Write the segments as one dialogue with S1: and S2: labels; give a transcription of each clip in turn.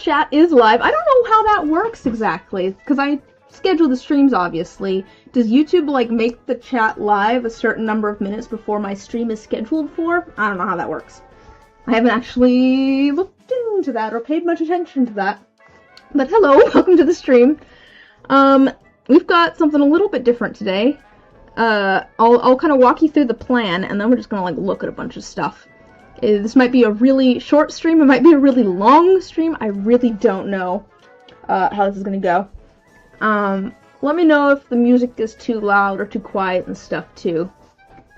S1: chat is live. I don't know how that works exactly, because I schedule the streams, obviously. Does YouTube, like, make the chat live a certain number of minutes before my stream is scheduled for? I don't know how that works. I haven't actually looked into that or paid much attention to that. But hello, welcome to the stream. We've got something a little bit different today. I'll kind of walk you through the plan, and then we're just gonna, like, look at a bunch of stuff. This might be a really short stream, it might be a really long stream, I really don't know how this is gonna go. Let me know if the music is too loud or too quiet and stuff, too.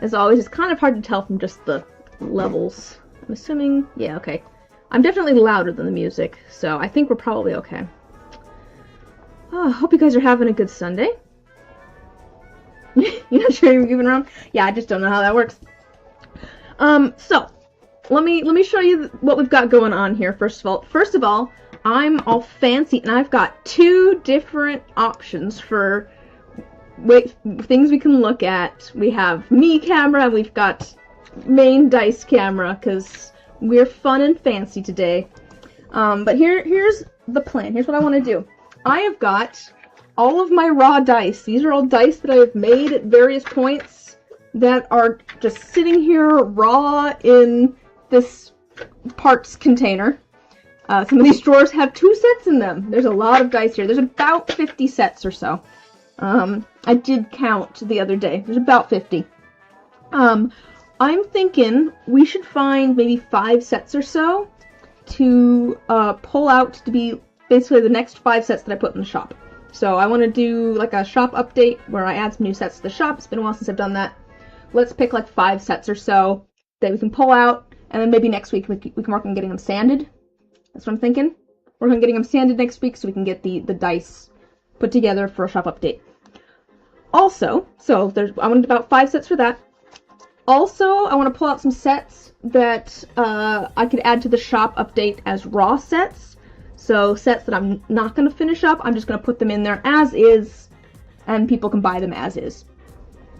S1: As always, it's kind of hard to tell from just the levels. I'm assuming, yeah, okay. I'm definitely louder than the music, so I think we're probably okay. Hope you guys are having a good Sunday. You're not sure you're moving around? Yeah, I just don't know how that works. So, let me show you what we've got going on here, first of all, I'm all fancy, and I've got two different options for things we can look at. We have me camera, and we've got main dice camera, because we're fun and fancy today. But here's the plan. Here's what I want to do. I have got all of my raw dice. These are all dice that I have made at various points that are just sitting here raw in this parts container. Some of these drawers have 2 sets in them. There's a lot of dice here. There's about 50 sets or so. I did count the other day. There's about 50. I'm thinking we should find maybe 5 sets or so to pull out to be basically the next 5 sets that I put in the shop. So I want to do like a shop update where I add some new sets to the shop. It's been a while since I've done that. Let's pick like 5 sets or so that we can pull out, and then maybe next week we can work on getting them sanded. That's what I'm thinking. Work on getting them sanded next week so we can get the dice put together for a shop update. Also, so I wanted about 5 sets for that. Also, I want to pull out some sets that I could add to the shop update as raw sets. So sets that I'm not going to finish up, I'm just going to put them in there as is, and people can buy them as is.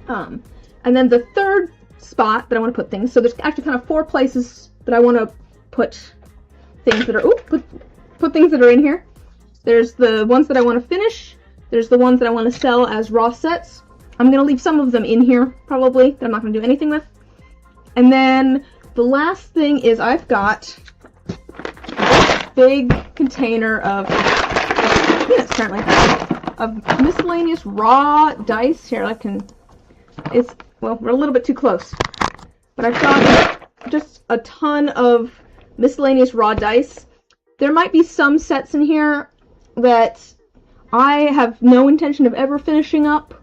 S1: And then the third spot that I want to put things, so there's actually kind of 4 places that I want to put things that are, put things that are in here. There's the ones that I want to finish, there's the ones that I want to sell as raw sets. I'm going to leave some of them in here, probably, that I'm not going to do anything with. And then the last thing is I've got a big container of, it's apparently like that, of miscellaneous raw dice. Here, well, we're a little bit too close. But I've got just a ton of miscellaneous raw dice. There might be some sets in here that I have no intention of ever finishing up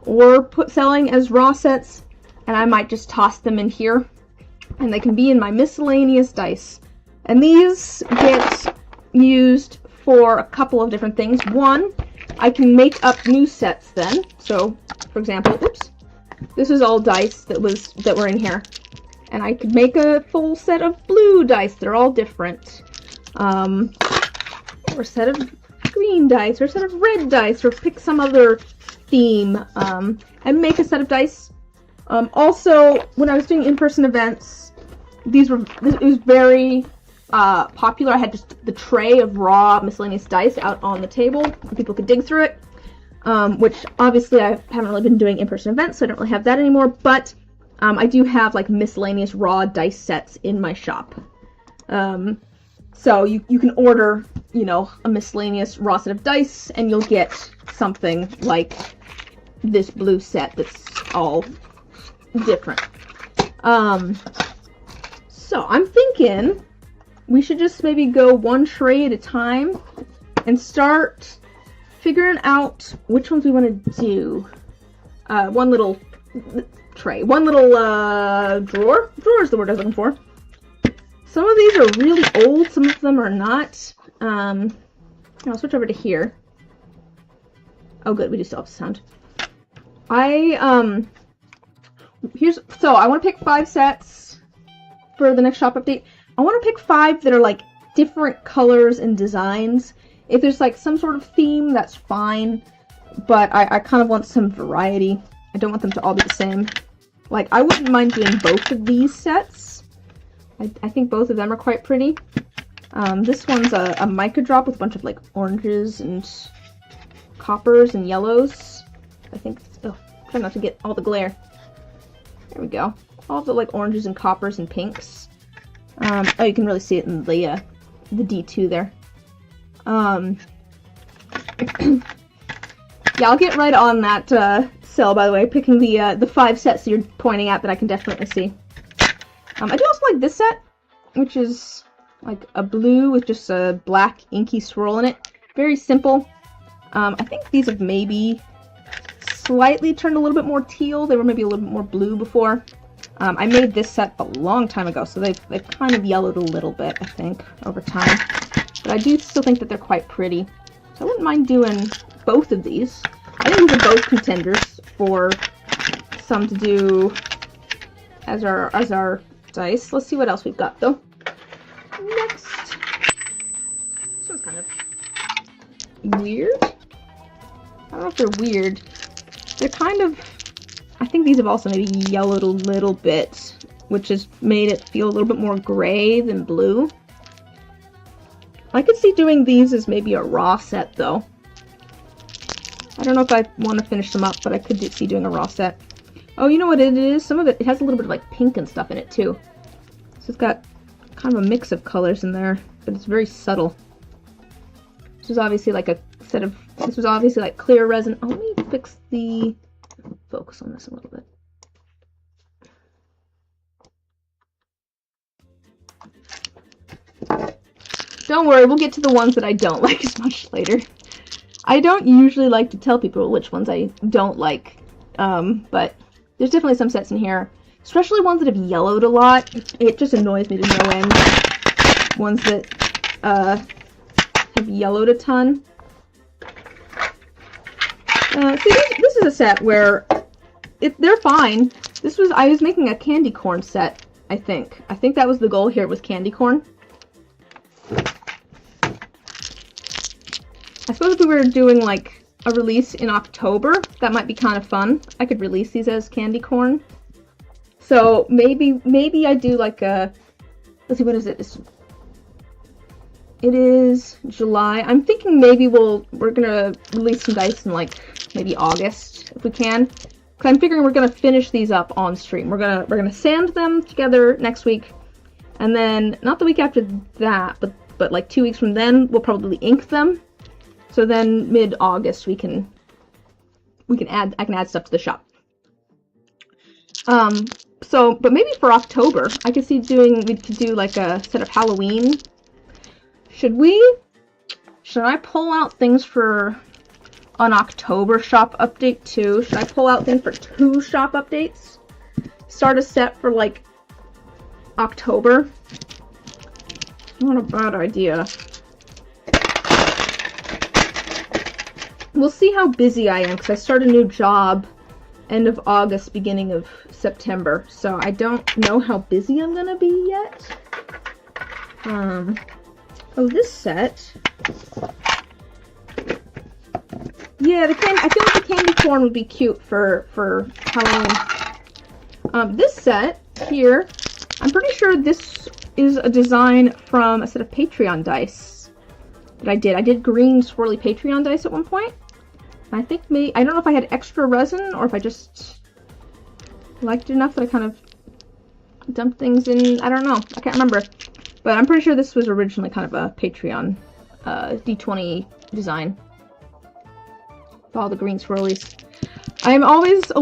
S1: or selling as raw sets, and I might just toss them in here, and they can be in my miscellaneous dice. And these get used for a couple of different things. One, I can make up new sets then. So, for example, this is all dice that were in here. And I could make a full set of blue dice. They're all different. Or a set of green dice, or a set of red dice, or pick some other theme, and make a set of dice. Also, when I was doing in-person events, it was very popular. I had just the tray of raw miscellaneous dice out on the table, and people could dig through it, which obviously I haven't really been doing in-person events, so I don't really have that anymore, but I do have like miscellaneous raw dice sets in my shop. So you can order, a miscellaneous raw set of dice, and you'll get something like this blue set that's all different. So I'm thinking we should just maybe go one tray at a time and start figuring out which ones we want to do. One little tray. One little drawer. Drawer is the word I was looking for. Some of these are really old, some of them are not. I'll switch over to here. Oh good, we do still have sound. I want to pick 5 sets for the next shop update. I want to pick 5 that are like different colors and designs. If there's like some sort of theme, that's fine, but I kind of want some variety. I don't want them to all be the same. Like, I wouldn't mind doing both of these sets. I think both of them are quite pretty. This one's a mica drop with a bunch of like oranges and coppers and yellows. I think, oh, try not to get all the glare. There we go. All the like oranges and coppers and pinks. Oh, you can really see it in the D2 there. Yeah, I'll get right on that cell, by the way, picking the 5 sets that you're pointing at that I can definitely see. I do also like this set, which is like a blue with just a black inky swirl in it. Very simple. I think these have maybe slightly turned a little bit more teal. They were maybe a little bit more blue before. I made this set a long time ago, so they've kind of yellowed a little bit, I think, over time. But I do still think that they're quite pretty. So I wouldn't mind doing both of these. I think these are both contenders for some to do as our dice. Let's see what else we've got, though. Next. This one's kind of weird. I don't know if they're weird. They're kind of... I think these have also maybe yellowed a little bit, which has made it feel a little bit more gray than blue. I could see doing these as maybe a raw set, though. I don't know if I want to finish them up, but I could see doing a raw set. Oh, you know what it is? Some of it has a little bit of like pink and stuff in it, too. So it's got kind of a mix of colors in there, but it's very subtle. This was obviously like a set of... This was obviously like clear resin. Oh, let me fix the... Focus on this a little bit. Don't worry, we'll get to the ones that I don't like as much later. I don't usually like to tell people which ones I don't like, but there's definitely some sets in here, especially ones that have yellowed a lot. It just annoys me to no end. Ones that have yellowed a ton. See, this is a set where they're fine. I was making a candy corn set, I think. I think that was the goal here, was candy corn. I suppose if we were doing like a release in October, that might be kind of fun. I could release these as candy corn. So maybe I do like a, let's see, what is it? It is July. I'm thinking maybe we're gonna release some dice in like maybe August if we can. Cause I'm figuring we're gonna finish these up on stream. We're gonna sand them together next week, and then not the week after that, but like 2 weeks from then we'll probably ink them. So then mid-August I can add stuff to the shop. But maybe for October I could see we could do like a set of Halloween. Should I pull out things for an October shop update too? Should I pull out things for 2 shop updates? Start a set for like October? Not a bad idea. We'll see how busy I am, because I start a new job end of August, beginning of September. So I don't know how busy I'm gonna be yet. Oh, this set. Yeah, I feel like the candy corn would be cute for Halloween. This set here, I'm pretty sure this is a design from a set of Patreon dice that I did. I did green swirly Patreon dice at one point. I think I don't know if I had extra resin or if I just liked it enough that I kind of dumped things in. I don't know. I can't remember. But I'm pretty sure this was originally kind of a Patreon D20 design. With all the green swirlies. I always feel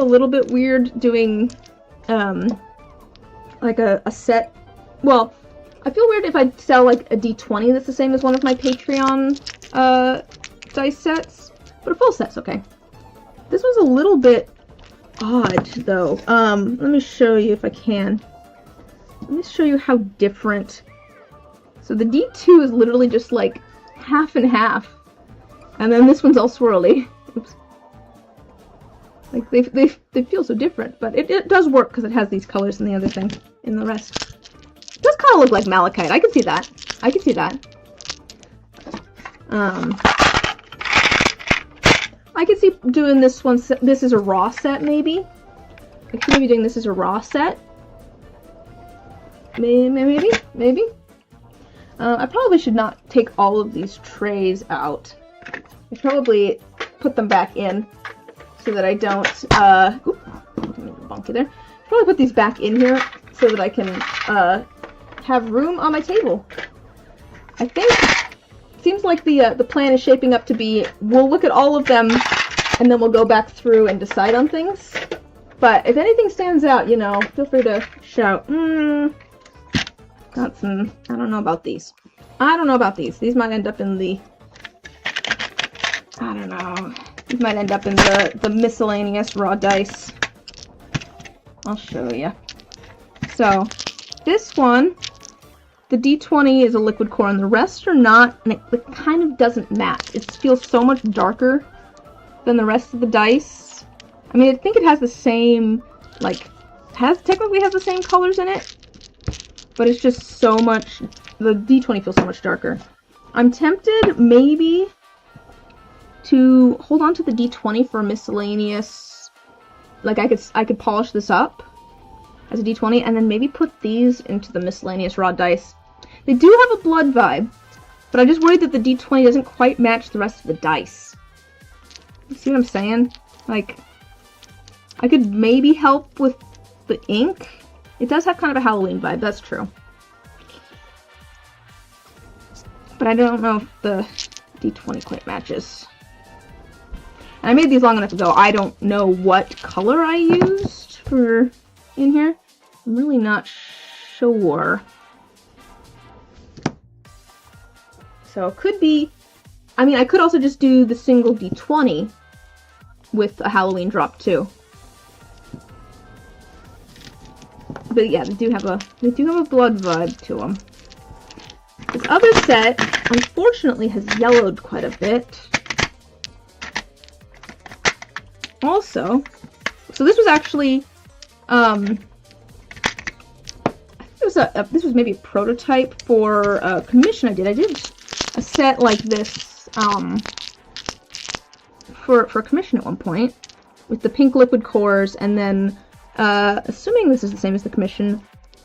S1: a little bit weird doing like a set. Well, I feel weird if I sell like a D20 that's the same as one of my Patreon dice sets, but a full set's okay. This was a little bit odd though. Let me show you if I can. Let me show you how different. So the D2 is literally just like half and half, and then this one's all swirly. Oops. Like they feel so different, but it does work because it has these colors and the other thing in the rest. It does kind of look like malachite. I can see that. I can see that. I could see doing this one. This is a raw set, maybe. I could maybe doing this as a raw set. Maybe. I probably should not take all of these trays out. I should probably put them back in so that I don't, bunky there. Probably put these back in here so that I can have room on my table. I think it seems like the plan is shaping up to be we'll look at all of them and then we'll go back through and decide on things. But if anything stands out, you know, feel free to shout. Got some. I don't know about these. I don't know about these. These might end up in the. I don't know. These might end up in the miscellaneous raw dice. I'll show you. So, this one, the D20 is a liquid core, and the rest are not, and it kind of doesn't match. It feels so much darker than the rest of the dice. I mean, I think it has the same, like, technically has the same colors in it, but it's just so much, the D20 feels so much darker. I'm tempted, maybe, to hold on to the D20 for a miscellaneous, like, I could polish this up as a D20, and then maybe put these into the miscellaneous raw dice. They do have a blood vibe, but I'm just worried that the D20 doesn't quite match the rest of the dice. You see what I'm saying? Like, I could maybe help with the ink. It does have kind of a Halloween vibe, that's true. But I don't know if the D20 quite matches. And I made these long enough ago. I don't know what color I used for in here. I'm really not sure. So it could be, I mean, I could also just do the single D20 with a Halloween drop too. But yeah, they do have a blood vibe to them. This other set, unfortunately, has yellowed quite a bit. Also, so this was actually, this was maybe a prototype for a commission I did. I did a set like this for a commission at one point with the pink liquid cores, and then assuming this is the same as the commission,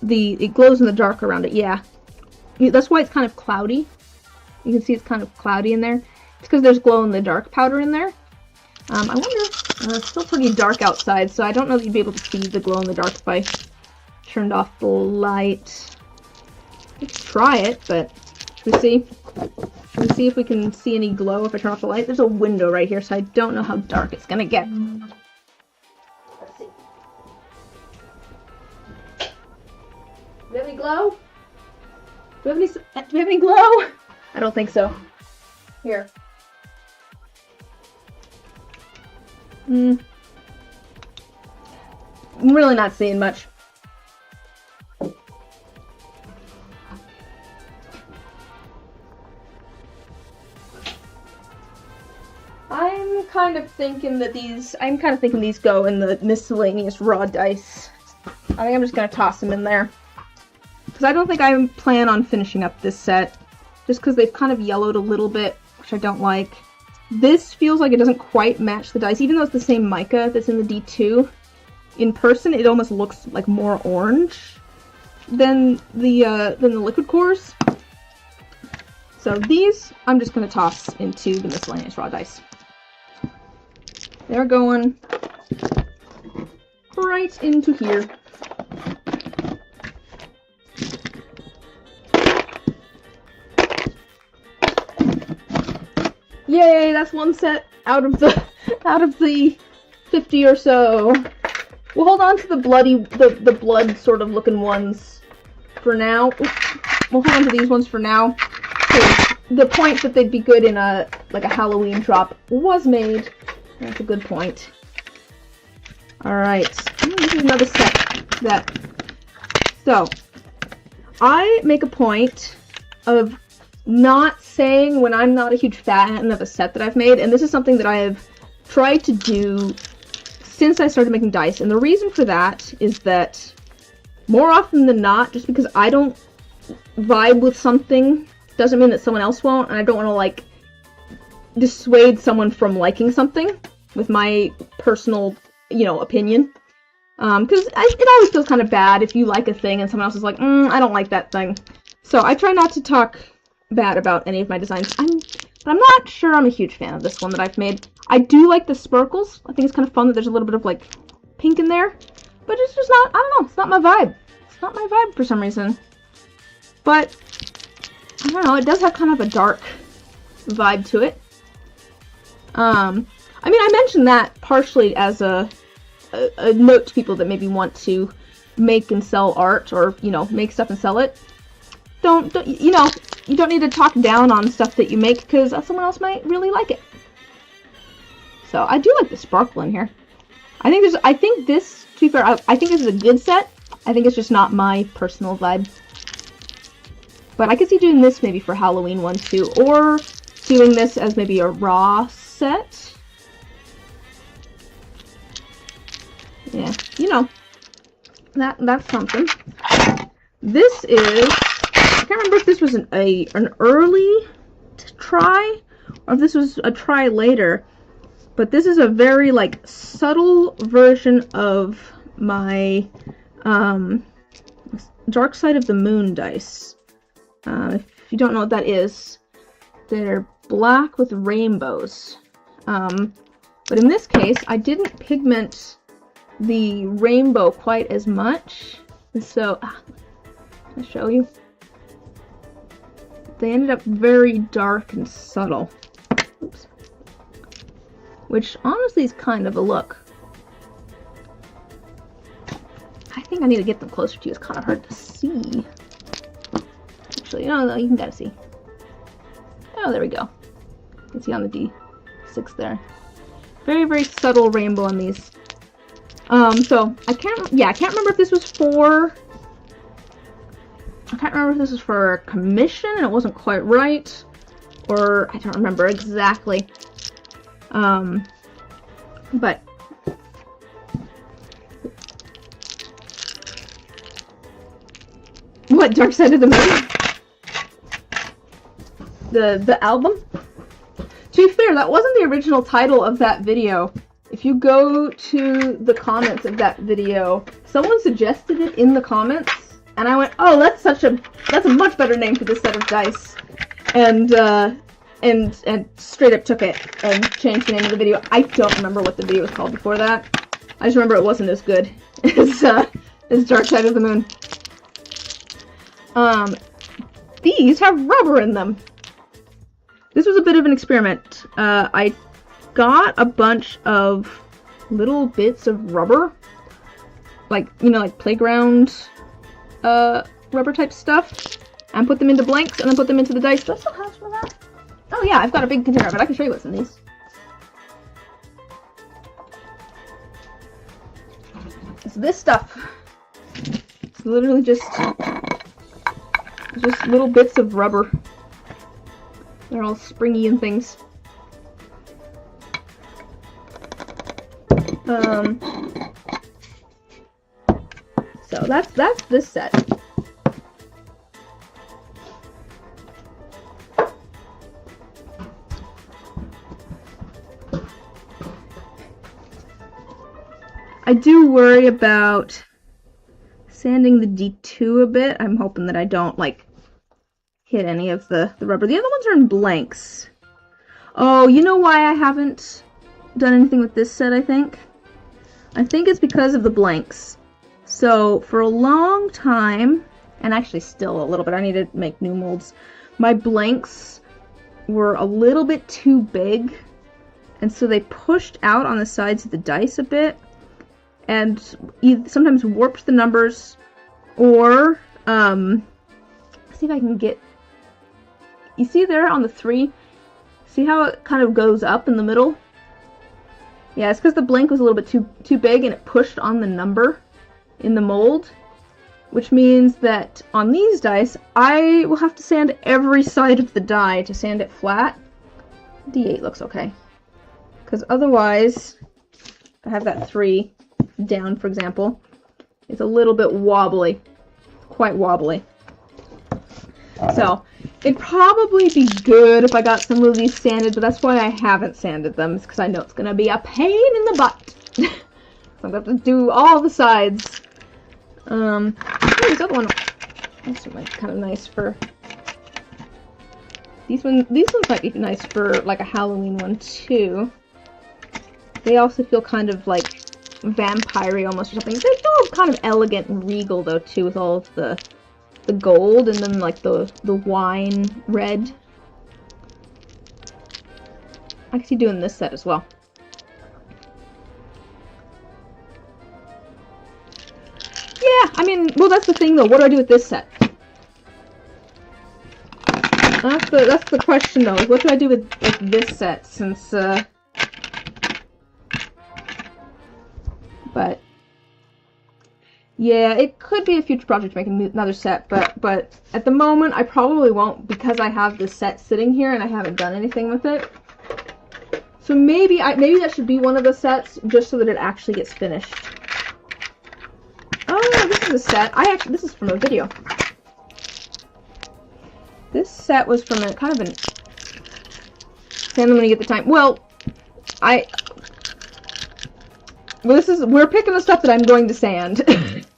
S1: it glows in the dark around it. Yeah, that's why it's kind of cloudy. You can see it's kind of cloudy in there. It's because there's glow in the dark powder in there. I wonder, it's still pretty dark outside, so I don't know that you'd be able to see the glow in the dark if I turned off the light. We could try it, but should we see? Should we see if we can see any glow if I turn off the light? There's a window right here, so I don't know how dark it's gonna get. Let's see. Do we have any glow? Do we have any glow? I don't think so. Here. I'm really not seeing much. I'm kind of thinking these go in the miscellaneous raw dice. I think I'm just gonna toss them in there. Because I don't think I plan on finishing up this set. Just because they've kind of yellowed a little bit, which I don't like. This feels like it doesn't quite match the dice, even though it's the same mica that's in the D2. In person, it almost looks like more orange than the liquid cores. So these, I'm just going to toss into the miscellaneous raw dice. They're going right into here. Yay, that's one set out of the 50 or so. We'll hold on to the blood sort of looking ones for now. We'll hold on to these ones for now. The point that they'd be good in a Halloween drop was made. That's a good point. Alright. This is another set so I make a point of not saying when I'm not a huge fan of a set that I've made, and this is something that I have tried to do since I started making dice, and the reason for that is that more often than not, just because I don't vibe with something doesn't mean that someone else won't, and I don't want to, like, dissuade someone from liking something with my personal, opinion. Because it always feels kind of bad if you like a thing and someone else is like, I don't like that thing. So I try not to talk bad about any of my designs. But I'm not sure I'm a huge fan of this one that I've made. I do like the sparkles. I think it's kind of fun that there's a little bit of like pink in there. But it's just not, I don't know, it's not my vibe. It's not my vibe for some reason. But, I don't know, it does have kind of a dark vibe to it. I mean, I mentioned that partially as a note to people that maybe want to make and sell art, or, you know, make stuff and sell it. Don't you know, you don't need to talk down on stuff that you make, because someone else might really like it. So, I do like the sparkle in here. I think this, to be fair, I think this is a good set. I think it's just not my personal vibe. But I could see doing this maybe for Halloween one too, or doing this as maybe a raw set. Yeah, you know, that's something. This is, I can't remember if this was an early try, or if this was a try later. But this is a very, like, subtle version of my Dark Side of the Moon dice. If you don't know what that is, they're black with rainbows. But in this case, I didn't pigment the rainbow quite as much. So, I'll show you. They ended up very dark and subtle. Oops. Which honestly is kind of a look. I think I need to get them closer to you. It's kind of hard to see. Actually, no, you can kind of see. Oh, there we go. You can see on the D6 there. Very, very subtle rainbow on these. So I can't remember if this was for. I can't remember if this was for a commission and it wasn't quite right, or I don't remember exactly. But what, Dark Side of the Moon? The album? To be fair, that wasn't the original title of that video. If you go to the comments of that video, someone suggested it in the comments, and I went, oh, that's a much better name for this set of dice. And straight up took it and changed the name of the video. I don't remember what the video was called before that. I just remember it wasn't as good as Dark Side of the Moon. These have rubber in them. This was a bit of an experiment. I got a bunch of little bits of rubber, like, you know, like playground rubber type stuff, and put them into blanks, and then put them into the dice. Do I still have some of that? Oh yeah, I've got a big container, but I can show you what's in these. It's this stuff. It's literally just little bits of rubber. They're all springy and things. So that's this set. I do worry about sanding the D2 a bit. I'm hoping that I don't, like, hit any of the rubber. The other ones are in blanks. Oh, you know why I haven't done anything with this set, I think? I think it's because of the blanks. So, for a long time, and actually still a little bit, I need to make new molds, my blanks were a little bit too big, and so they pushed out on the sides of the dice a bit, and sometimes warped the numbers, or, see if I can get, you see there on the 3, see how it kind of goes up in the middle? Yeah, it's because the blank was a little bit too big, and it pushed on the number in the mold, which means that on these dice, I will have to sand every side of the die to sand it flat. D8 looks okay, because otherwise, I have that 3 down, for example. It's a little bit wobbly, quite wobbly. So, it'd probably be good if I got some of these sanded, but that's why I haven't sanded them, because I know it's going to be a pain in the butt. So I'm going to have to do all the sides. This other one This one might be kind of nice for... These ones might be nice for like a Halloween one too. They also feel kind of like vampire-y almost or something. They feel kind of elegant and regal though too, with all of the gold and then like the wine red. I could see doing this set as well. Yeah, I mean, well, that's the thing though. What do I do with this set? That's the question though. What do I do with like this set since but yeah, it could be a future project to make another set, but at the moment I probably won't because I have this set sitting here and I haven't done anything with it. So maybe that should be one of the sets just so that it actually gets finished. Oh, this is a set. This is from a video. This set was from a kind of an... Sand them when you get the time. Well, we're picking the stuff that I'm going to sand. If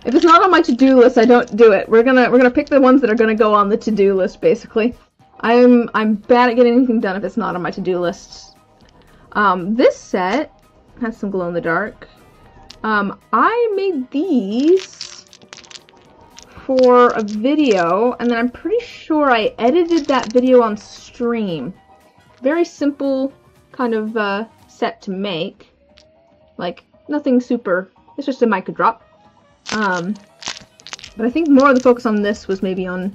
S1: it's not on my to-do list, I don't do it. We're gonna pick the ones that are gonna go on the to-do list, basically. I'm bad at getting anything done if it's not on my to-do list. This set has some glow-in-the-dark. I made these for a video, and then I'm pretty sure I edited that video on stream. Very simple kind of set to make. Like, nothing super, it's just a micro drop. But I think more of the focus on this was maybe on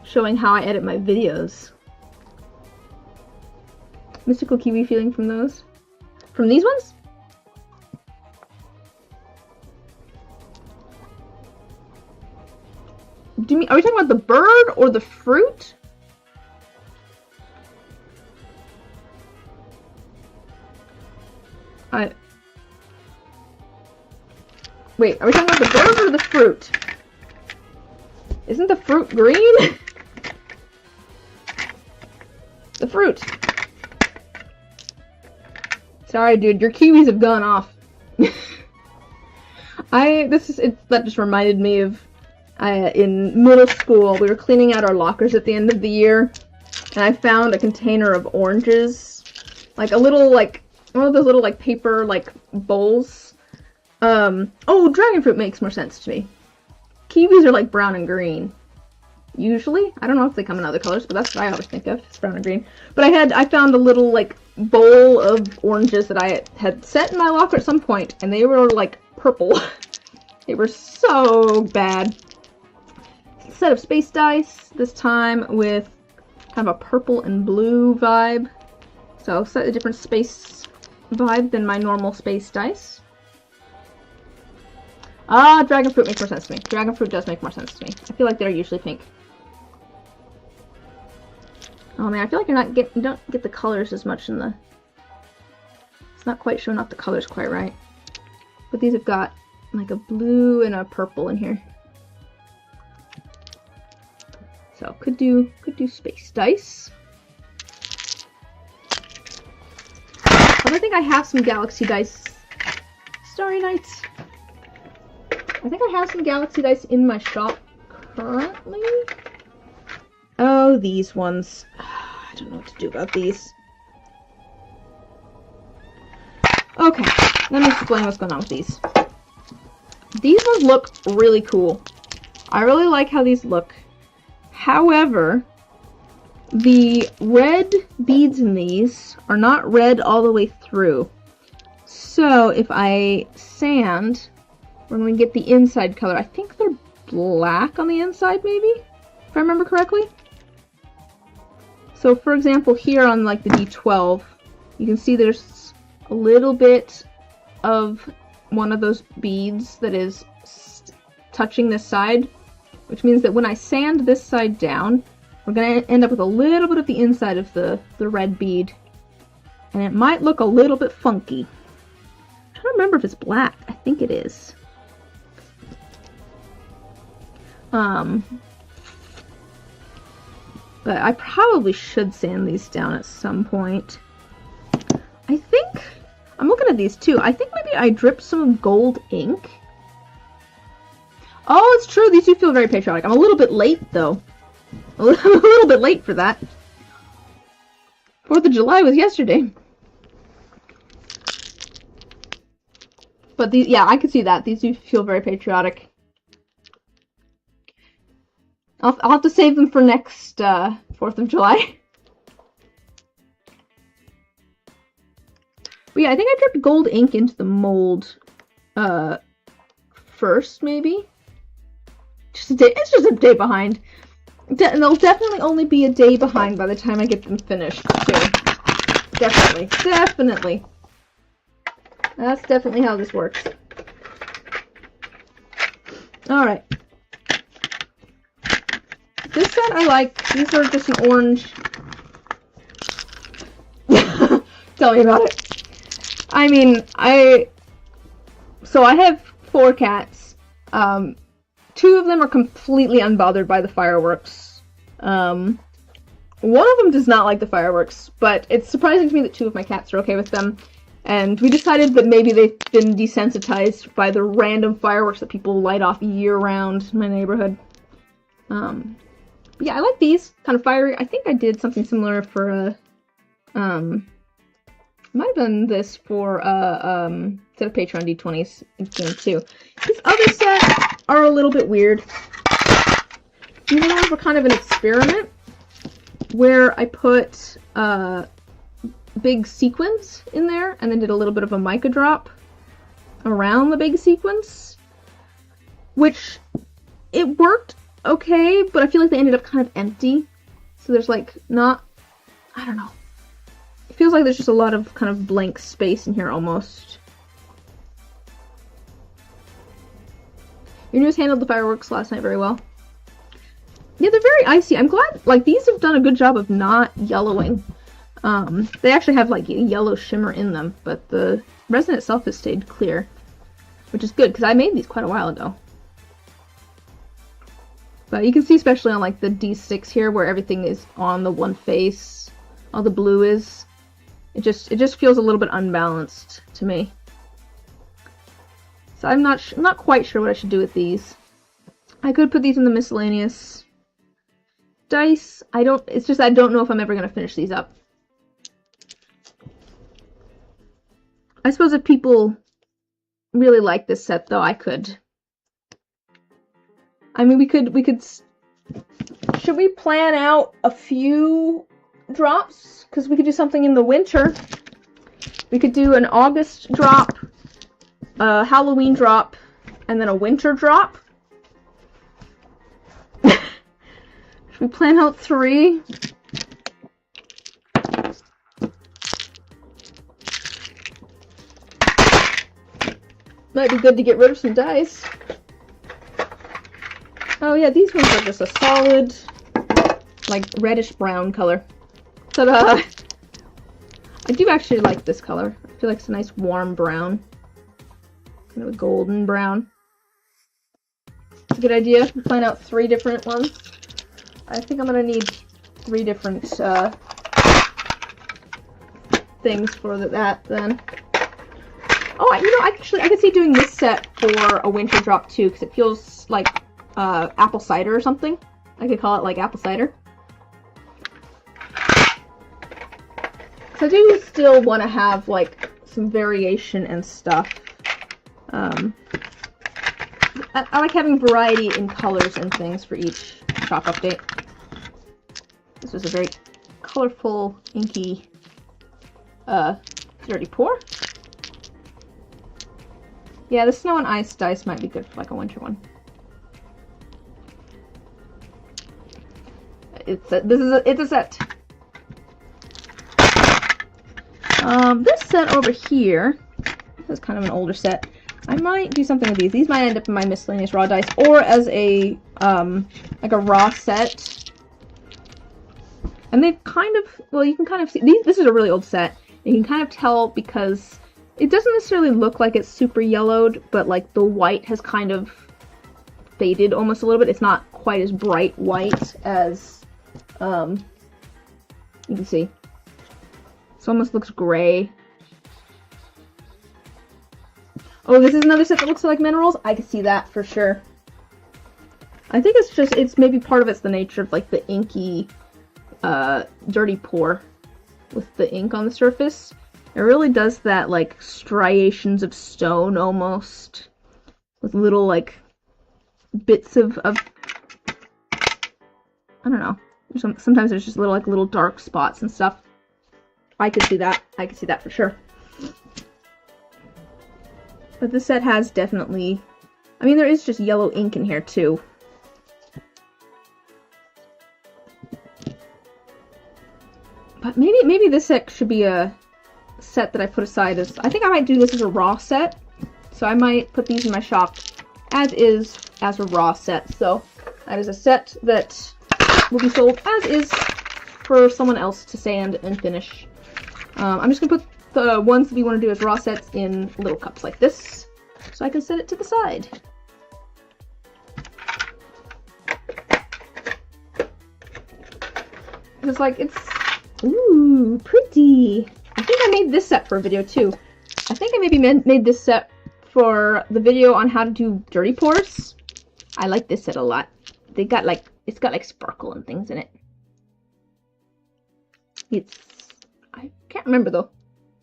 S1: showing how I edit my videos. Mystical kiwi feeling from those? From these ones? Do you mean, are we talking about the bird or the fruit? Wait, are we talking about the bird or the fruit? Isn't the fruit green? The fruit. Sorry, dude, your kiwis have gone off. That just reminded me of in middle school, we were cleaning out our lockers at the end of the year, and I found a container of oranges, like a little, like, one of those little, like, paper, like, bowls. Oh, dragon fruit makes more sense to me. Kiwis are, like, brown and green. Usually. I don't know if they come in other colors, but that's what I always think of, it's brown and green. But I found a little, like, bowl of oranges that I had set in my locker at some point, and they were, like, purple. They were so bad. Set of space dice, this time with kind of a purple and blue vibe. So slightly different space vibe than my normal space dice. Ah, dragon fruit makes more sense to me. Dragon fruit does make more sense to me. I feel like they're usually pink. Oh man, I feel like you don't get the colors as much in the... It's not quite showing off the colors quite right. But these have got like a blue and a purple in here. So could do space dice. But I think I have some galaxy dice. Starry Nights. I think I have some galaxy dice in my shop currently. Oh, these ones. I don't know what to do about these. Okay, let me explain what's going on with these. These ones look really cool. I really like how these look. However, the red beads in these are not red all the way through. So if I sand, we're going to get the inside color. I think they're black on the inside, maybe? If I remember correctly. So for example, here on like the D12, you can see there's a little bit of one of those beads that is touching this side, which means that when I sand this side down, we're going to end up with a little bit of the inside of the red bead. And it might look a little bit funky. I don't remember if it's black. I think it is. But I probably should sand these down at some point. I think, I'm looking at these too, I think maybe I dripped some gold ink Oh, it's true. These do feel very patriotic. I'm a little bit late, though. I'm a little bit late for that. 4th of July was yesterday. But these, yeah, I can see that. These do feel very patriotic. I'll have to save them for next 4th of July. But yeah, I think I dripped gold ink into the mold first, maybe. It's just a day behind. They'll definitely only be a day behind by the time I get them finished, too. Definitely. That's definitely how this works. Alright. This set I like. These are just an orange. Tell me about it. I mean, So I have 4 cats. 2 of them are completely unbothered by the fireworks. One of them does not like the fireworks, but it's surprising to me that 2 of my cats are okay with them. And we decided that maybe they've been desensitized by the random fireworks that people light off year-round in my neighborhood. Yeah, I like these. Kind of fiery. I think I did something similar for, might have done this for, set of Patreon D20s game too. These other sets are a little bit weird. These ones were kind of an experiment where I put, big sequins in there and then did a little bit of a mica drop around the big sequins, which it worked okay, but I feel like they ended up kind of empty. So there's like not, I don't know. It feels like there's just a lot of kind of blank space in here almost. Your news handled the fireworks last night very well. Yeah, they're very icy. I'm glad, like, these have done a good job of not yellowing. They actually have, like, a yellow shimmer in them, but the resin itself has stayed clear, which is good, because I made these quite a while ago. But you can see, especially on, like, the D6 here, where everything is on the one face, all the blue is. It just feels a little bit unbalanced to me. So I'm not quite sure what I should do with these. I could put these in the miscellaneous dice. It's just I don't know if I'm ever going to finish these up. I suppose if people really like this set, though, I could. I mean, we could. Should we plan out a few drops? Because we could do something in the winter. We could do an August drop, a Halloween drop, and then a winter drop. Should we plan out 3? Might be good to get rid of some dice. Oh yeah, these ones are just a solid, like, reddish-brown color. Ta-da! I do actually like this color. I feel like it's a nice warm brown. Kind of a golden brown. It's a good idea. Plan out 3 different ones. I think I'm gonna need 3 different, things for that, then. Oh, I could see doing this set for a winter drop, too, because it feels like, apple cider or something. I could call it, like, apple cider. Because I do still want to have, like, some variation and stuff. I like having variety in colors and things for each shop update. This was a very colorful, inky, dirty pour. Yeah, the snow and ice dice might be good for, like, a winter one. It's a set. This set over here, this is kind of an older set. I might do something with these. These might end up in my miscellaneous raw dice, or as a, like a raw set. And they've kind of, well, you can kind of see, this is a really old set. You can kind of tell because it doesn't necessarily look like it's super yellowed, but, like, the white has kind of faded almost a little bit. It's not quite as bright white as, you can see. It almost looks gray. Oh, this is another set that looks like minerals? I can see that for sure. I think it's maybe part of it's the nature of like the inky, dirty pour with the ink on the surface. It really does that like striations of stone almost, with little like bits of I don't know. Sometimes there's just little dark spots and stuff. I could see that. I could see that for sure. But this set has definitely... I mean, there is just yellow ink in here, too. But maybe this set should be a set that I put aside as... I think I might do this as a raw set. So I might put these in my shop as is, as a raw set. So that is a set that will be sold as is for someone else to sand and finish. I'm just going to put the ones that we want to do as raw sets in little cups like this, so I can set it to the side. It's like, it's, ooh, pretty. I think I made this set for a video too. I think I maybe made this set for the video on how to do dirty pours. I like this set a lot. They got like, it's got like sparkle and things in it. It's, I can't remember though.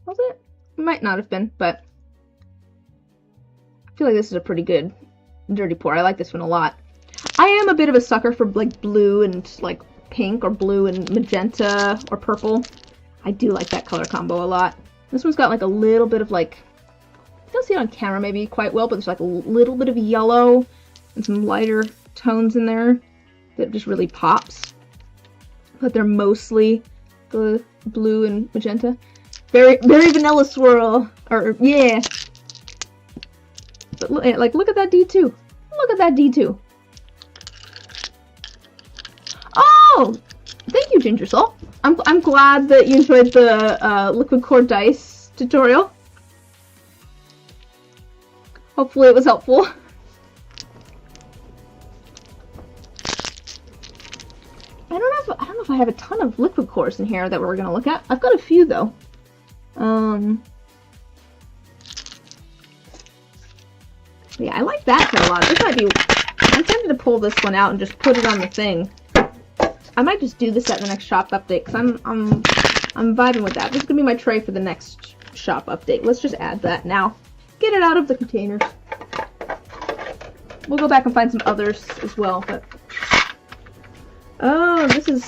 S1: Was it? It might not have been, but I feel like this is a pretty good dirty pour. I like this one a lot. I am a bit of a sucker for like blue and like pink, or blue and magenta or purple. I do like that color combo a lot. This one's got like a little bit of like, you don't see it on camera maybe quite well, but there's like a little bit of yellow and some lighter tones in there that just really pops. But they're mostly the blue and magenta. Very vanilla swirl, or yeah. But look at that D2. Look at that D2. Oh, thank you, Ginger Soul. I'm glad that you enjoyed the liquid core dice tutorial. Hopefully it was helpful. I don't know if I have a ton of liquid cores in here that we're gonna look at. I've got a few though. Yeah, I like that set a lot. This might be... I'm tempted to pull this one out and just put it on the thing. I might just do this at the next shop update, because I'm vibing with that. This is going to be my tray for the next shop update. Let's just add that now. Get it out of the containers. We'll go back and find some others as well, but... Oh, this is...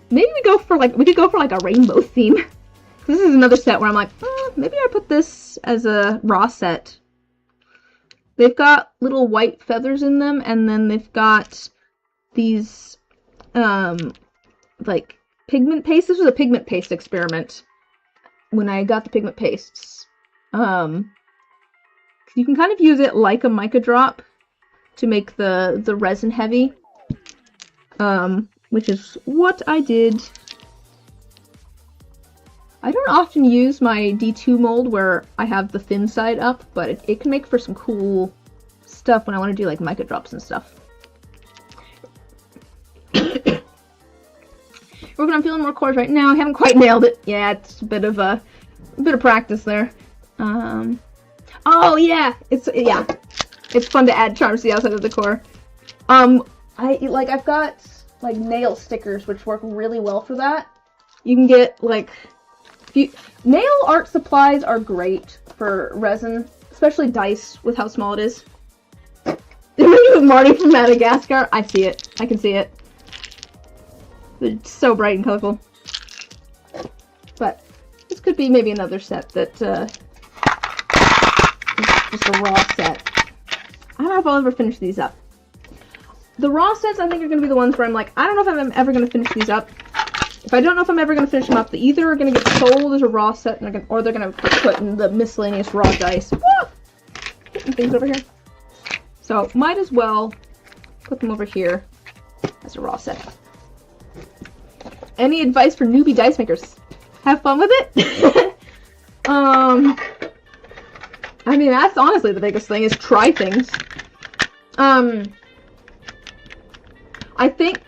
S1: Maybe we could go for like a rainbow theme. This is another set where I'm like, maybe I put this as a raw set. They've got little white feathers in them, and then they've got these, like, pigment paste. This was a pigment paste experiment when I got the pigment pastes. You can kind of use it like a mica drop to make the resin heavy. Which is what I did. I don't often use my D2 mold where I have the thin side up, but it can make for some cool stuff when I want to do like mica drops and stuff. Working on feeling more cores right now. I haven't quite nailed it. Yeah, it's a bit of practice there. Oh yeah, it's fun to add charms to the outside of the core. I've got like nail stickers which work really well for that. You can get like nail art supplies are great for resin, especially dice with how small it is. With Marty from Madagascar, I see it. I can see it. It's so bright and colorful. But this could be maybe another set that is just a raw set. I don't know if I'll ever finish these up. The raw sets, I think, are going to be the ones where I'm like, I don't know if I'm ever going to finish these up. If I don't know if I'm ever going to finish them up, they either are going to get sold as a raw set, or they're going to put in the miscellaneous raw dice. Woo! Getting things over here. So, might as well put them over here as a raw set. Any advice for newbie dice makers? Have fun with it? I mean, that's honestly the biggest thing, is try things. I think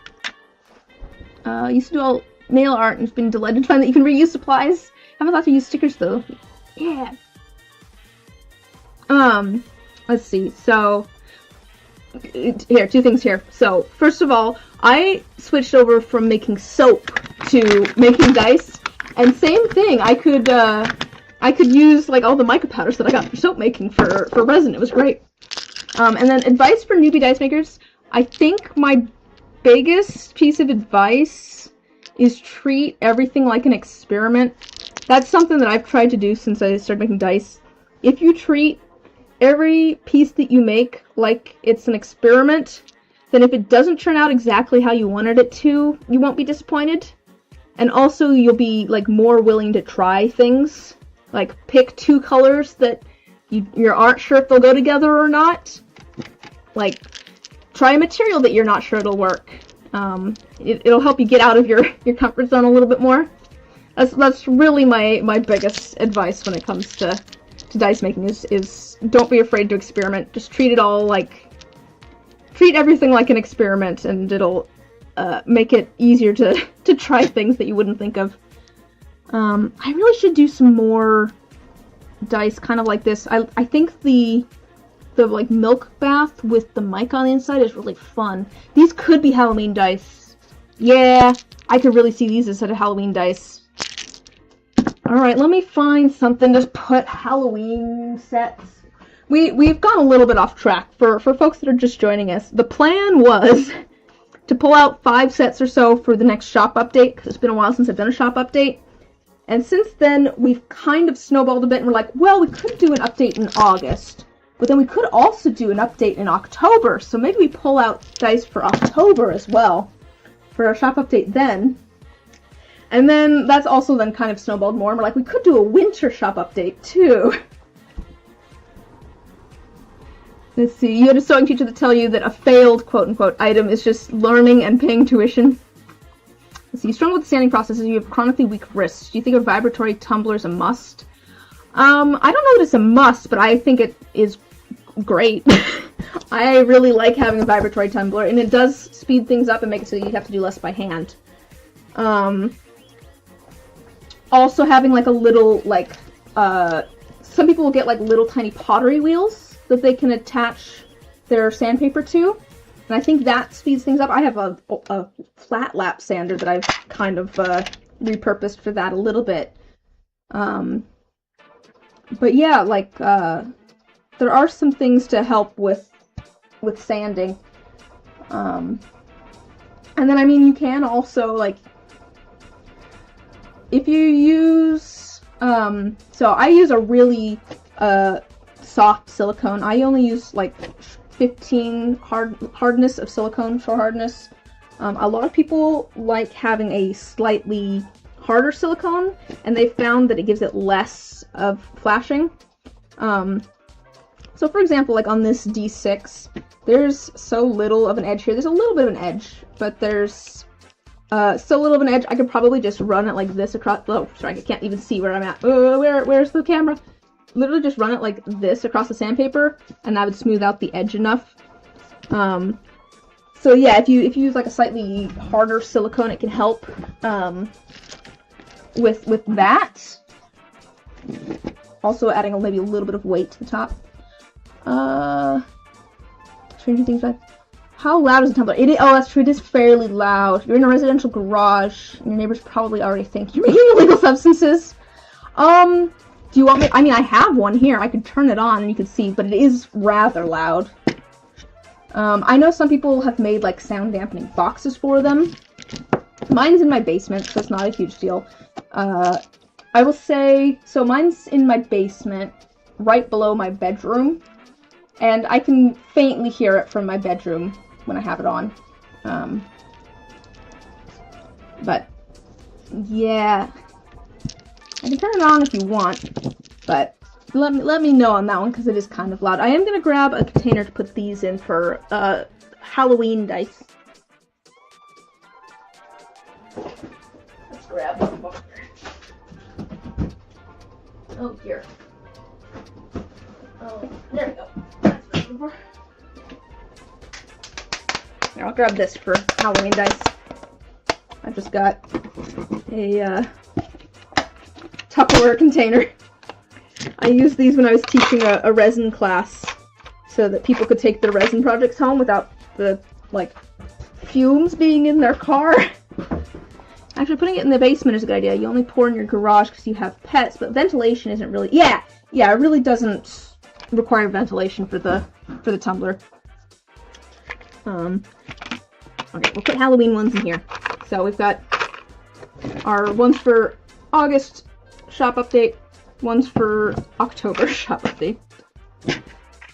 S1: you used to do all nail art and it's been delighted to find that you can reuse supplies. Haven't thought to use stickers though. Yeah. let's see. So, here, two things here. So, first of all, I switched over from making soap to making dice, and same thing. I could use like all the mica powders that I got for soap making for resin. It was great. And then advice for newbie dice makers. I think my biggest piece of advice is treat everything like an experiment. That's something that I've tried to do since I started making dice. If you treat every piece that you make like it's an experiment, then if it doesn't turn out exactly how you wanted it to, you won't be disappointed. And also you'll be like more willing to try things. Like pick two colors that you aren't sure if they'll go together or not. Like try a material that you're not sure it'll work. It'll help you get out of your comfort zone a little bit more. That's really my biggest advice when it comes to dice making is don't be afraid to experiment. Just treat everything like an experiment, and it'll make it easier to try things that you wouldn't think of. I really should do some more dice kind of like this. I think the like milk bath with the mic on the inside is really fun. These could be Halloween dice. Yeah, I could really see these as Halloween dice. Alright, let me find something to put Halloween sets. We've gone a little bit off track. For folks that are just joining us, the plan was to pull out 5 sets or so for the next shop update, because it's been a while since I've done a shop update. And since then, we've kind of snowballed a bit, and we're like, well, we could do an update in August. But then we could also do an update in October, so maybe we pull out dice for October as well, for our shop update then. And then that's also then kind of snowballed more, and we're like, we could do a winter shop update too. Let's see, you had a sewing teacher that tell you that a failed quote-unquote item is just learning and paying tuition. Let's see, you struggle with the sanding process and you have chronically weak wrists. Do you think a vibratory tumbler is a must? I don't know that it's a must, but I think it is great. I really like having a vibratory tumbler, and it does speed things up and make it so you have to do less by hand. Also having like a little, like, some people will get like little tiny pottery wheels that they can attach their sandpaper to, and I think that speeds things up. I have a flat lap sander that I've kind of repurposed for that a little bit. But yeah, like, there are some things to help with sanding. And then, I mean, you can also, like, if you use, so I use a really, soft silicone. I only use, like, 15 hardness of silicone, shore hardness. A lot of people like having a slightly harder silicone, and they found that it gives it less of flashing. So for example, like on this D6, there's so little of an edge here. There's a little bit of an edge, but there's so little of an edge, I could probably just run it like this across, oh, sorry, I can't even see where I'm at. Where's the camera? Literally just run it like this across the sandpaper, and that would smooth out the edge enough. So yeah, if you use like a slightly harder silicone, it can help with that. Also adding maybe a little bit of weight to the top. Changing things back. How loud is the tumbler? Oh, that's true. It is fairly loud. You're in a residential garage, and your neighbors probably already think you're making illegal substances. Do you want me? I mean, I have one here. I could turn it on, and you can see, but it is rather loud. I know some people have made like sound dampening boxes for them. Mine's in my basement, so it's not a huge deal. I will say, so mine's in my basement, right below my bedroom, and I can faintly hear it from my bedroom when I have it on. But, yeah, I can turn it on if you want, but let me know on that one, because it is kind of loud. I am going to grab a container to put these in for Halloween dice. Let's grab one more. Oh, here. Oh, there we go. That's what I'm looking for. Here, I'll grab this for Halloween dice. I've just got a Tupperware container. I used these when I was teaching a resin class. so that people could take their resin projects home without the, like, fumes being in their car. Actually, putting it in the basement is a good idea. You only pour in your garage because you have pets, but ventilation isn't really... Yeah, it really doesn't require ventilation for the tumbler. Okay, we'll put Halloween ones in here. So we've got our ones for August shop update, ones for October shop update.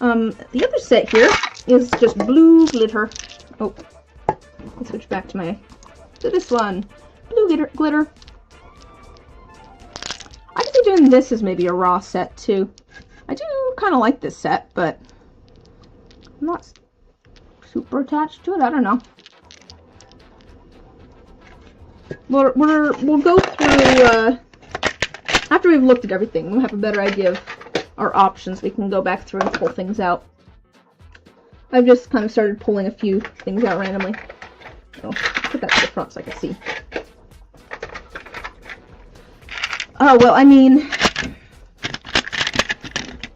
S1: The other set here is just blue glitter. Oh, let's switch back to this one. Blue glitter. I could be doing this as maybe a raw set too. I do kind of like this set, but I'm not super attached to it. I don't know. We'll go through after we've looked at everything. We'll have a better idea of our options. We can go back through and pull things out. I've just kind of started pulling a few things out randomly. So put that to the front so I can see. Oh well, I mean,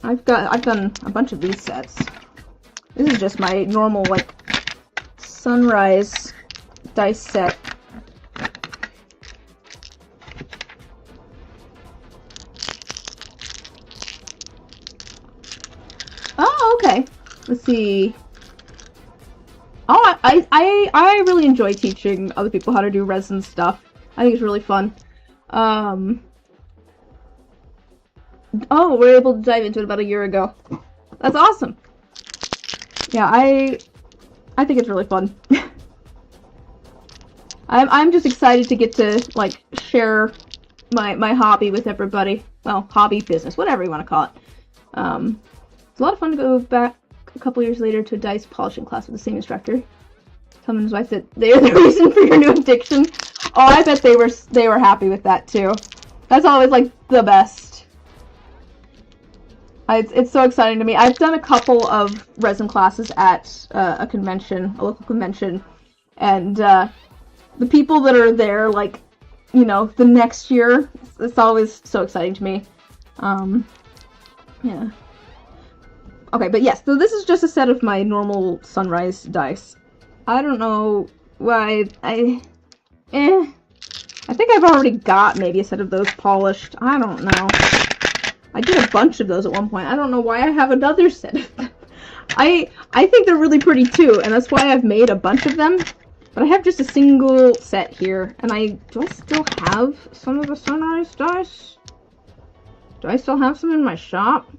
S1: I've done a bunch of these sets. This is just my normal like sunrise dice set. Oh, okay. Let's see. Oh, I really enjoy teaching other people how to do resin stuff. I think it's really fun. Oh, we're able to dive into it about a year ago. That's awesome. Yeah, I think it's really fun. I'm just excited to get to like share my hobby with everybody. Well, hobby, business, whatever you want to call it. It's a lot of fun to go back a couple years later to a dice polishing class with the same instructor. Tom and his wife said they are the reason for your new addiction. Oh, I bet they were happy with that too. That's always like the best. It's so exciting to me. I've done a couple of resin classes at a convention, a local convention, and the people that are there, like, you know, the next year, it's always so exciting to me. Yeah. Okay, but yes, so this is just a set of my normal sunrise dice. I don't know why I think I've already got maybe a set of those polished. I don't know. I did a bunch of those at one point. I don't know why I have another set of them. I think they're really pretty too, and that's why I've made a bunch of them. But I have just a single set here, and do I still have some of the sunrise dice? Do I still have some in my shop?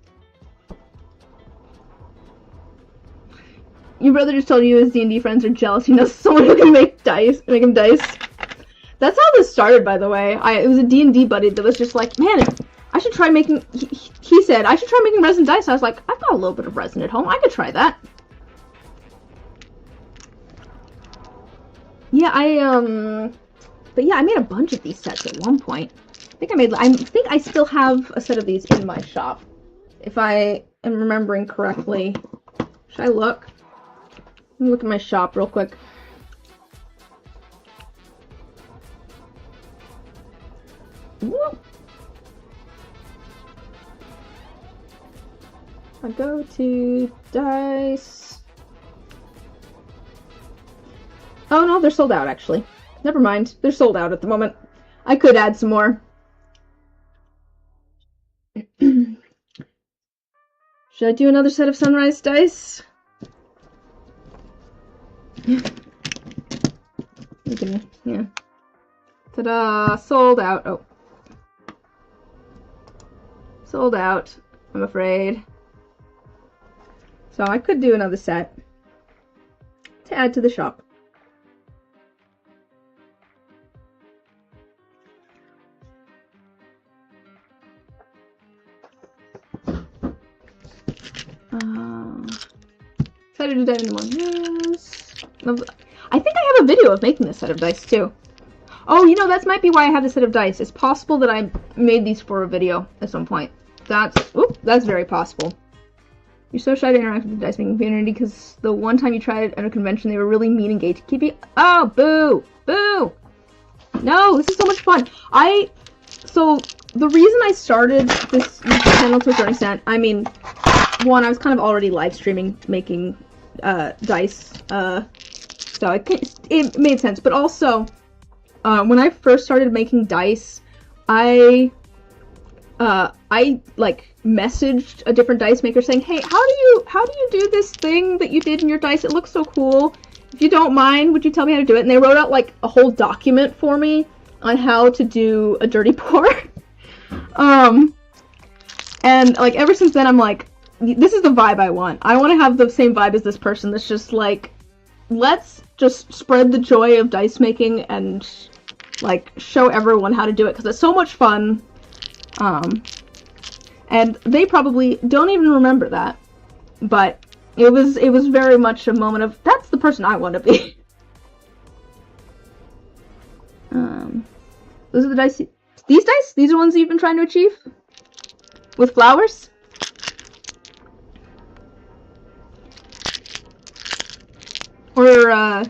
S1: Your brother just told you his D&D friends are jealous. He knows someone who can make him dice. That's how this started, by the way. It was a D&D buddy that was just like, man, I should try making... He said, I should try making resin dice. I was like, I've got a little bit of resin at home. I could try that. Yeah, but yeah, I made a bunch of these sets at one point. I think I still have a set of these in my shop. If I am remembering correctly. Should I look? Let me look at my shop real quick. Whoa. I go to dice. Oh no, they're sold out actually. Never mind, they're sold out at the moment. I could add some more. Should I do another set of sunrise dice? Yeah. Ta-da! Sold out. Oh. Sold out, I'm afraid. So I could do another set to add to the shop. Excited to dive into more. Yes. I think I have a video of making this set of dice too. Oh, you know, that might be why I have this set of dice. It's possible that I made these for a video at some point. That's very possible. You're so shy to interact with the dice making community because the one time you tried it at a convention, they were really mean and gatekeeping. Oh, boo! Boo! No, this is so much fun. So, the reason I started this channel to a certain extent, I mean, one, I was kind of already live streaming making dice, so it made sense. But also, when I first started making dice, I like messaged a different dice maker saying, "Hey, how do you do this thing that you did in your dice? It looks so cool. If you don't mind, would you tell me how to do it?" And they wrote out like a whole document for me on how to do a dirty pour. And like ever since then, I'm like, this is the vibe I want. I want to have the same vibe as this person. That's just like, let's just spread the joy of dice making and like show everyone how to do it because it's so much fun. And they probably don't even remember that, but it was very much a moment of, that's the person I want to be. Those are the dice. These dice? These are ones you've been trying to achieve? With flowers? Or,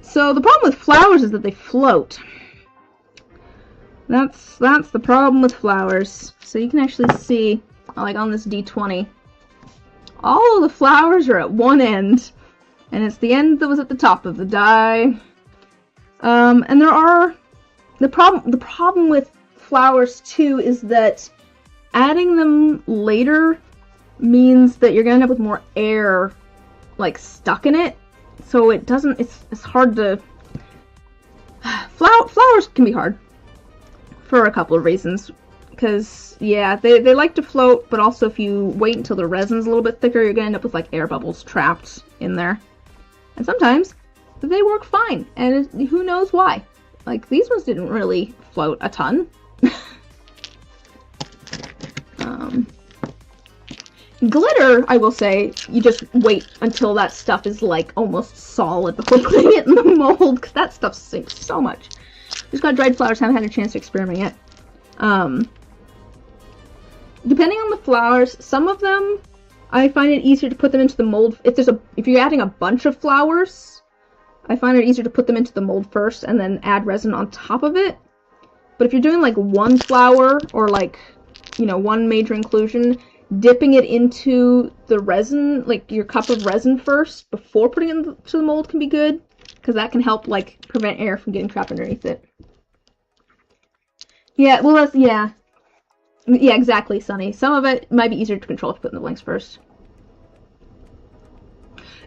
S1: so the problem with flowers is that they float. That's the problem with flowers. So you can actually see, like on this D20, all of the flowers are at one end, and it's the end that was at the top of the die. And there are the problem with flowers too is that adding them later means that you're gonna end up with more air like stuck in it, so it doesn't, it's hard to flowers can be hard for a couple of reasons, because yeah, they like to float, but also if you wait until the resin's a little bit thicker, you're gonna end up with like air bubbles trapped in there, and sometimes they work fine, and who knows why. Like these ones didn't really float a ton. Glitter, I will say, you just wait until that stuff is like almost solid before putting it in the mold, because that stuff sinks so much. Just got dried flowers, haven't had a chance to experiment yet. Depending on the flowers, some of them I find it easier to put them into the mold. If you're adding a bunch of flowers, I find it easier to put them into the mold first and then add resin on top of it. But if you're doing like one flower or like, you know, one major inclusion, dipping it into the resin, like your cup of resin first before putting it into the mold can be good, because that can help like prevent air from getting trapped underneath it. Yeah, well that's, yeah, exactly, Sunny. Some of it might be easier to control if you put in the blanks first.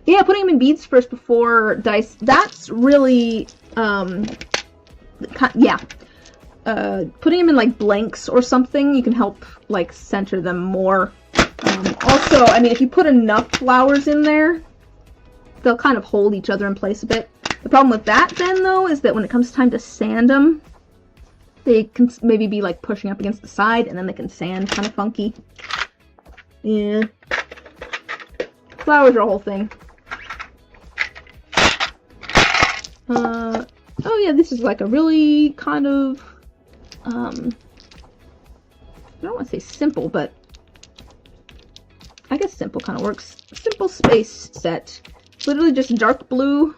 S1: Yeah, putting them in beads first before dice, that's really, yeah. Putting them in like blanks or something, you can help like center them more. Also, I mean, if you put enough flowers in there, they'll kind of hold each other in place a bit. The problem with that then, though, is that when it comes time to sand them, they can maybe be like pushing up against the side, and then they can sand kind of funky. Yeah. Flowers are a whole thing. Oh yeah, this is like a really kind of, I don't want to say simple, but I guess simple kind of works. Simple space set. Literally just dark blue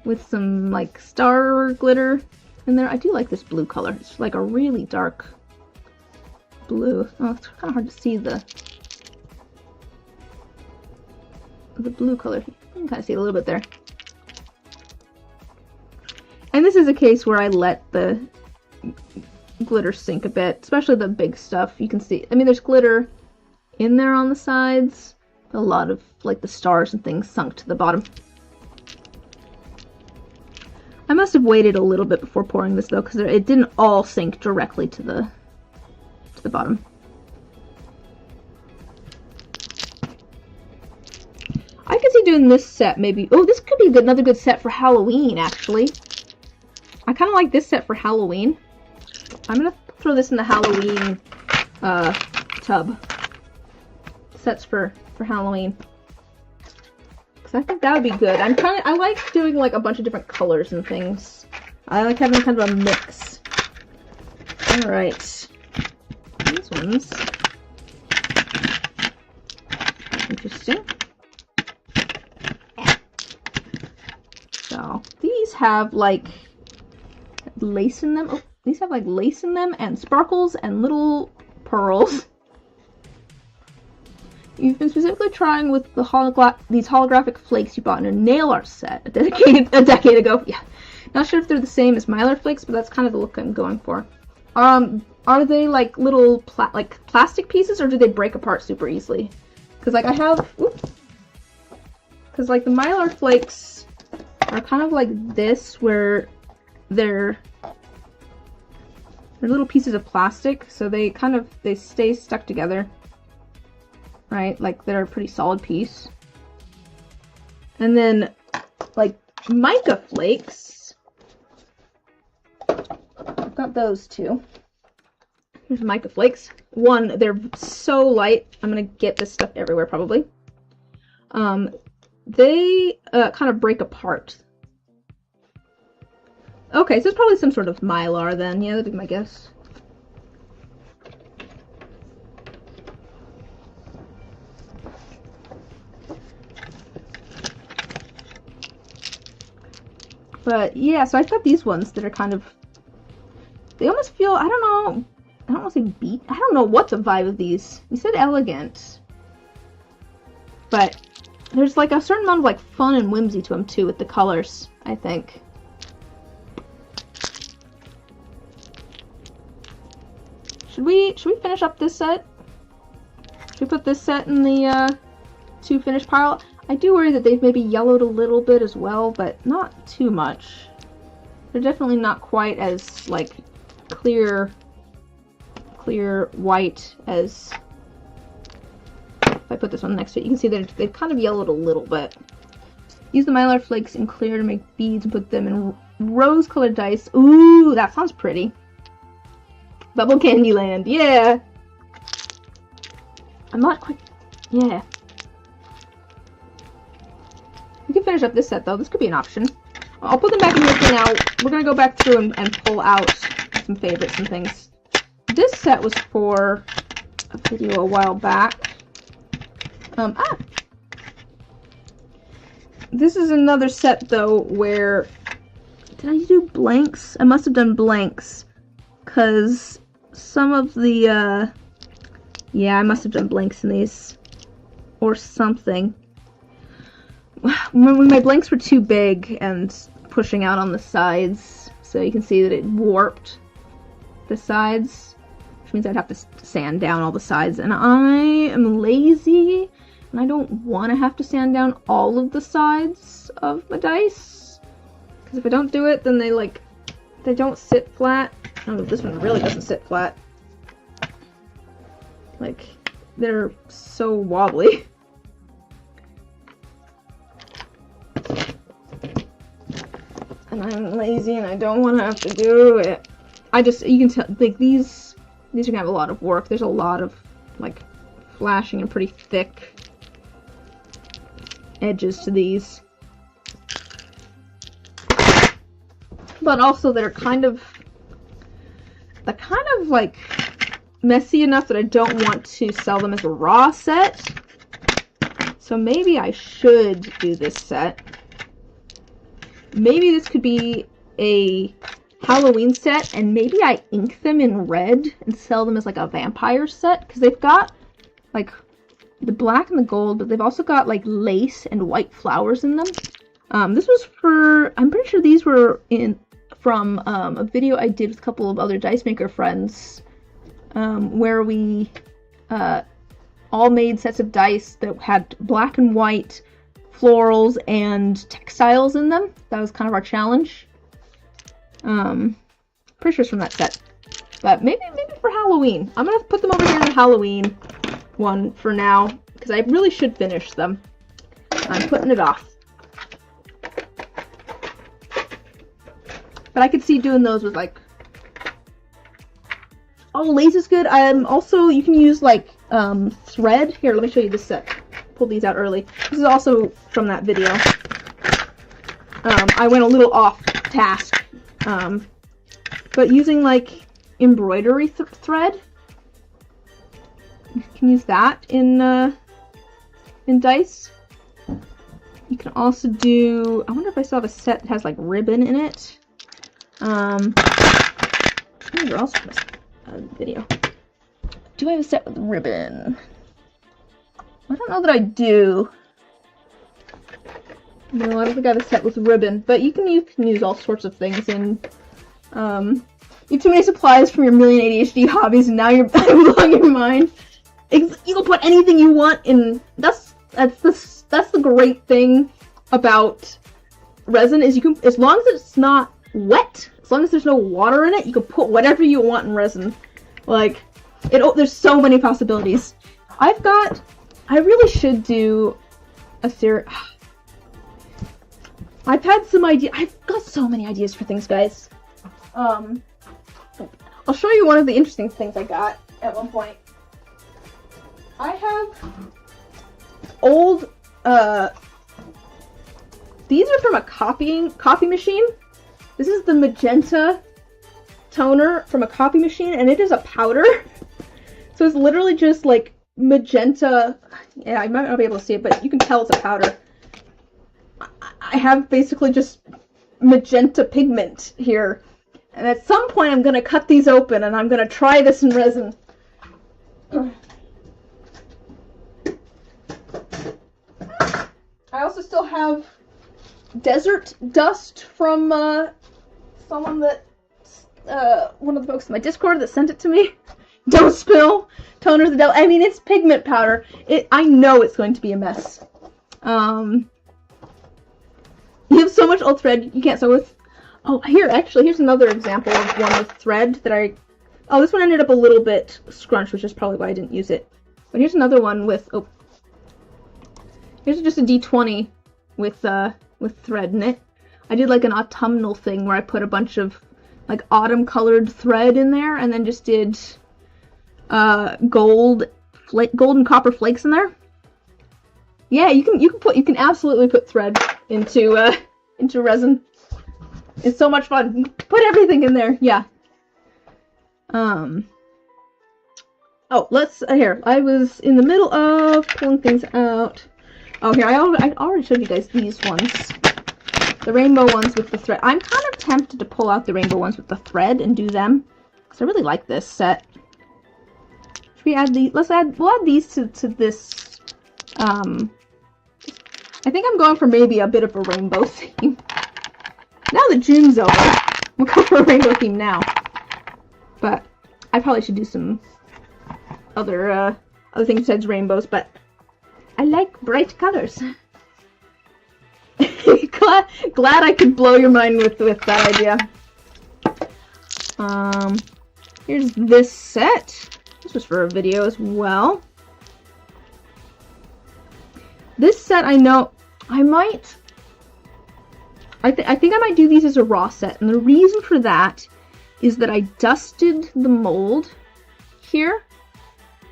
S1: with some like star glitter in there. I do like this blue color. It's like a really dark blue. Oh, it's kind of hard to see the blue color. You can kind of see it a little bit there. And this is a case where I let the glitter sink a bit, especially the big stuff. You can see, I mean, there's glitter in there on the sides. A lot of, like, the stars and things sunk to the bottom. I must have waited a little bit before pouring this, though, because it didn't all sink directly to the bottom. I could see doing this set, maybe. Oh, this could be another good set for Halloween, actually. I kind of like this set for Halloween. I'm gonna throw this in the Halloween tub. Sets for Halloween. Because I think that would be good. I like doing like a bunch of different colors and things. I like having kind of a mix. Alright. These ones. Interesting. So, these have like lace in them. Oh, these have like lace in them and sparkles and little pearls. You've been specifically trying with the these holographic flakes you bought in a nail art set a decade ago. Yeah. Not sure if they're the same as Mylar flakes, but that's kind of the look I'm going for. Are they like little plastic pieces, or do they break apart super easily? Because like I have, because like the Mylar flakes are kind of like this, where they're little pieces of plastic, so they stay stuck together, right? Like they're a pretty solid piece. And then like mica flakes, I've got those too. Here's mica flakes. One, they're so light. I'm gonna get this stuff everywhere probably. They kind of break apart. Okay, so it's probably some sort of Mylar then. Yeah, that'd be my guess. But yeah, so I've got these ones that are kind of, they almost feel, I don't know, I don't want to say beat. I don't know what the vibe of these. You said elegant. But there's like a certain amount of like fun and whimsy to them too with the colors, I think. Should we finish up this set? Should we put this set in the to finish pile? I do worry that they've maybe yellowed a little bit as well, but not too much. They're definitely not quite as like clear white as if I put this one next to it. You can see that they've kind of yellowed a little bit. Use the Mylar flakes in clear to make beads and put them in rose-colored dice. Ooh, that sounds pretty. Bubble Candyland, yeah! I'm not quite... yeah. We can finish up this set, though. This could be an option. I'll put them back in here for now. We're gonna go back through and pull out some favorites and things. This set was for a video a while back. This is another set, though, where... did I do blanks? I must have done blanks. Because some of the, yeah, I must have done blanks in these. Or something. When my blanks were too big and pushing out on the sides, so you can see that it warped the sides, which means I'd have to sand down all the sides, and I am lazy, and I don't want to have to sand down all of the sides of my dice, because if I don't do it, then they don't sit flat. Oh, this one really doesn't sit flat. Like, they're so wobbly. And I'm lazy and I don't want to have to do it. You can tell, like, these are gonna have a lot of work. There's a lot of, like, flashing and pretty thick edges to these. But also they're kind of like messy enough that I don't want to sell them as a raw set. So maybe I should do this set. Maybe this could be a Halloween set, and maybe I ink them in red and sell them as like a vampire set, because they've got like the black and the gold, but they've also got like lace and white flowers in them. This was for, I'm pretty sure these were from a video I did with a couple of other Dice Maker friends, where we all made sets of dice that had black and white florals and textiles in them. That was kind of our challenge. Pretty sure it's from that set. But maybe for Halloween. I'm gonna put them over here in the Halloween one for now, because I really should finish them. I'm putting it off. But I could see doing those with like... oh, lace is good. Also, you can use like thread. Here, let me show you this set. Pulled these out early. This is also from that video. I went a little off task. But using like embroidery thread, you can use that in dice. You can also do, I wonder if I still have a set that has like ribbon in it. Where else from this video? Do I have a set with ribbon? I don't know that I do. No, I don't think I have a set with ribbon, but you can use all sorts of things in, you have too many supplies from your million ADHD hobbies, and now you're blowing your mind. You can put anything you want in. That's the great thing about resin is you can, as long as it's not wet, as long as there's no water in it, you can put whatever you want in resin. Like, there's so many possibilities. I really should do a series. I've had some ideas. I've got so many ideas for things, guys. I'll show you one of the interesting things I got at one point. I have old, these are from a copy machine. This is the magenta toner from a copy machine, and it is a powder. So it's literally just like magenta. Yeah, I might not be able to see it, but you can tell it's a powder. I have basically just magenta pigment here. And at some point I'm going to cut these open and I'm going to try this in resin. I also still have desert dust from someone that, one of the folks in my Discord that sent it to me. Don't spill. Toner the devil. I mean, it's pigment powder. I know it's going to be a mess. You have so much old thread you can't sew with. Oh, here's another example of one with thread that oh, this one ended up a little bit scrunched, which is probably why I didn't use it. But here's another one with, here's just a D20 with thread in it. I did like an autumnal thing where I put a bunch of like autumn colored thread in there and then just did gold and copper flakes in there. Yeah, you can absolutely put thread into resin. It's so much fun. You can put everything in there. Yeah. Oh, here. I was in the middle of pulling things out. Oh, here. I already showed you guys these ones. The rainbow ones with the thread. I'm kind of tempted to pull out the rainbow ones with the thread and do them, because I really like this set. Should we add these? We'll add these to this. I think I'm going for maybe a bit of a rainbow theme. Now that June's over, we'll go for a rainbow theme now. But I probably should do some other things besides rainbows, but I like bright colors. glad I could blow your mind with that idea. Here's this set. This was for a video as well. This set, I know, I think I might do these as a raw set, and the reason for that is that I dusted the mold here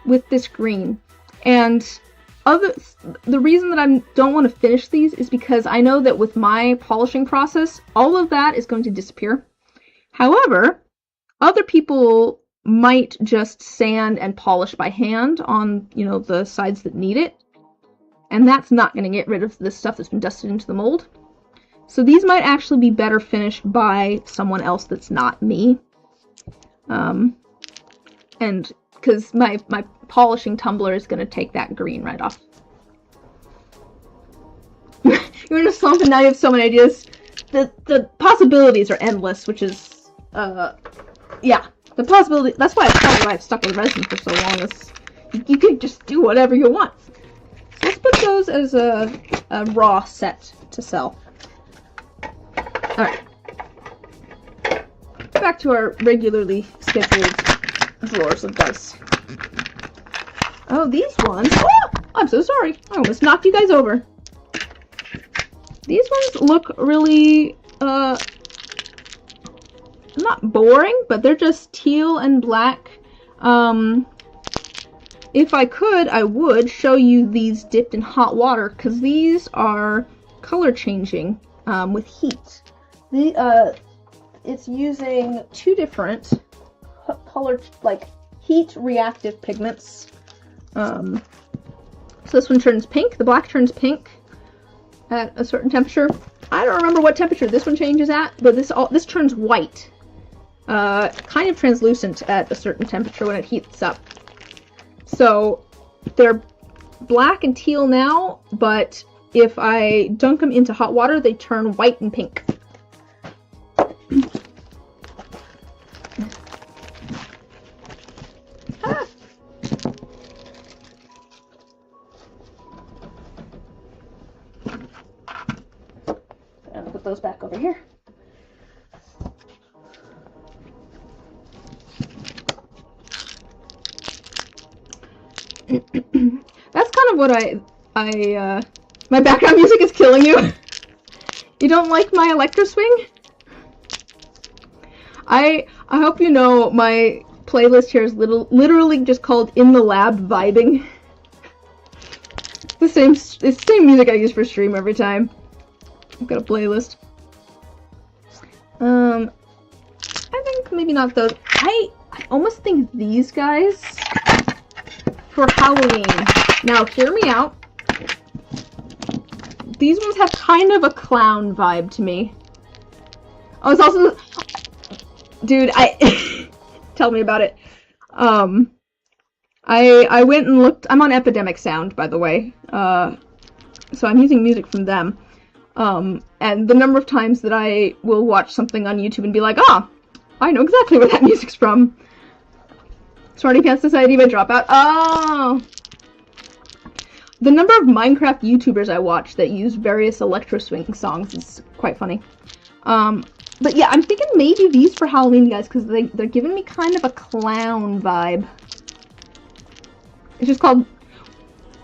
S1: with this green, and the reason that I don't want to finish these is because I know that with my polishing process, all of that is going to disappear. However, other people might just sand and polish by hand on, the sides that need it, and that's not going to get rid of the stuff that's been dusted into the mold. So these might actually be better finished by someone else that's not me. And because my polishing tumbler is going to take that green right off. You're in a slump and now you have so many ideas. The possibilities are endless, which is, yeah. The possibility, that's why I've stuck with resin for so long. You can just do whatever you want. So let's put those as a raw set to sell. Alright. Back to our regularly scheduled drawers of dice. Oh, these ones. Oh! I'm so sorry. I almost knocked you guys over. These ones look really, not boring, but they're just teal and black. If I could, I would show you these dipped in hot water, because these are color changing with heat. It's using two different color, like heat reactive pigments. So this one turns pink. The black turns pink at a certain temperature. I don't remember what temperature this one changes at, but this turns white. Kind of translucent at a certain temperature when it heats up. So they're black and teal now, but if I dunk them into hot water, they turn white and pink. Ah. I'm gonna put those back over here. That's kind of what my background music is killing you. You don't like my electro swing? I hope you know my playlist here is literally just called In the Lab Vibing. It's the same music I use for stream every time. I've got a playlist. I think maybe not those. I almost think these guys for Halloween. Now, hear me out. These ones have kind of a clown vibe to me. Oh, it's also... Dude, tell me about it. I went and looked... I'm on Epidemic Sound, by the way. So I'm using music from them. And the number of times that I will watch something on YouTube and be like, I know exactly where that music's from. Smarty Pants Society by Dropout. Oh! The number of Minecraft YouTubers I watch that use various electro swing songs is quite funny. But yeah, I'm thinking maybe these for Halloween, guys, because they're giving me kind of a clown vibe. It's just called...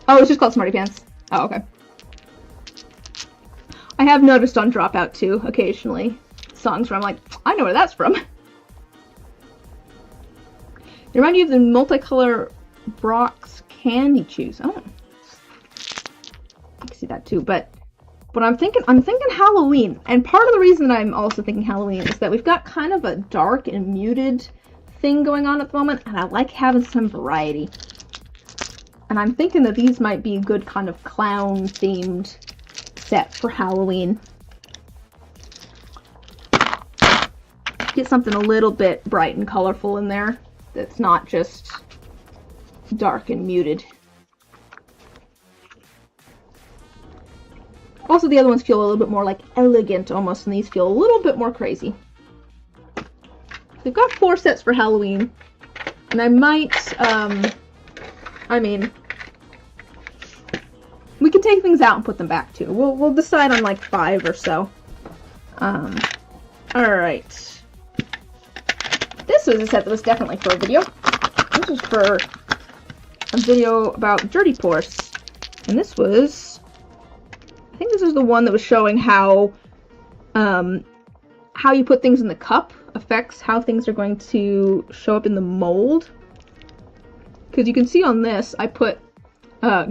S1: Oh, it's just called Smarty Pants. Oh, okay. I have noticed on Dropout, too, occasionally, songs where I'm like, I know where that's from. They remind you of the multicolor Brock's Candy Chews. Oh. I can see that too, but I'm thinking Halloween. And part of the reason I'm also thinking Halloween is that we've got kind of a dark and muted thing going on at the moment, and I like having some variety. And I'm thinking that these might be a good kind of clown-themed set for Halloween. Get something a little bit bright and colorful in there that's not just dark and muted. Also, the other ones feel a little bit more like elegant almost, and these feel a little bit more crazy. We've got 4 sets for Halloween, and I might, I mean, we can take things out and put them back too. We'll decide on like 5 or so. Alright. This was a set that was definitely for a video. This was for a video about dirty pores. And this was... I think this is the one that was showing how you put things in the cup affects how things are going to show up in the mold. Because you can see on this, I put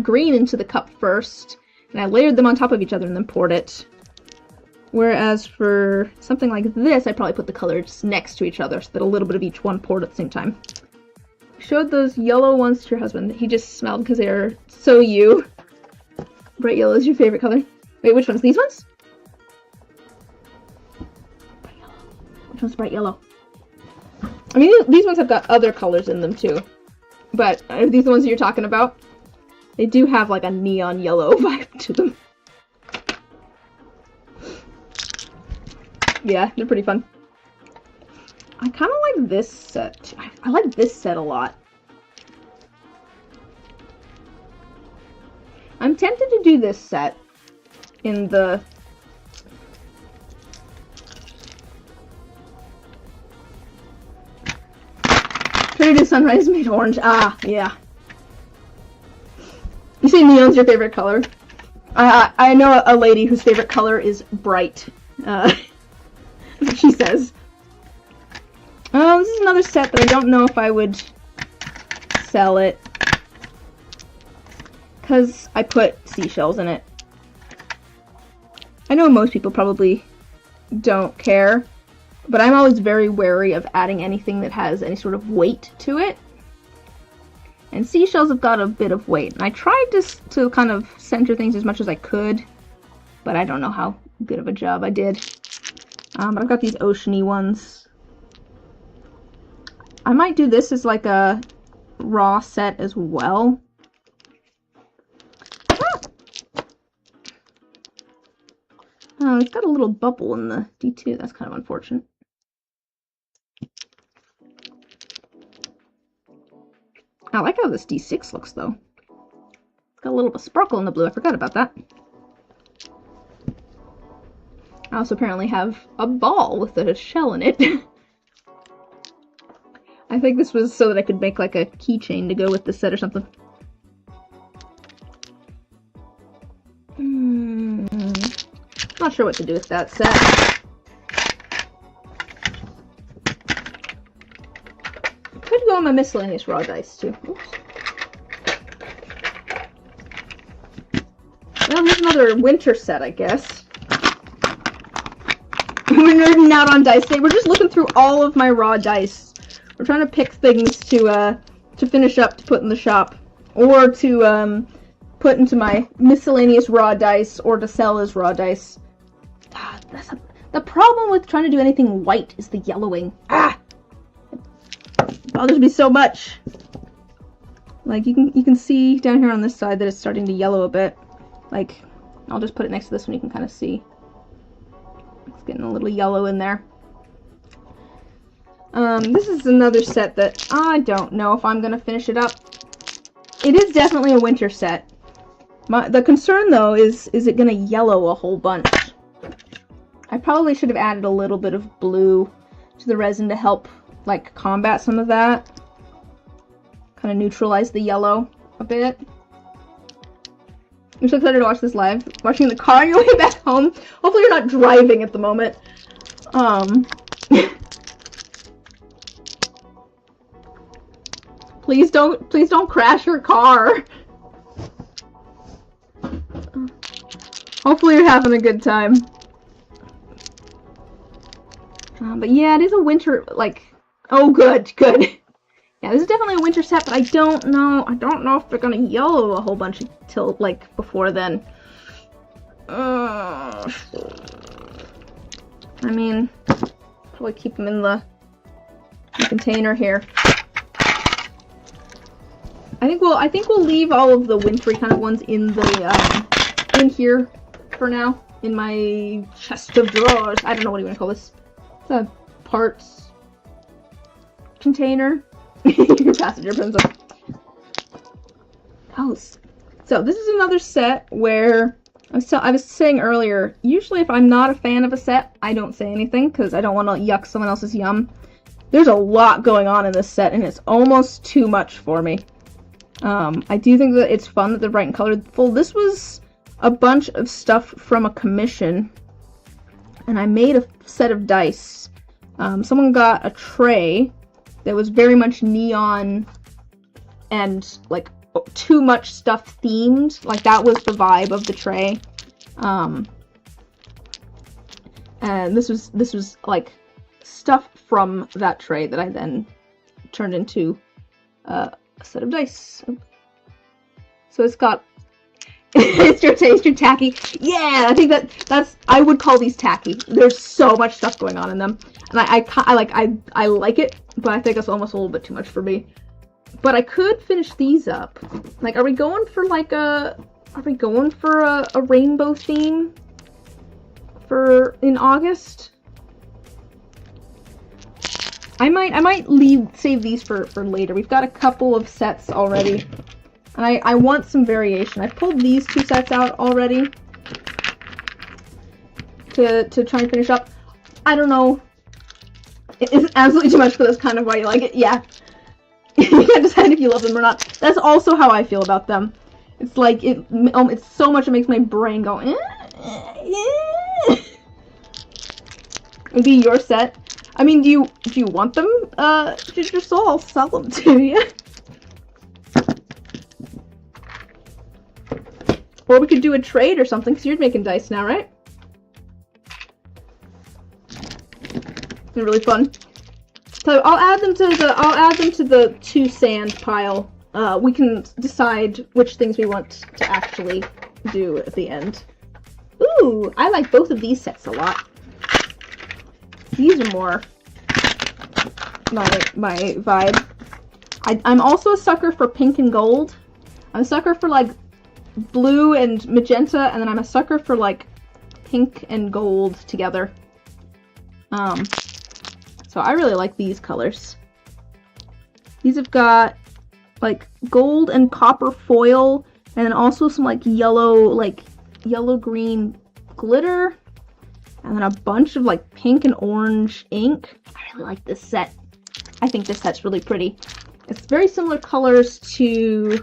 S1: green into the cup first, and I layered them on top of each other and then poured it. Whereas for something like this, I probably put the colors next to each other so that a little bit of each one poured at the same time. Showed those yellow ones to your husband. He just smelled because they are so you. Bright yellow is your favorite color. Wait, which ones? These ones? Bright yellow. Which one's bright yellow? I mean, these ones have got other colors in them too. But are these the ones that you're talking about? They do have like a neon yellow vibe to them. Yeah, they're pretty fun. I kind of like this set. I like this set a lot. I'm tempted to do this set in the... Try to do sunrise made orange. Ah, yeah. You say neon's your favorite color? I know a lady whose favorite color is bright. She says. Oh, this is another set that I don't know if I would sell it. Because I put seashells in it. I know most people probably don't care, but I'm always very wary of adding anything that has any sort of weight to it. And seashells have got a bit of weight. And I tried to kind of center things as much as I could, but I don't know how good of a job I did. But I've got these oceany ones. I might do this as like a raw set as well. it's got a little bubble in the D2. That's kind of unfortunate. I like how this D6 looks, though. It's got a little bit of sparkle in the blue. I forgot about that. I also apparently have a ball with a shell in it. I think this was so that I could make like a keychain to go with the set or something. Not sure what to do with that set. Could go on my miscellaneous raw dice too. Oops. Well, here's another winter set, I guess. We're nerding out on dice today. We're just looking through all of my raw dice. We're trying to pick things to finish up to put in the shop, or to put into my miscellaneous raw dice, or to sell as raw dice. The problem with trying to do anything white is the yellowing. Ah! It bothers me so much. Like, you can see down here on this side that it's starting to yellow a bit. Like, I'll just put it next to this one, you can kind of see. It's getting a little yellow in there. This is another set that I don't know if I'm going to finish it up. It is definitely a winter set. The concern, though, is it going to yellow a whole bunch? I probably should have added a little bit of blue to the resin to help, like, combat some of that. Kind of neutralize the yellow a bit. I'm so excited to watch this live. Watching in the car on your way back home. Hopefully you're not driving at the moment. Please don't crash your car. Hopefully you're having a good time. But yeah, it is a winter, like, oh good. Yeah, this is definitely a winter set, but I don't know if they're gonna yellow a whole bunch until, like, before then. I mean, probably keep them in the container here. I think we'll leave all of the wintry kind of ones in the, in here for now. In my chest of drawers. I don't know what you want to call this. It's a parts container. Your passenger pencil. Oh, so this is another set where I was saying earlier, usually if I'm not a fan of a set, I don't say anything because I don't want to yuck someone else's yum. There's a lot going on in this set and it's almost too much for me. I do think that it's fun that they're bright and colorful. This was a bunch of stuff from a commission, and I made a set of dice. Someone got a tray that was very much neon and, like, too much stuff themed. Like, that was the vibe of the tray. And this was like stuff from that tray that I then turned into a set of dice. So it's got it's your taste, you're tacky. Yeah, I think that's I would call these tacky. There's so much stuff going on in them, and I like it, but I think it's almost a little bit too much for me. But I could finish these up. Like, are we going for a rainbow theme in August? I might save these for later. We've got a couple of sets already. And I want some variation. I've pulled these two sets out already to try and finish up. I don't know. It's absolutely too much for this kind of why you like it. Yeah. You can't decide if you love them or not. That's also how I feel about them. It's like, it's so much it makes my brain go, It'd be your set. I mean, do you want them? Just so I'll sell them to you. Or we could do a trade or something, because you're making dice now, right? It's really fun. So I'll add them to the to sand pile. We can decide which things we want to actually do at the end. Ooh, I like both of these sets a lot. These are more my vibe. I'm also a sucker for pink and gold. I'm a sucker for, like, blue and magenta, and then I'm a sucker for, like, pink and gold together. So I really like these colors. These have got like gold and copper foil, and then also some like yellow-green glitter, and then a bunch of like pink and orange ink. I really like this set. I think this set's really pretty. It's very similar colors to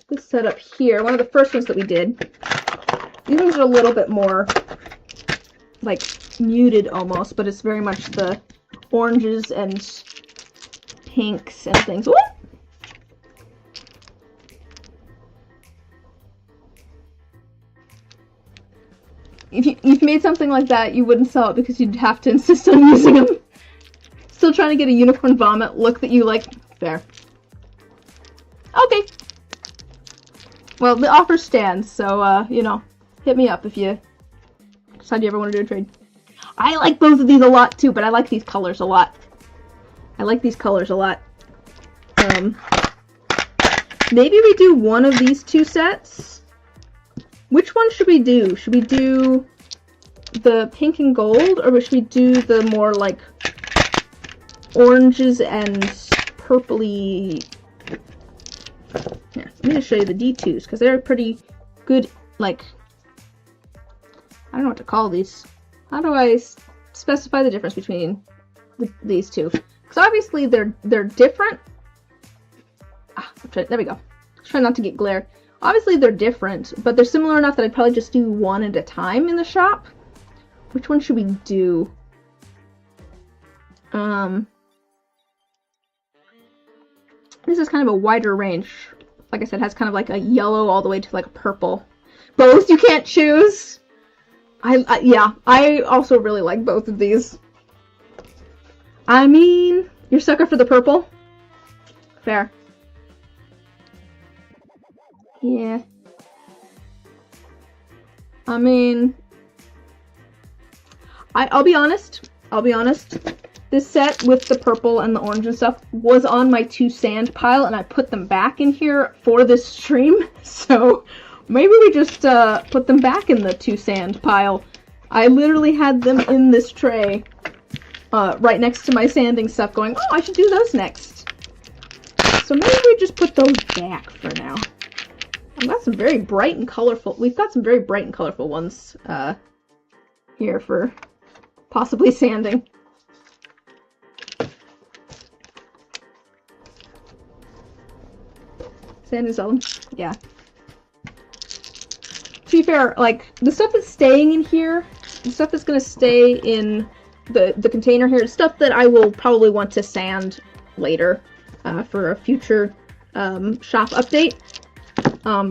S1: this set up here, one of the first ones that we did. These ones are a little bit more like muted almost, but it's very much the oranges and pinks and things. Ooh! If you made something like that, you wouldn't sell it because you'd have to insist on using them. Still trying to get a unicorn vomit look that you like. Fair. Okay. Well, the offer stands, so, you know, hit me up if you decide you ever want to do a trade. I like both of these a lot, too, but I like these colors a lot. I like these colors a lot. Maybe we do one of these two sets. Which one should we do? Should we do the pink and gold, or should we do the more, like, oranges and purpley? Yeah, I'm going to show you the D2s, because they're pretty good, like, I don't know what to call these. How do I specify the difference between these two? Because obviously they're different. There we go. Try not to get glare. Obviously they're different, but they're similar enough that I'd probably just do one at a time in the shop. Which one should we do? This is kind of a wider range. Like I said, it has kind of like a yellow all the way to like a purple. Both you can't choose. Yeah, I also really like both of these. I mean, you're a sucker for the purple? Fair. Yeah. I mean, I'll be honest. This set with the purple and the orange and stuff was on my 2 sand pile, and I put them back in here for this stream. So maybe we just put them back in the 2 sand pile. I literally had them in this tray right next to my sanding stuff going, oh, I should do those next. So maybe we just put those back for now. I've got some very bright and colorful, we've got some very bright and colorful ones here for possibly sanding. Sand and sell them? Yeah. To be fair, like, the stuff that's staying in here, the stuff that's gonna stay in the container here is stuff that I will probably want to sand later for a future shop update.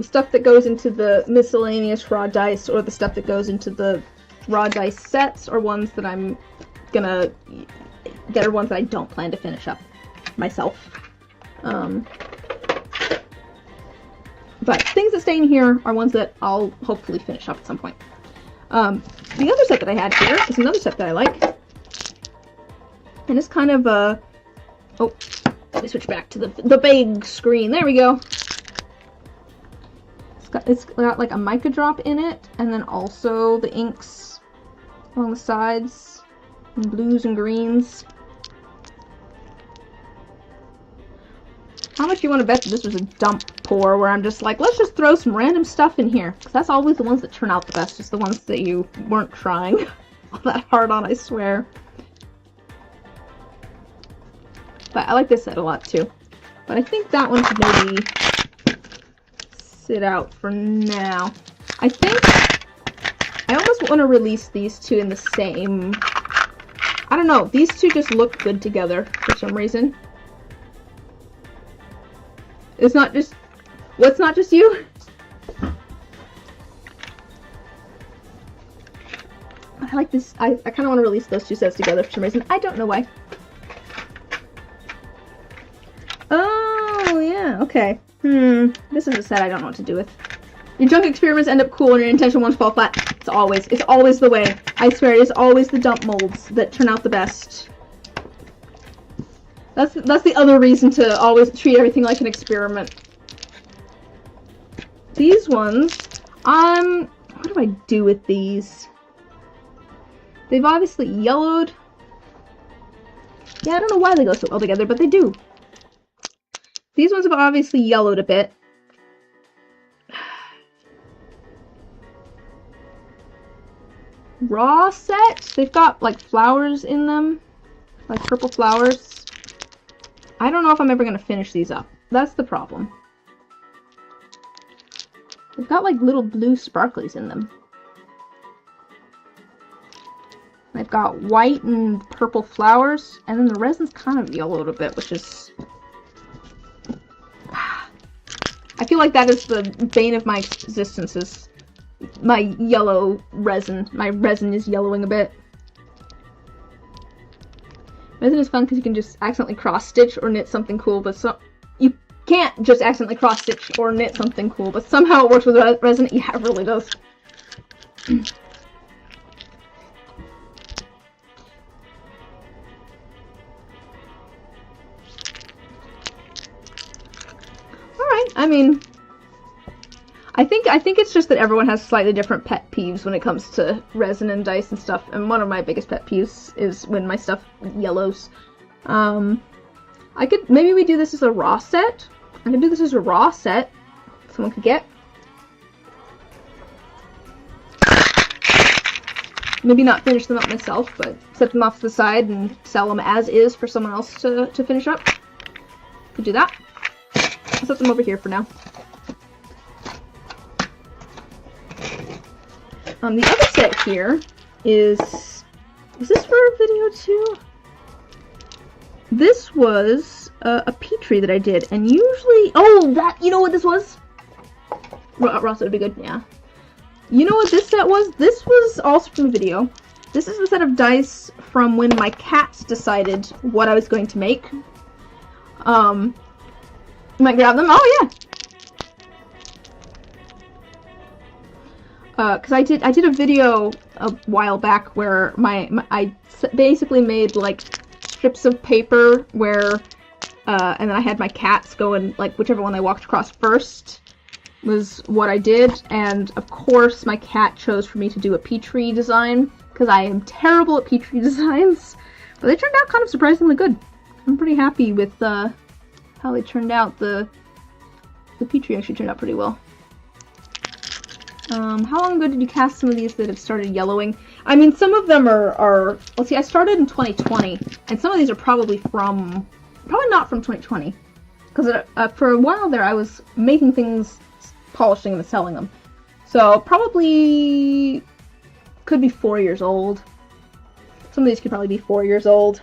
S1: Stuff that goes into the miscellaneous raw dice or the stuff that goes into the raw dice sets are ones that I'm gonna get, are ones that I don't plan to finish up myself. But things that stay in here are ones that I'll hopefully finish up at some point. The other set that I had here is another set that I like. And it's kind of a... Oh, let me switch back to the big screen. There we go. It's got like a mica drop in it, and then also the inks along the sides, and blues and greens. How much you want to bet that this was a dump pour where I'm just like, let's just throw some random stuff in here? Because that's always the ones that turn out the best, just the ones that you weren't trying all that hard on, I swear. But I like this set a lot too. But I think that one should maybe sit out for now. I think I almost want to release these two in the same... I don't know, these two just look good together for some reason. It's not just... What's not just you? I like this. I kind of want to release those two sets together for some reason. I don't know why. Oh, yeah, okay. This is a set I don't know what to do with. Your junk experiments end up cool and your intentional ones fall flat. It's always the way. I swear, it is always the dump molds that turn out the best. That's the other reason to always treat everything like an experiment. These ones, What do I do with these? They've obviously yellowed. Yeah, I don't know why they go so well together, but they do. These ones have obviously yellowed a bit. Raw set. They've got like flowers in them, like purple flowers. I don't know if I'm ever going to finish these up. That's the problem. They've got like little blue sparklies in them. They've got white and purple flowers, and then the resin's kind of yellowed a bit, which is... I feel like that is the bane of my existence, is my yellow resin. My resin is yellowing a bit. Resin is fun because you can just accidentally cross-stitch or knit something cool, but you can't just accidentally cross-stitch or knit something cool, but somehow it works with resin. Yeah, it really does. I mean, I think it's just that everyone has slightly different pet peeves when it comes to resin and dice and stuff, and one of my biggest pet peeves is when my stuff yellows. Maybe we do this as a raw set. I could do this as a raw set. Someone could get. Maybe not finish them up myself, but set them off to the side and sell them as is for someone else to finish up. Could do that. I'll set them over here for now. The other set here is this for a video too? This was a Petrie that I did, and usually, you know what this was? Ross, would be good, yeah. You know what this set was? This was also from a video. This is the set of dice from when my cats decided what I was going to make. You might grab them. Oh yeah. Cause I did a video a while back where I basically made like strips of paper where, and then I had my cats go and like whichever one they walked across first was what I did, and of course my cat chose for me to do a Petrie design because I am terrible at Petrie designs, but they turned out kind of surprisingly good. I'm pretty happy with how they turned out. The Petrie actually turned out pretty well. How long ago did you cast some of these that have started yellowing? I mean, some of them are let's see, I started in 2020, and some of these are probably not from 2020. Because for a while there, I was making things, polishing them and selling them. So, probably could be 4 years old. Some of these could probably be 4 years old.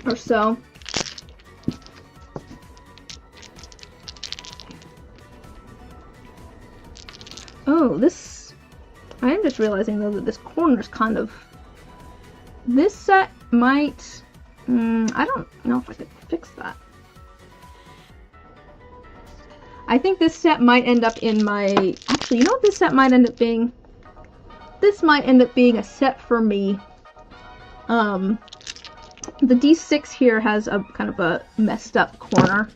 S1: Or so. Oh, this... I am just realizing, though, that this corner's kind of... This set might... I don't know if I could fix that. I think this set might end up in my... Actually, you know what this set might end up being? This might end up being a set for me. The D6 here has a kind of a messed up corner.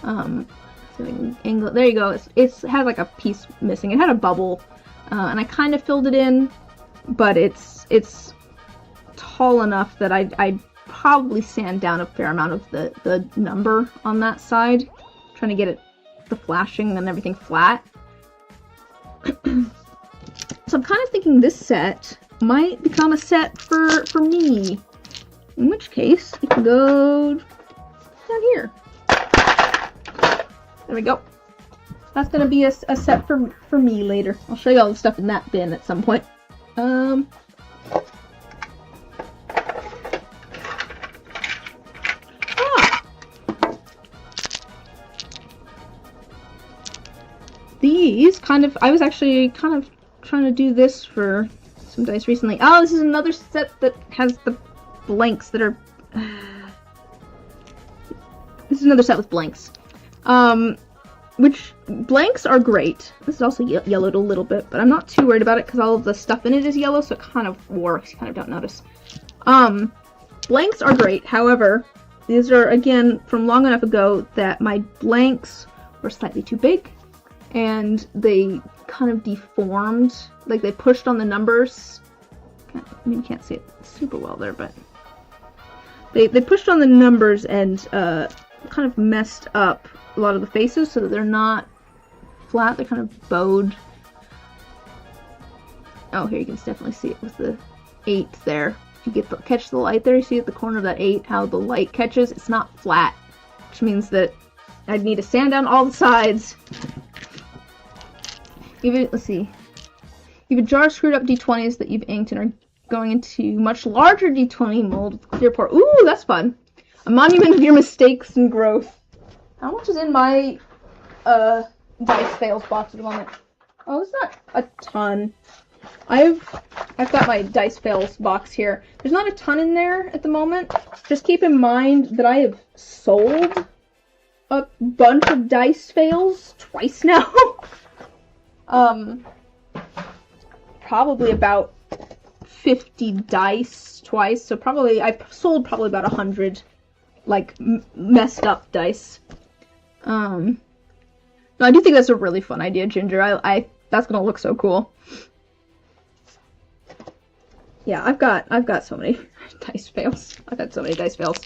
S1: Angle. There you go. It has like a piece missing. It had a bubble, and I kind of filled it in, but it's tall enough that I'd probably sand down a fair amount of the number on that side, trying to get the flashing and everything flat. So I'm kind of thinking this set might become a set for me, in which case it can go down here. There we go. That's gonna be a set for me later. I'll show you all the stuff in that bin at some point. These I was actually kind of trying to do this for some dice recently. Oh, this is another set that has the blanks that are... This is another set with blanks. Which, blanks are great. This is also yellowed a little bit, but I'm not too worried about it because all of the stuff in it is yellow, so it kind of works. You kind of don't notice. Blanks are great. However, these are, again, from long enough ago that my blanks were slightly too big, and they kind of deformed. Like they pushed on the numbers. I mean, you can't see it super well there, but they pushed on the numbers and kind of messed up a lot of the faces so that they're not flat. They're kind of bowed. Oh, here you can definitely see it with the 8 there. If you catch the light there, you see at the corner of that 8 how the light catches. It's not flat, which means that I'd need to sand down all the sides. Let's see. You have a jar of screwed up D20s that you've inked and are going into much larger D20 mold with clear pour. Ooh, that's fun. A monument of your mistakes and growth. How much is in my dice fails box at the moment? Oh, it's not a ton. I've got my dice fails box here. There's not a ton in there at the moment. Just keep in mind that I have sold a bunch of dice fails twice now. Probably about 50 dice twice, so probably I've sold probably about 100 like messed up dice. No, I do think that's a really fun idea, Ginger. I that's gonna look so cool. Yeah, I've got so many dice fails. I've had so many dice fails.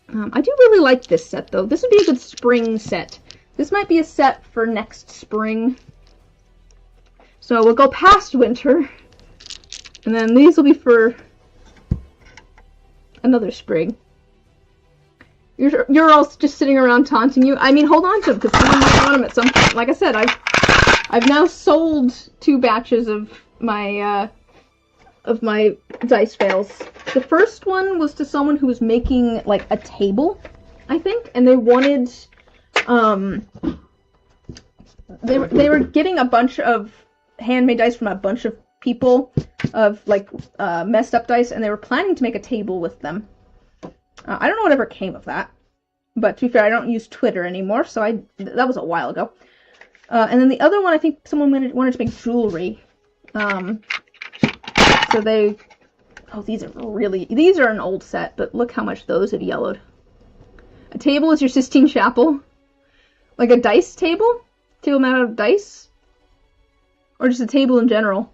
S1: I do really like this set though. This would be a good spring set. This might be a set for next spring. So we'll go past winter, and then these will be for another spring. You're all just sitting around taunting you. I mean, hold on to them, because someone might want them at some point. Like I said, I've now sold 2 batches of my dice fails. The first one was to someone who was making like a table, I think, and they wanted they were getting a bunch of handmade dice from a bunch of people of like messed up dice, and they were planning to make a table with them. I don't know whatever came of that, but to be fair, I don't use Twitter anymore, so that was a while ago. And then the other one, I think someone wanted to make jewelry. So these are an old set, but look how much those have yellowed. A table is your Sistine Chapel? Like a dice table? Table made out of dice? Or just a table in general?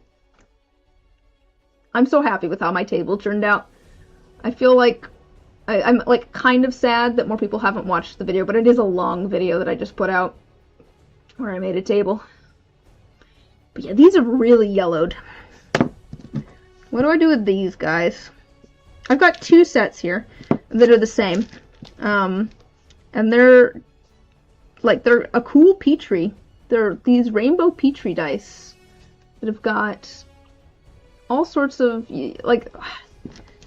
S1: I'm so happy with how my table turned out. I feel like I'm like kind of sad that more people haven't watched the video, but it is a long video that I just put out where I made a table. But yeah, these have really yellowed. What do I do with these guys? I've got 2 sets here that are the same. And they're a cool Petri. They're these rainbow Petri dice that have got all sorts of, like,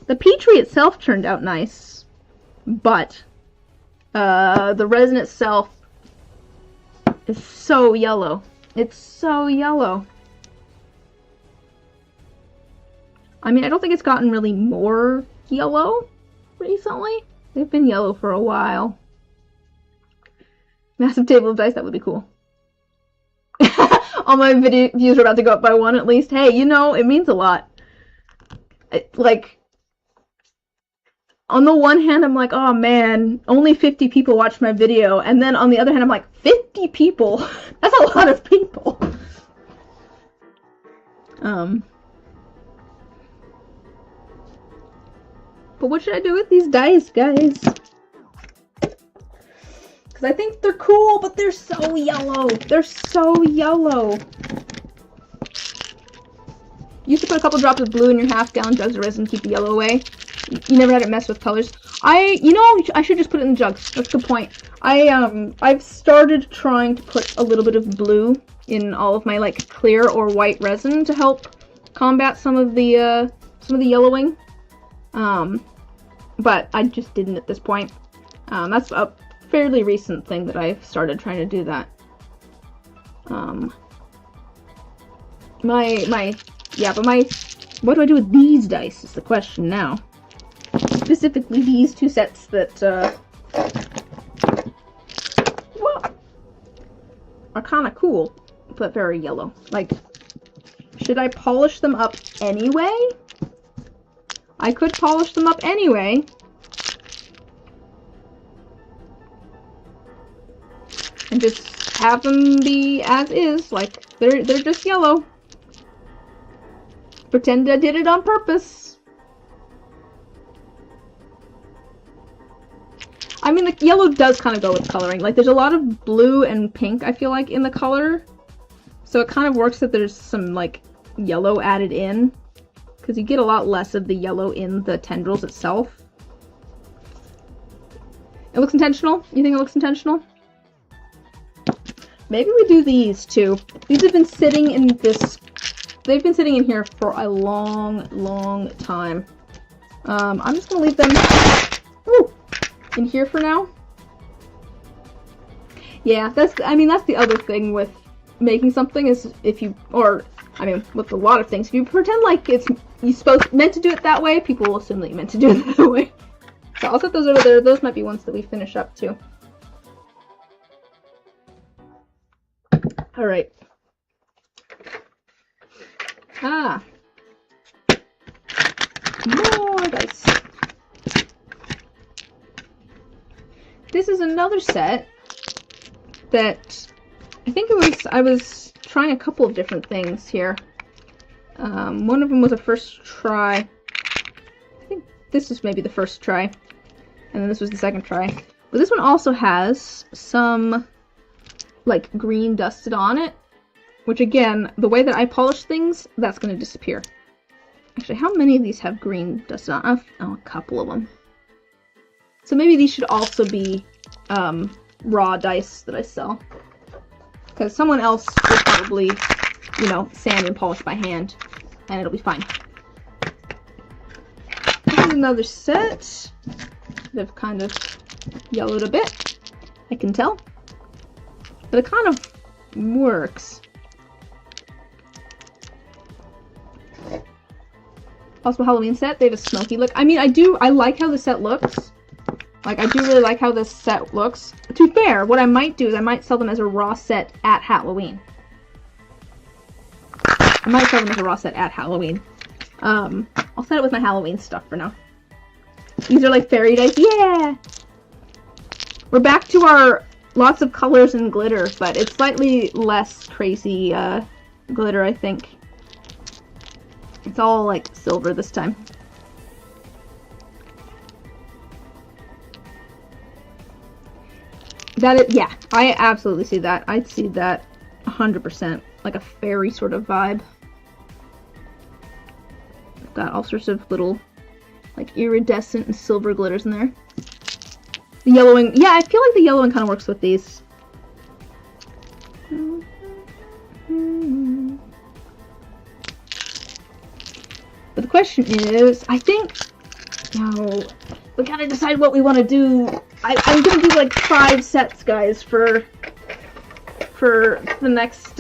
S1: the Petri itself turned out nice, but the resin itself is so yellow. It's so yellow. I mean, I don't think it's gotten really more yellow recently. They've been yellow for a while. Massive table of dice, that would be cool. All my views are about to go up by 1 at least. Hey, you know, it means a lot. Like, on the one hand, I'm like, oh man, only 50 people watched my video. And then on the other hand, I'm like, 50 people? That's a lot of people. But what should I do with these dice, guys? Because I think they're cool, but they're so yellow. They're so yellow. You used to put a couple drops of blue in your half-gallon jugs of resin and keep the yellow away. You never had it mess with colors. You know, I should just put it in jugs. That's a good point. I've started trying to put a little bit of blue in all of my, like, clear or white resin to help combat some of the yellowing. But I just didn't at this point. That's a fairly recent thing that I've started trying to do that. What do I do with these dice is the question now. Specifically these 2 sets that, are kind of cool, but very yellow. Like, should I polish them up anyway? I could polish them up anyway. And just have them be as is, like they're just yellow. Pretend I did it on purpose. I mean, the yellow does kind of go with coloring. Like, there's a lot of blue and pink, I feel like, in the color. So it kind of works that there's some, like, yellow added in. Because you get a lot less of the yellow in the tendrils itself. It looks intentional? You think it looks intentional? Maybe we do these, too. These have been sitting in this... They've been sitting in here for a long, long time. I'm just gonna leave them... Woo! In here for now. Yeah, that's the other thing with making something is if you, or I mean with a lot of things, if you pretend like meant to do it that way, people will assume that you meant to do it that way. So I'll set those over there. Those might be ones that we finish up too. All right. More dice. This is another set that I was trying a couple of different things here. One of them was a first try. I think this was maybe the first try, and then this was the second try. But this one also has some like green dusted on it, which again, the way that I polish things, that's going to disappear. Actually, how many of these have green dusted on? Oh, a couple of them. So maybe these should also be raw dice that I sell. Because someone else will probably, you know, sand and polish by hand, and it'll be fine. Here's another set. They've kind of yellowed a bit, I can tell. But it kind of works. Also, Halloween set, they have a smoky look. I mean, I like how the set looks. Like, I do really like how this set looks. To be fair, what I might do is I might sell them as a raw set at Halloween. I'll set it with my Halloween stuff for now. These are like fairy dice. Yeah! We're back to our lots of colors and glitter, but it's slightly less crazy glitter, I think. It's all like silver this time. Yeah, I absolutely see that. I'd see that 100%. Like a fairy sort of vibe. I've got all sorts of little, like, iridescent and silver glitters in there. The yellowing, yeah, I feel like the yellowing kind of works with these. But the question is, I think, we gotta decide what we want to do. I'm gonna do like 5 sets, guys, for the next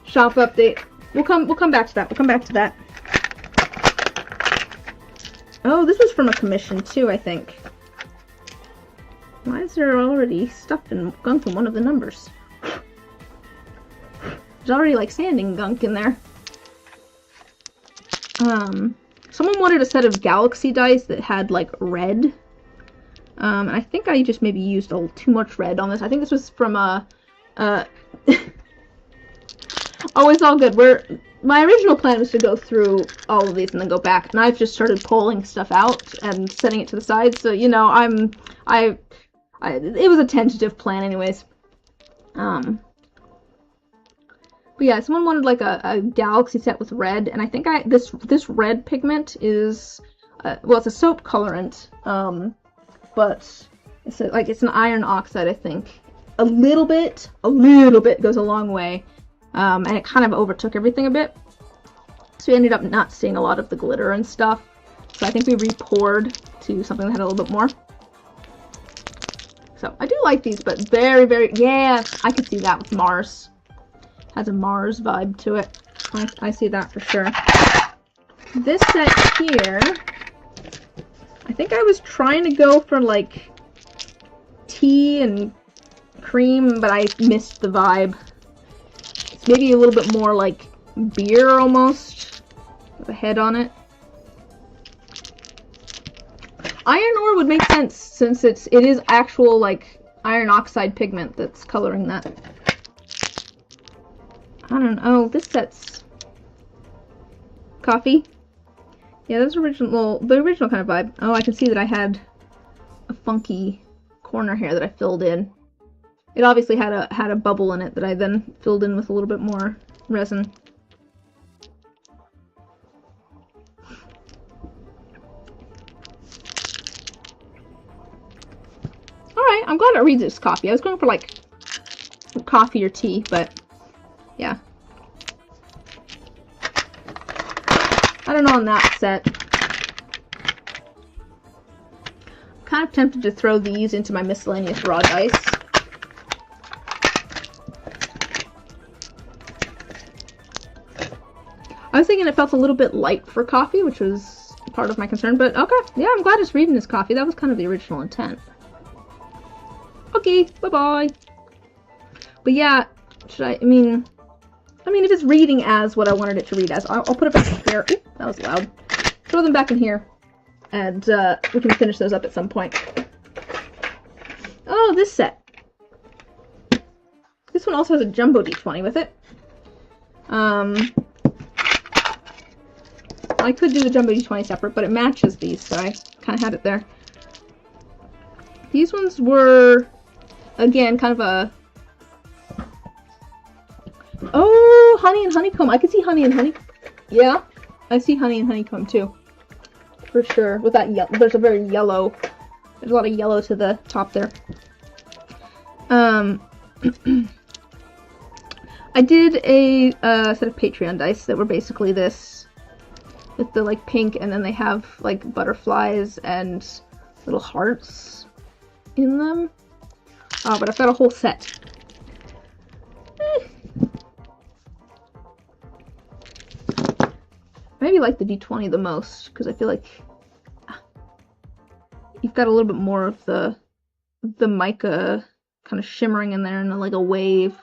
S1: shop update. We'll come back to that. Oh, this was from a commission too, I think. Why is there already stuff and gunk in one of the numbers? There's already like sanding gunk in there. Someone wanted a set of galaxy dice that had like red. And I think I just maybe used a little too much red on this. I think this was from oh, it's all good. My original plan was to go through all of these and then go back, and I've just started pulling stuff out and setting it to the side. So, you know, it was a tentative plan anyways. But yeah, someone wanted like a galaxy set with red, and I think this red pigment is, well, it's a soap colorant, but it's it's an iron oxide, I think. A little bit goes a long way, and it kind of overtook everything a bit. So we ended up not seeing a lot of the glitter and stuff. So I think we re-poured to something that had a little bit more. So I do like these, but very, very, yeah, I could see that with Mars. Has a Mars vibe to it. I see that for sure. This set here, I think I was trying to go for like tea and cream, but I missed the vibe. It's maybe a little bit more like beer almost, with a head on it. Iron ore would make sense since it is actual like iron oxide pigment that's coloring that. I don't know. Oh, this set's coffee. Yeah, that's the original kind of vibe. Oh, I can see that I had a funky corner here that I filled in. It obviously had a bubble in it that I then filled in with a little bit more resin. Alright, I'm glad it reads as coffee. I was going for like coffee or tea, but yeah. I don't know on that set. I'm kind of tempted to throw these into my miscellaneous raw dice. I was thinking it felt a little bit light for coffee, which was part of my concern, but okay. Yeah, I'm glad it's reading as coffee. That was kind of the original intent. Okay, bye-bye. But yeah, I mean, if it's reading as what I wanted it to read as, I'll put it back in here. Oop, that was loud. Throw them back in here, and we can finish those up at some point. Oh, this set. This one also has a jumbo D20 with it. I could do the jumbo D20 separate, but it matches these, so I kind of had it there. These ones were, again, kind of a... Oh, honey and honeycomb. I could see honey and honeycomb. Yeah, I see honey and honeycomb too. For sure. With that yellow, there's a very yellow, there's a lot of yellow to the top there. I did a set of Patreon dice that were basically this, with the like pink, and then they have like butterflies and little hearts in them. Oh, but I've got a whole set. Maybe like the D20 the most, because I feel like you've got a little bit more of the mica kind of shimmering in there and like a wave.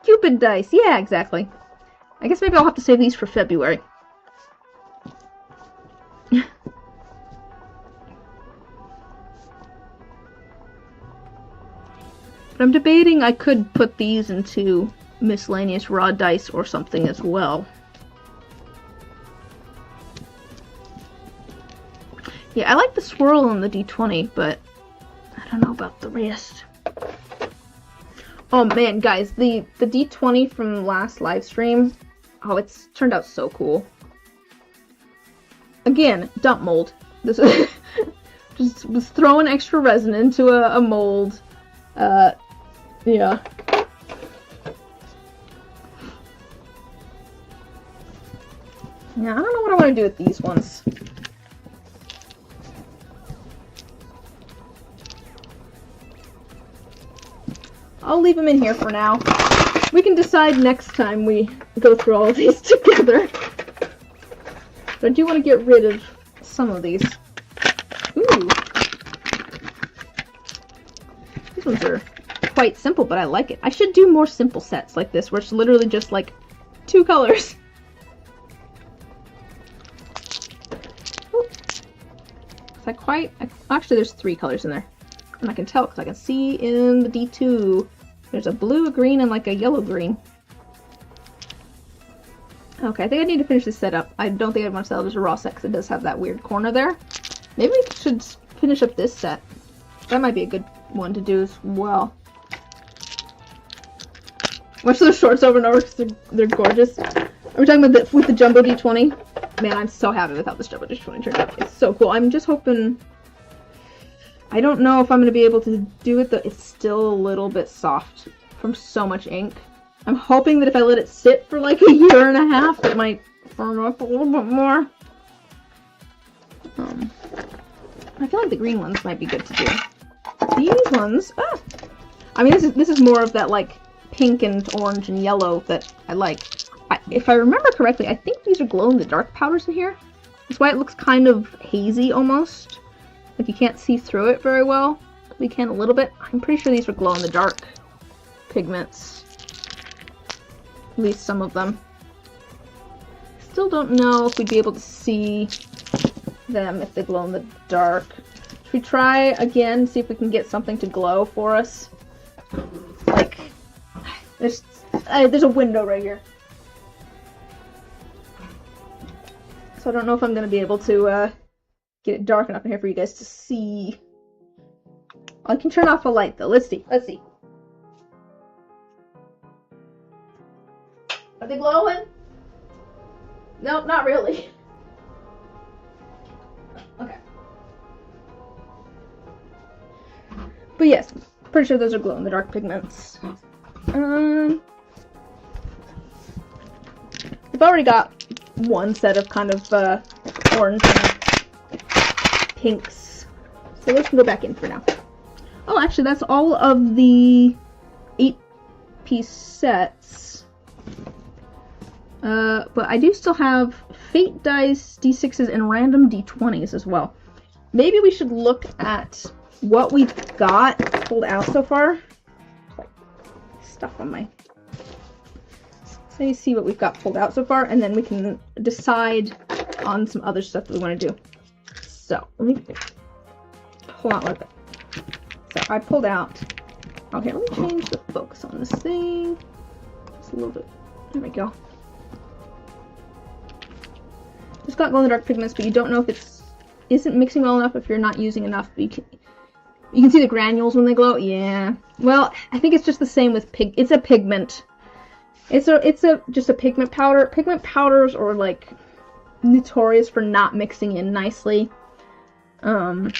S1: Cupid dice, yeah, exactly. I guess maybe I'll have to save these for February. But I'm debating I could put these into miscellaneous raw dice or something as well. Yeah, I like the swirl on the D20, but I don't know about the rest. Oh man, guys, the D20 from last live stream, oh, it's turned out so cool. Again, dump mold. This is just was throwing extra resin into a mold. Yeah. Yeah, I don't know what I want to do with these ones. I'll leave them in here for now. We can decide next time we go through all of these together. But I do want to get rid of some of these. Ooh. These ones are quite simple, but I like it. I should do more simple sets like this, where it's literally just like 2 colors. Actually, there's 3 colors in there. And I can tell because I can see in the D2 there's a blue, a green, and like a yellow-green. Okay, I think I need to finish this set up. I don't think I want to sell it as a raw set because it does have that weird corner there. Maybe we should finish up this set. That might be a good one to do as well. Watch those shorts over and over because they're gorgeous. Are we talking about with the jumbo D20? Man, I'm so happy with how this jumbo D20 turned out. It's so cool. I'm just hoping... I don't know if I'm going to be able to do it, though. It's still a little bit soft from so much ink. I'm hoping that if I let it sit for like a year and a half, it might firm up a little bit more. I feel like the green ones might be good to do. These ones... Ah! I mean, this is more of that, like, pink and orange and yellow that I like. If I remember correctly, I think these are glow-in-the-dark powders in here. That's why it looks kind of hazy, almost. Like you can't see through it very well. We can a little bit. I'm pretty sure these were glow-in-the-dark pigments. At least some of them. Still don't know if we'd be able to see them if they glow in the dark. Should we try again, see if we can get something to glow for us? Like, There's a window right here. So I don't know if I'm going to be able to get it dark enough in here for you guys to see. I can turn off a light though. Let's see. Let's see. Are they glowing? Nope, not really. Okay. But yes, pretty sure those are glow-in-the-dark pigments. I've already got one set of kind of orange and pinks. So let's go back in for now. Oh, actually, that's all of the 8-piece sets. But I do still have Fate dice, D6s, and random D20s as well. Maybe we should look at what we've got pulled out so far. Like stuff on my... So let me see what we've got pulled out so far, and then we can decide on some other stuff that we want to do. So, let me pull out like that. So, I pulled out... Okay, let me change the focus on this thing. Just a little bit. There we go. Just got glow-in-the-dark pigments, but you don't know if it isn't mixing well enough if you're not using enough. But you can see the granules when they glow. Yeah. Well, I think it's just the same with it's a pigment. It's just a pigment powder. Pigment powders are like notorious for not mixing in nicely. The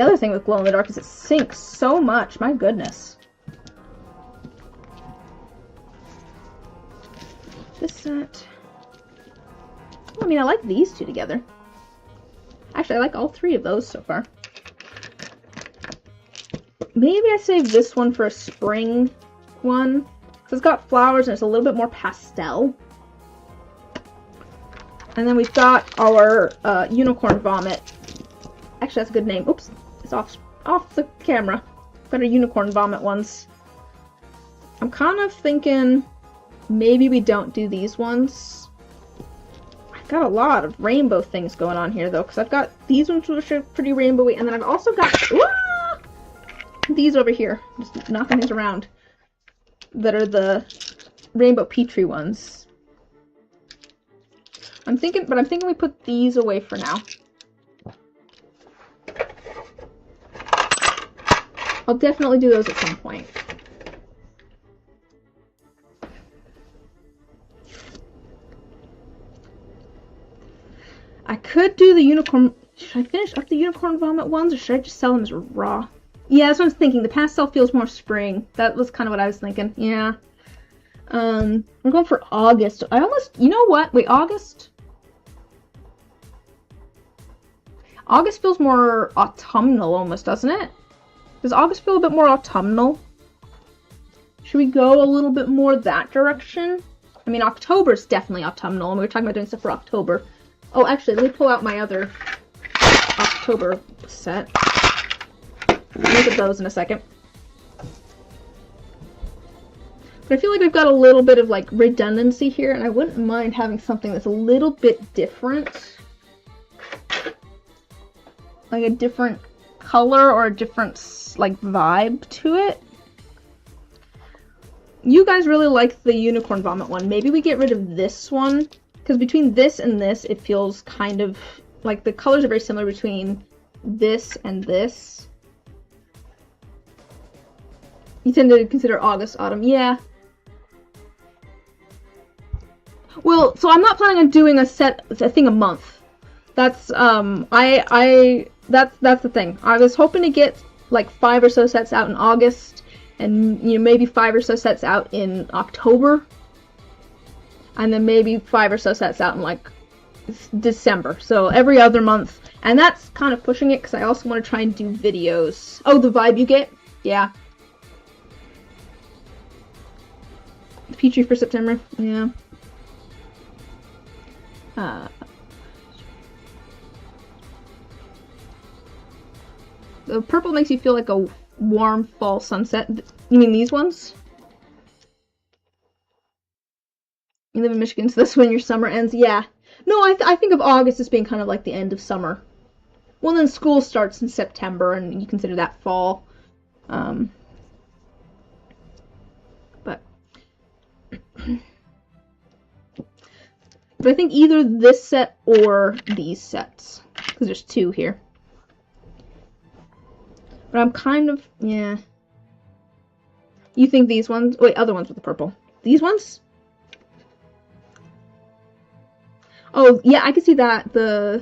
S1: other thing with glow-in-the-dark is it sinks so much. My goodness. This set. I mean, I like these two together. Actually, I like all three of those so far. Maybe I save this one for a spring one. Because it's got flowers and it's a little bit more pastel. And then we've got our unicorn vomit. Actually, that's a good name. Oops, it's off the camera. Got our unicorn vomit ones. I'm kind of thinking maybe we don't do these ones. Got a lot of rainbow things going on here though, because I've got these ones which are pretty rainbowy, and then I've also got these over here, just knocking these around, that are the rainbow Petri ones. I'm thinking we put these away for now. I'll definitely do those at some point. I could do the unicorn... Should I finish up the unicorn vomit ones, or should I just sell them as raw? Yeah, that's what I was thinking. The pastel feels more spring. That was kind of what I was thinking. Yeah. I'm going for August. I almost... You know what? Wait, August? August feels more autumnal almost, doesn't it? Does August feel a bit more autumnal? Should we go a little bit more that direction? I mean, October's definitely autumnal, and we were talking about doing stuff for October. Oh, actually, let me pull out my other October set. Look at those in a second. But I feel like we've got a little bit of, like, redundancy here, and I wouldn't mind having something that's a little bit different. Like a different color or a different, like, vibe to it. You guys really like the unicorn vomit one. Maybe we get rid of this one. Because between this and this, it feels kind of... Like, the colors are very similar between this and this. You tend to consider August autumn. Yeah. Well, so I'm not planning on doing a thing a month. That's, that's the thing. I was hoping to get, like, 5 or so sets out in August. And, you know, maybe 5 or so sets out in October. And then maybe 5 or so sets out in, like, December. So every other month. And that's kind of pushing it, because I also want to try and do videos. Oh, the vibe you get? Yeah. The Petri for September? Yeah. The purple makes you feel like a warm fall sunset. You mean these ones? You live in Michigan, so that's when your summer ends. Yeah. No, I think of August as being kind of like the end of summer. Well, then school starts in September, and you consider that fall. But But I think either this set or these sets. Because there's 2 here. But I'm kind of... yeah. You think these ones... wait, other ones with the purple. These ones? Oh, yeah, I can see that. The...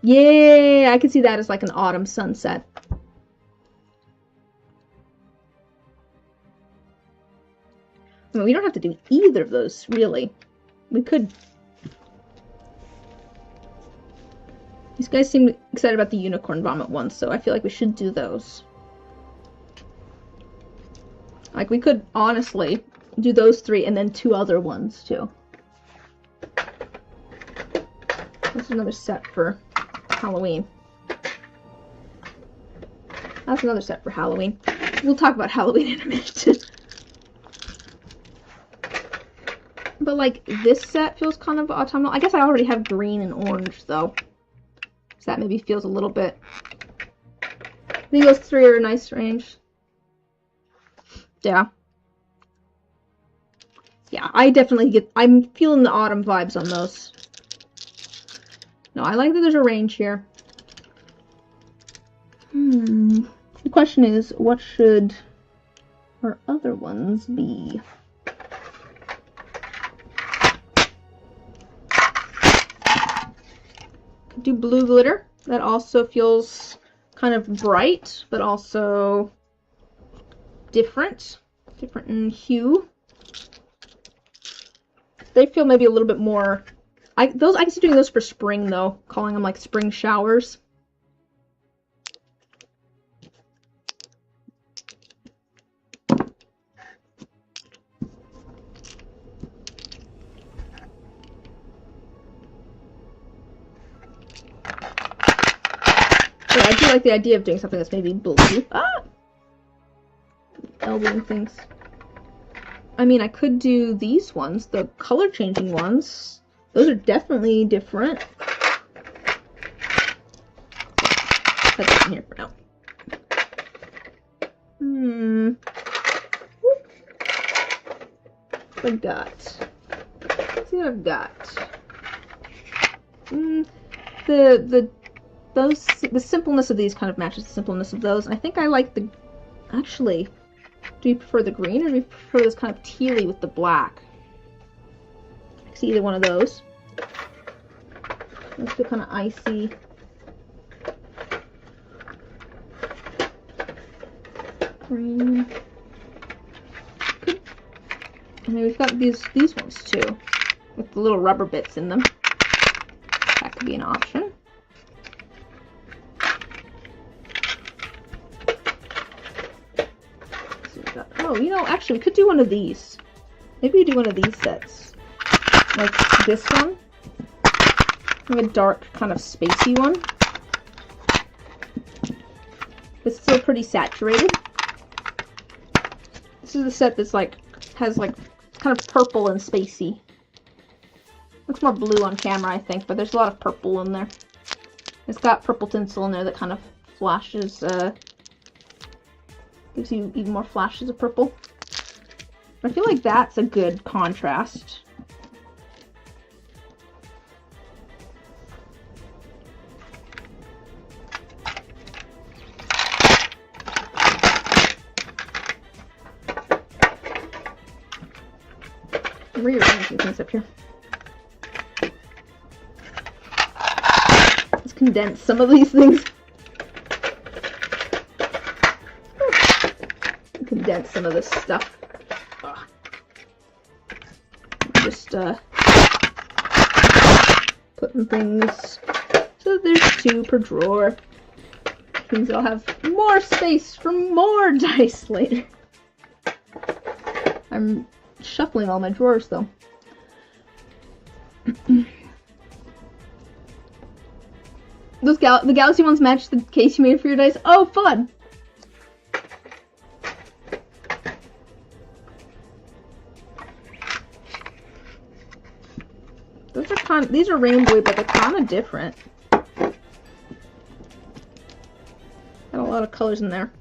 S1: yeah, I can see that as like an autumn sunset. I mean, we don't have to do either of those, really. We could. These guys seem excited about the unicorn vomit ones, so I feel like we should do those. Like, we could, honestly, do those 3 and then 2 other ones, too. This is another set for Halloween. That's another set for Halloween. We'll talk about Halloween in a minute. But, like, this set feels kind of autumnal. I guess I already have green and orange, though. So that maybe feels a little bit... I think those 3 are a nice range. Yeah. Yeah, I definitely get... I'm feeling the autumn vibes on those. No, I like that there's a range here. The question is, what should our other ones be? Do blue glitter. That also feels kind of bright, but also different in hue. They feel maybe a little bit more... I can see doing those for spring, though. Calling them, like, spring showers. I do like the idea of doing something that's maybe blue. Ah! Elbowing things. I mean, I could do these ones, the color changing ones. Those are definitely different. Put that in here for now. What I've got. Let's see what I've got. The simpleness of these kind of matches the simpleness of those. I think I like the... Actually, do you prefer the green or do you prefer this kind of tealy with the black? I can see either one of those. Let's do kind of icy. Green. Good. And then we've got these ones too, with the little rubber bits in them. That could be an option. Oh, you know, actually, we could do one of these. Maybe we do one of these sets. Like this one. Like a dark, kind of spacey one. It's still pretty saturated. This is the set that's like, has like, kind of purple and spacey. Looks more blue on camera, I think, but there's a lot of purple in there. It's got purple tinsel in there that kind of flashes, gives you even more flashes of purple. I feel like that's a good contrast. I'm rearranging things up here. Let's condense some of these things. Condense some of this stuff. Ugh. Just putting things so there's 2 per drawer. Means I'll have more space for more dice later. I'm shuffling all my drawers though. The Galaxy ones match the case you made for your dice. Oh, fun! These are rainbowy, but they're kind of different. Got a lot of colors in there.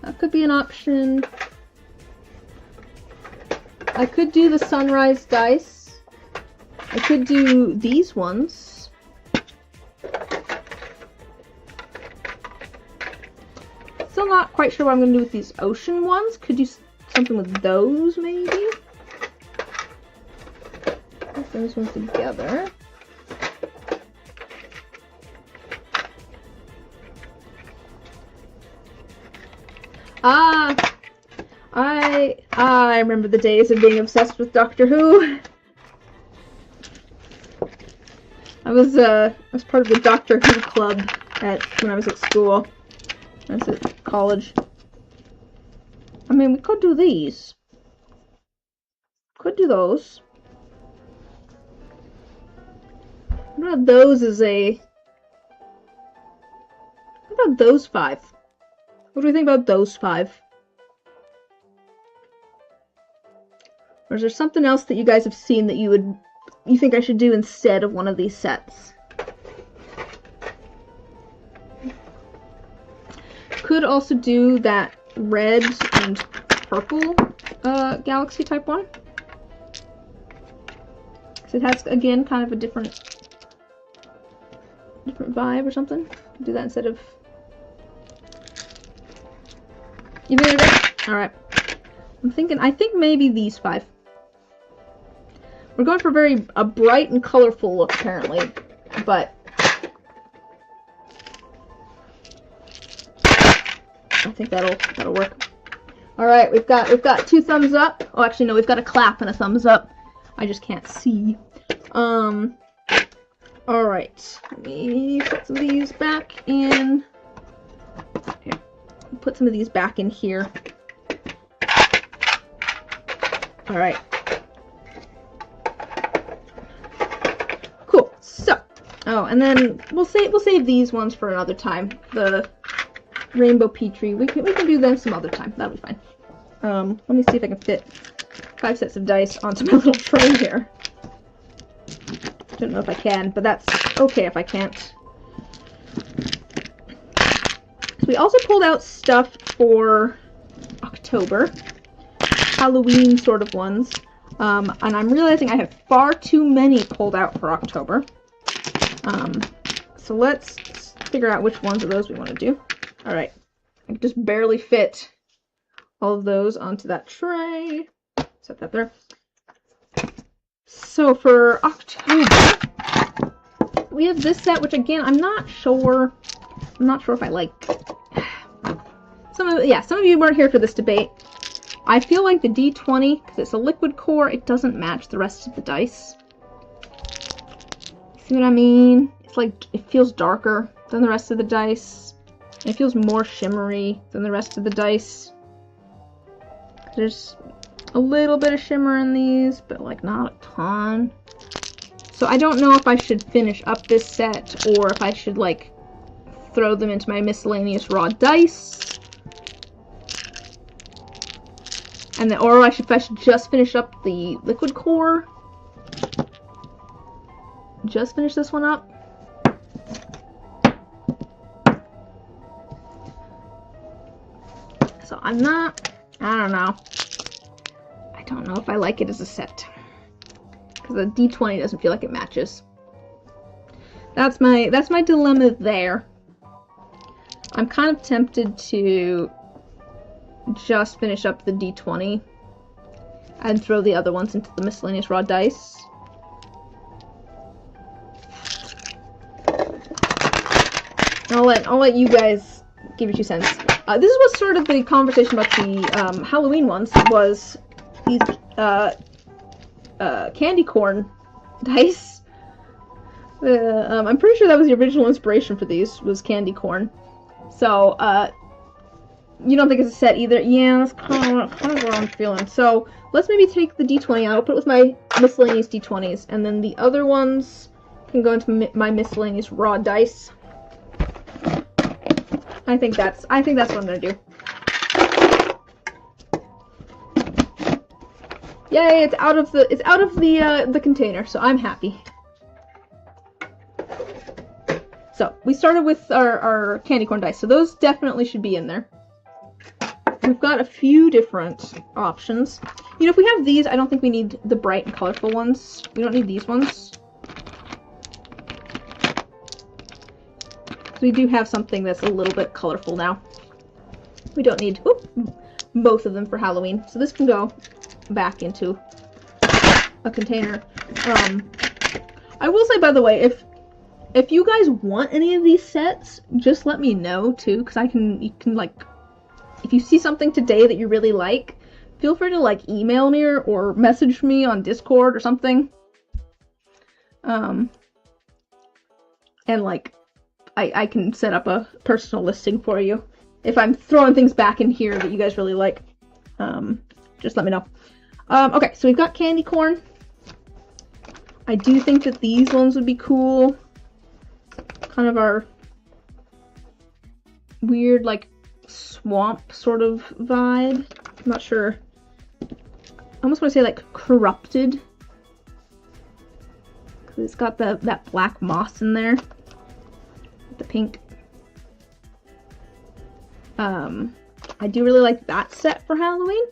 S1: That could be an option. I could do the sunrise dice. I could do these ones. Still not quite sure what I'm going to do with these ocean ones. Could do something with those, maybe? Put those ones together. I remember the days of being obsessed with Doctor Who. I was part of the Doctor Who club when I was at school. I was at college. I mean, we could do these. Could do those. What about those as a... What about those 5? What do we think about those 5? Or is there something else that you guys have seen that you think I should do instead of one of these sets? Could also do that red and purple galaxy type one. Because it has, again, kind of a different vibe or something. Do that instead of... You think they're good? Alright. I think maybe these 5. We're going for a bright and colorful look, apparently, but I think that'll work. All right, we've got 2 thumbs up. Oh, actually, no, we've got a clap and a thumbs up. I just can't see. All right, let me put some of these back in. Here, put some of these back in here. All right. Cool. So, oh, and then we'll save these ones for another time. The Rainbow Petrie. We can do them some other time. That'll be fine. Let me see if I can fit 5 sets of dice onto my little tray here. Don't know if I can, but that's okay if I can't. So we also pulled out stuff for October. Halloween sort of ones. And I'm realizing I have far too many pulled out for October. So let's figure out which ones of those we want to do. Alright. I can just barely fit all of those onto that tray. Set that there. So for October, we have this set, which again, I'm not sure if I like. Some of you weren't here for this debate. I feel like the D20, because it's a liquid core, it doesn't match the rest of the dice. See what I mean? It's like, it feels darker than the rest of the dice. It feels more shimmery than the rest of the dice. There's a little bit of shimmer in these, but like not a ton. So I don't know if I should finish up this set, or if I should like throw them into my miscellaneous raw dice. And then, or if I should just finish up the liquid core. Just finish this one up. So I don't know. I don't know if I like it as a set. Because the D20 doesn't feel like it matches. That's my dilemma there. I'm kind of tempted to just finish up the D20 and throw the other ones into the miscellaneous raw dice. I'll let you guys give your 2 cents. This is what started the conversation about the Halloween ones, was these candy corn dice. I'm pretty sure that was the original inspiration for these, was candy corn. So, you don't think it's a set either? Yeah, that's kind of what I'm feeling. So, let's maybe take the D20 out. I'll put it with my miscellaneous D20s, and then the other ones can go into my miscellaneous raw dice. I think that's what I'm gonna do. Yay! It's out of the container, so I'm happy. So we started with our candy corn dice, so those definitely should be in there. We've got a few different options. You know, if we have these, I don't think we need the bright and colorful ones. We don't need these ones. So we do have something that's a little bit colorful now. We don't need both of them for Halloween. So this can go back into a container. I will say, by the way, if you guys want any of these sets, just let me know too, because you can like, if you see something today that you really like, feel free to like email me or message me on Discord or something. And like, I can set up a personal listing for you. If I'm throwing things back in here that you guys really like, just let me know. Okay, so we've got candy corn. I do think that these ones would be cool. Kind of our weird, like, swamp sort of vibe. I'm not sure. I almost want to say, like, corrupted. Because it's got that black moss in there. With the pink. I do really like that set for Halloween.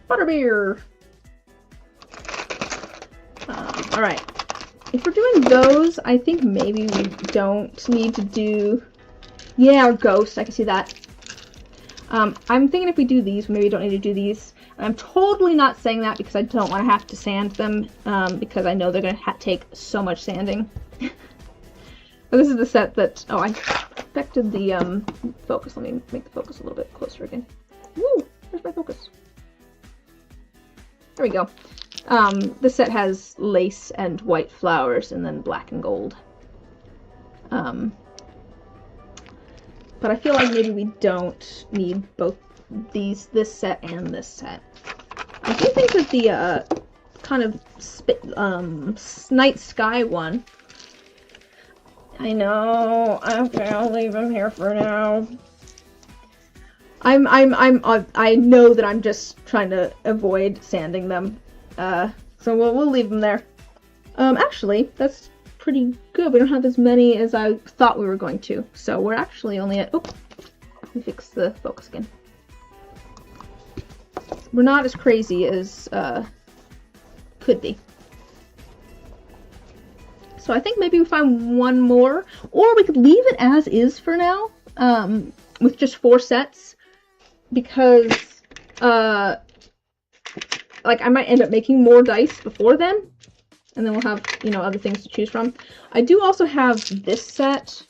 S1: Butterbeer! Alright. If we're doing those, I think maybe we don't need to do... Yeah, or ghosts, I can see that. I'm thinking if we do these, maybe we don't need to do these. And I'm totally not saying that because I don't want to have to sand them, because I know they're going to take so much sanding. But this is the set that... Oh, I affected the focus. Let me make the focus a little bit closer again. Woo! Where's my focus? There we go. This set has lace and white flowers and then black and gold. But I feel like maybe we don't need both this set and this set. I do think that the kind of night sky one. I know. Okay, I'll leave him here for now. I know that I'm just trying to avoid sanding them. So we'll leave them there. Actually, that's pretty good. We don't have as many as I thought we were going to. So we're actually only at... Oh, let me fix the focus again. We're not as crazy as could be. So I think maybe we find one more, or we could leave it as is for now, with just 4 sets, because like I might end up making more dice before then, and then we'll have, you know, other things to choose from. I do also have this set,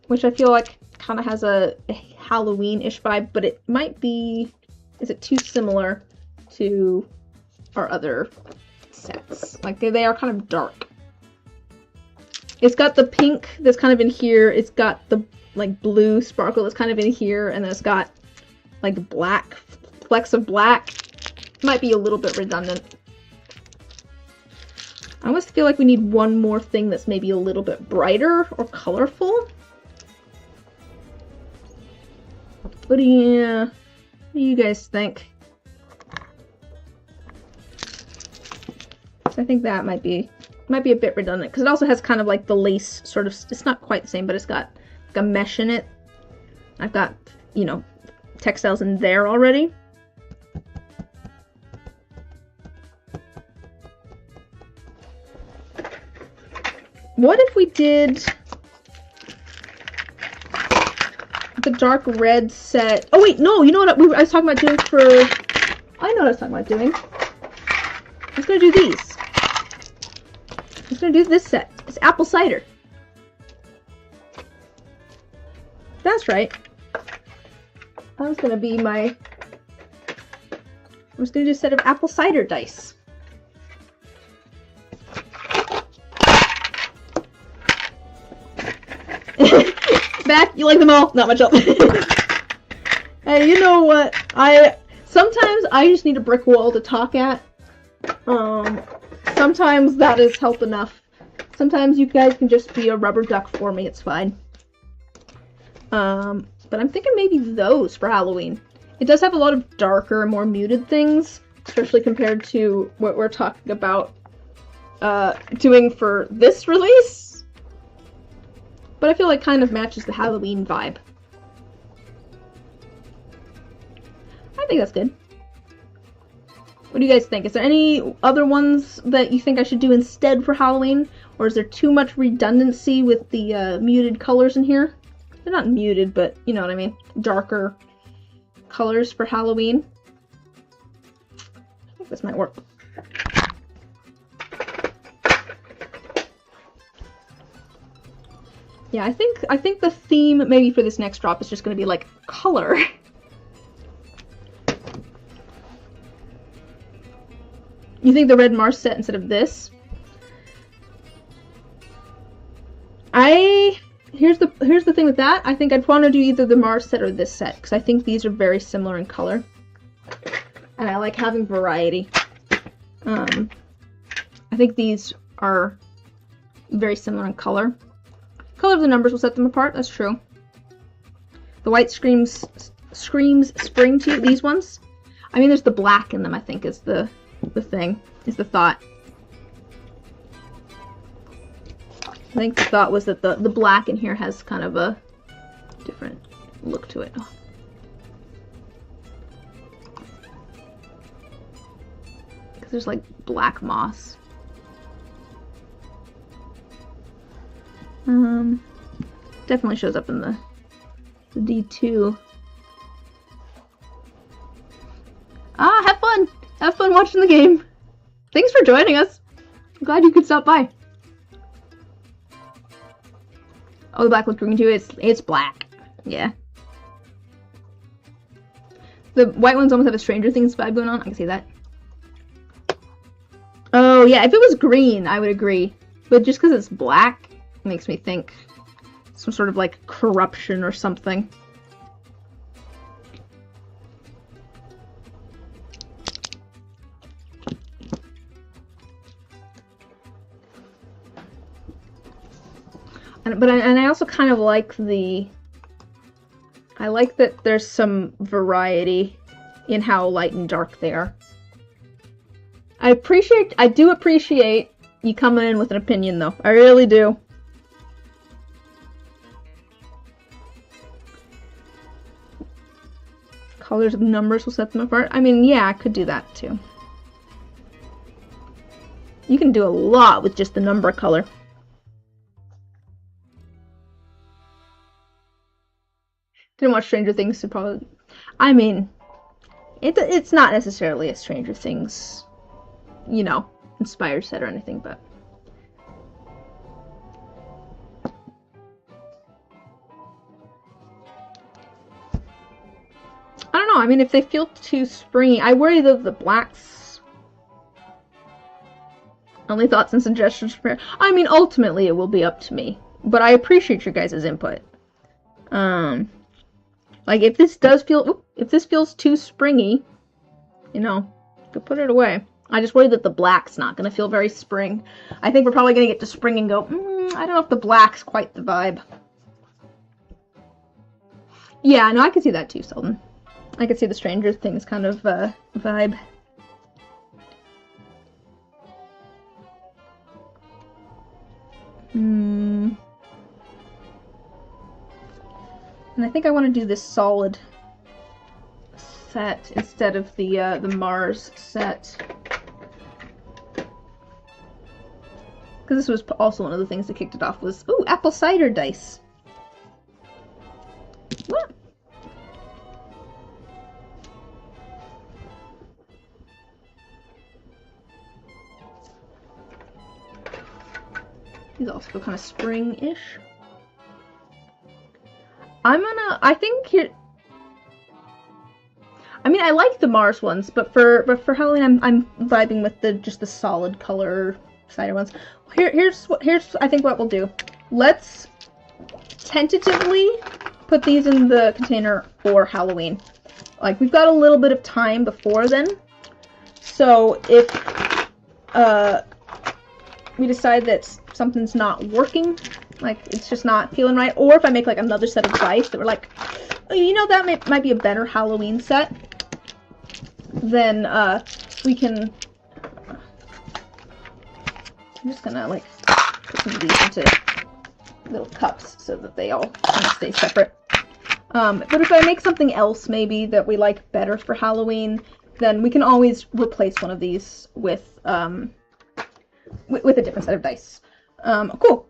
S1: which I feel like kind of has a Halloween-ish vibe, but it might be... Is it too similar to our other sets? Like, they are kind of dark. It's got the pink that's kind of in here. It's got the, like, blue sparkle that's kind of in here. And then it's got, like, black, flecks of black. Might be a little bit redundant. I almost feel like we need one more thing that's maybe a little bit brighter or colorful. What do you guys think? I think that might be a bit redundant, because it also has kind of like the lace sort of... It's not quite the same, but it's got like a mesh in it. I've got, you know, textiles in there already. What if we did the dark red set? Oh wait, no, you know what I was talking about doing for... I know what I was talking about doing. I was going to do these. I was going to do this set. It's apple cider. That's right. That was going to be my... I was going to do a set of apple cider dice. Back, you like them all? Not much else. Hey, you know what? Sometimes I just need a brick wall to talk at. Sometimes that is help enough. Sometimes you guys can just be a rubber duck for me, it's fine. But I'm thinking maybe those for Halloween. It does have a lot of darker, more muted things, especially compared to what we're talking about doing for this release. But I feel like kind of matches the Halloween vibe. I think that's good. What do you guys think? Is there any other ones that you think I should do instead for Halloween? Or is there too much redundancy with the muted colors in here? They're not muted, but you know what I mean. Darker colors for Halloween. I think this might work. Yeah, I think the theme maybe for this next drop is just going to be like color. You think the red Mars set instead of this? Here's the thing with that. I think I'd want to do either the Mars set or this set because I think these are very similar in color, and I like having variety. I think these are very similar in color. Color of the numbers will set them apart. That's true. The white screams spring to you. These ones. I mean, there's the black in them. I think is the thing, is the thought. I think the thought was that the black in here has kind of a different look to it. Oh. Because there's like black moss. Definitely shows up in the D2. Ah, have fun! Have fun watching the game. Thanks for joining us. I'm glad you could stop by. Oh, the black looks green too. It's black. Yeah. The white ones almost have a Stranger Things vibe going on. I can see that. Oh yeah, if it was green, I would agree. But just because it's black, it makes me think some sort of like corruption or something. And I also kind of like I like that there's some variety in how light and dark they are. I do appreciate you coming in with an opinion though. I really do. Colors of numbers will set them apart. I mean, yeah, I could do that too. You can do a lot with just the number color. Didn't watch Stranger Things, so probably... I mean, it's not necessarily a Stranger Things, you know, inspired set or anything, but... I don't know, I mean, if they feel too springy, I worry that the blacks... Only thoughts and suggestions for... I mean, ultimately it will be up to me, but I appreciate your guys' input. Like, if this feels too springy, you know, you could put it away. I just worry that the black's not going to feel very spring. I think we're probably going to get to spring and go, I don't know if the black's quite the vibe. Yeah, no, I could see that too, Selden. I could see the Stranger Things kind of vibe. And I think I want to do this solid set instead of the Mars set. Because this was also one of the things that kicked it off was, ooh, apple cider dice. What? These also feel kind of spring-ish. I think here... I mean, I like the Mars ones, but for Halloween, I'm vibing with just the solid color cider ones. Here's I think what we'll do. Let's tentatively put these in the container for Halloween. Like, we've got a little bit of time before then. So if we decide that something's not working, like it's just not feeling right, or if I make like another set of dice that we're like, oh, you know, that might be a better Halloween set, then we can... I'm just gonna like put some of these into little cups so that they all kind of stay separate. But if I make something else maybe that we like better for Halloween, then we can always replace one of these with a different set of dice. Cool.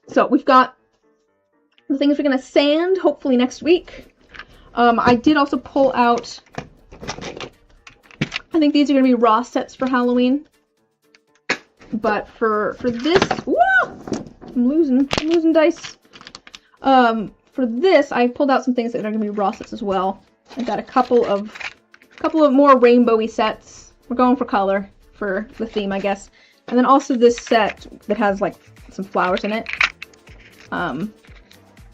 S1: So we've got the things we're gonna sand hopefully next week. I did also pull out, I think these are gonna be raw sets for Halloween. But for this, whoa! I'm losing dice. For this, I pulled out some things that are gonna be raw sets as well. I've got a couple of more rainbowy sets. We're going for color for the theme, I guess. And then also this set that has like some flowers in it.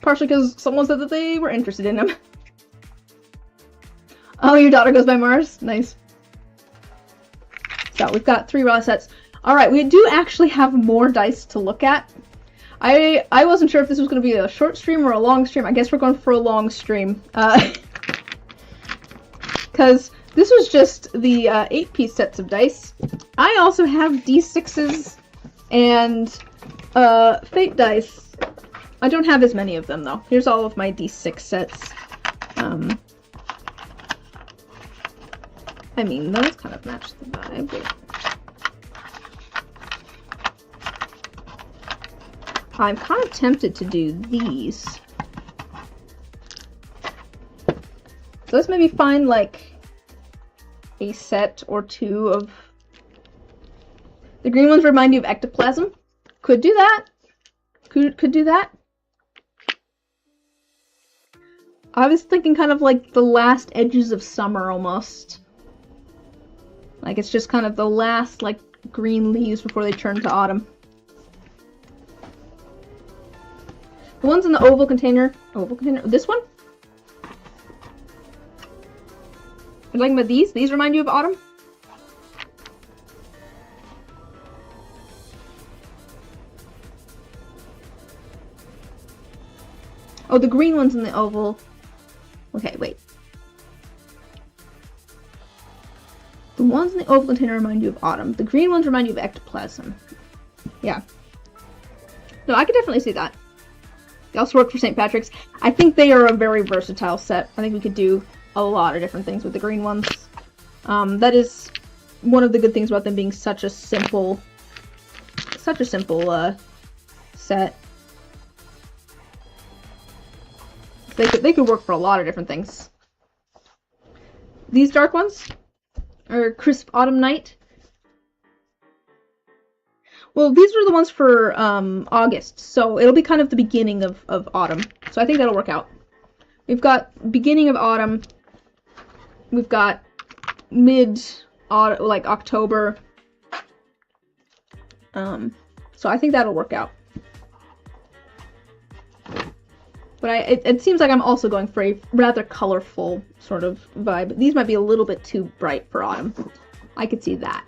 S1: Partially because someone said that they were interested in them. Oh, your daughter goes by Mars? Nice. So we've got 3 raw sets. Alright, we do actually have more dice to look at. I wasn't sure if this was going to be a short stream or a long stream. I guess we're going for a long stream. Because this was just the 8-piece sets of dice. I also have D6s and fate dice. I don't have as many of them, though. Here's all of my D6 sets. I mean, those kind of match the vibe, but I'm kind of tempted to do these. So let's maybe find, like, a set or 2 of... The green ones remind you of ectoplasm. Could do that. Could do that. I was thinking kind of like the last edges of summer, almost. Like, it's just kind of the last, like, green leaves before they turn to autumn. The ones in the oval container, this one? You're talking about these? These remind you of autumn? Oh, the green ones in the oval. Okay, wait. The ones in the oval container remind you of autumn. The green ones remind you of ectoplasm. Yeah. No, I could definitely see that. They also work for St. Patrick's. I think they are a very versatile set. I think we could do a lot of different things with the green ones. That is one of the good things about them being such a simple set. They could work for a lot of different things. These dark ones are Crisp Autumn Night. Well, these are the ones for August, so it'll be kind of the beginning of autumn. So I think that'll work out. We've got beginning of autumn. We've got mid-autumn, like October. So I think that'll work out. But it seems like I'm also going for a rather colorful sort of vibe. These might be a little bit too bright for autumn. I could see that.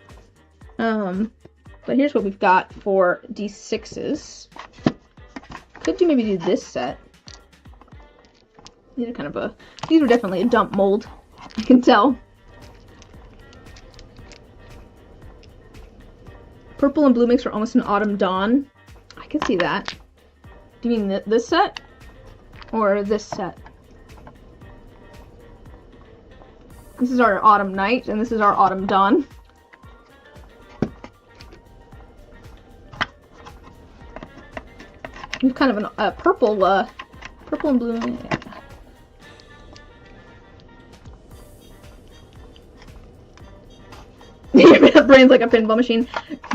S1: But here's what we've got for D6s. Could you maybe do this set? These are definitely a dump mold. I can tell. Purple and blue makes for almost an autumn dawn. I could see that. Do you mean this set? Or this set? This is our autumn night, and this is our autumn dawn. We've kind of a purple and blue. Your brain's like a pinball machine.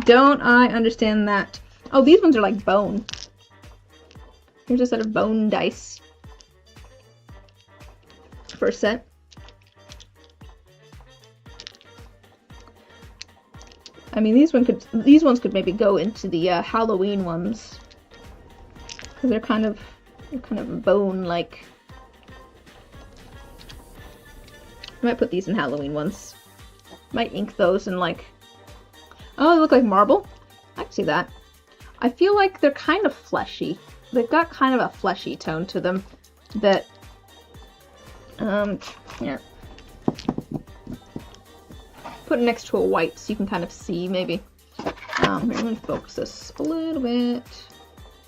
S1: Don't I understand that? Oh, these ones are like bone. Here's a set of bone dice. First set. I mean, these ones could maybe go into the Halloween ones. Because they're kind of bone-like. I might put these in Halloween ones. Might ink those in like... Oh, they look like marble? I can see that. I feel like they're kind of fleshy. They've got kind of a fleshy tone to them that... Here. Put it next to a white so you can kind of see, maybe. Here, I'm going to focus this a little bit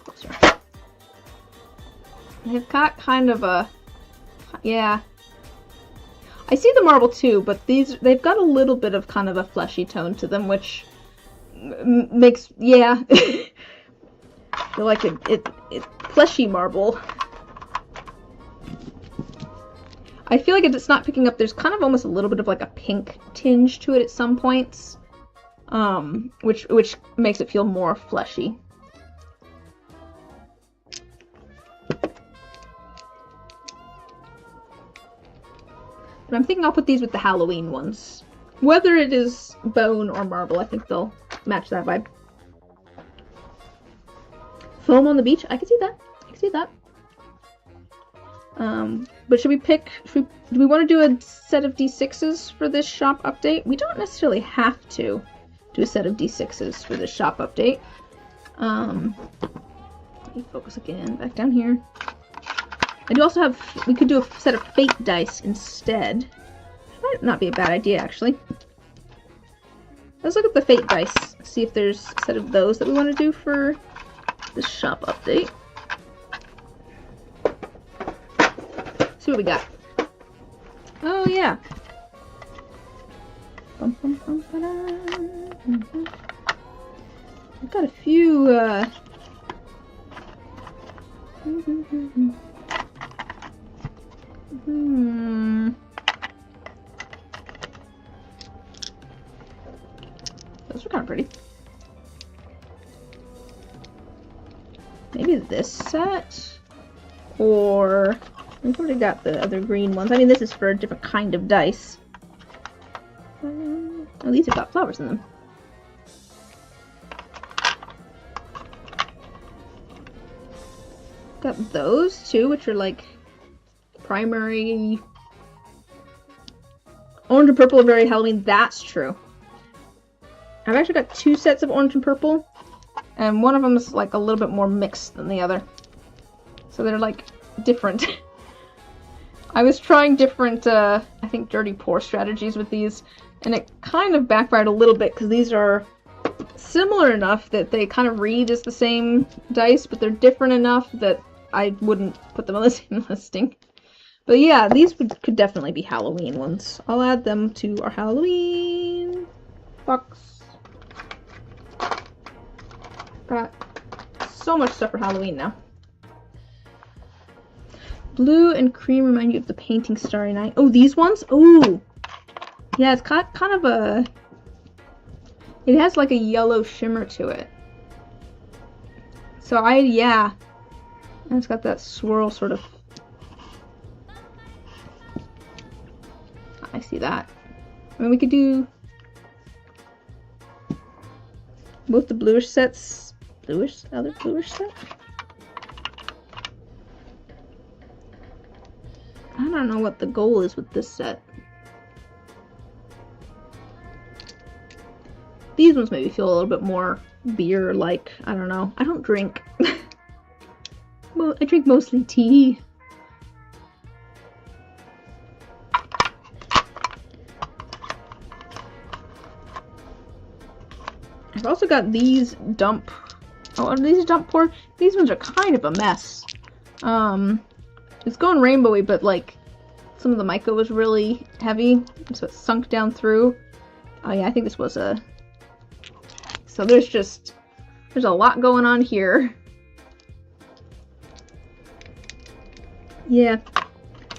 S1: closer. They've got kind of a Yeah. I see the marble too, but they've got a little bit of kind of a fleshy tone to them, which makes, yeah. They're like a fleshy marble. I feel like if it's not picking up, there's kind of almost a little bit of like a pink tinge to it at some points, which makes it feel more fleshy. But I'm thinking I'll put these with the Halloween ones. Whether it is bone or marble, I think they'll match that vibe. Foam on the beach, I can see that. I can see that. But should we pick, do we want to do a set of D6s for this shop update? We don't necessarily have to do a set of D6s for this shop update. Let me focus again, back down here. I do also have, we could do a set of fate dice instead. Might not be a bad idea, actually. Let's look at the fate dice, see if there's a set of those that we want to do for the shop update. See what we got. Oh, yeah. We've got a few, Those are kind of pretty. Maybe this set? Or... we've already got the other green ones. I mean, this is for a different kind of dice. Oh, these have got flowers in them. Got those too, which are like primary. Orange and purple are very Halloween. That's true. I've actually got two sets of orange and purple, and one of them is like a little bit more mixed than the other. So they're like different. I was trying different, I think, dirty pour strategies with these, and it kind of backfired a little bit because these are similar enough that they kind of read as the same dice, but they're different enough that I wouldn't put them on the same listing. But yeah, these could definitely be Halloween ones. I'll add them to our Halloween box. Got so much stuff for Halloween now. Blue and cream remind you of the painting Starry Night. Oh, these ones? Oh! Yeah, it's got kind of a... it has like a yellow shimmer to it. So yeah. And it's got that swirl sort of... I see that. I mean, we could do... both the bluish sets. Bluish? Other bluish set? I don't know what the goal is with this set. These ones maybe feel a little bit more beer-like. I don't know. I don't drink. Well, I drink mostly tea. I've also got these dump... oh, are these dump pour? These ones are kind of a mess. It's going rainbowy, but like some of the mica was really heavy, so it sunk down through. Oh yeah, I think this was a... so there's a lot going on here. Yeah.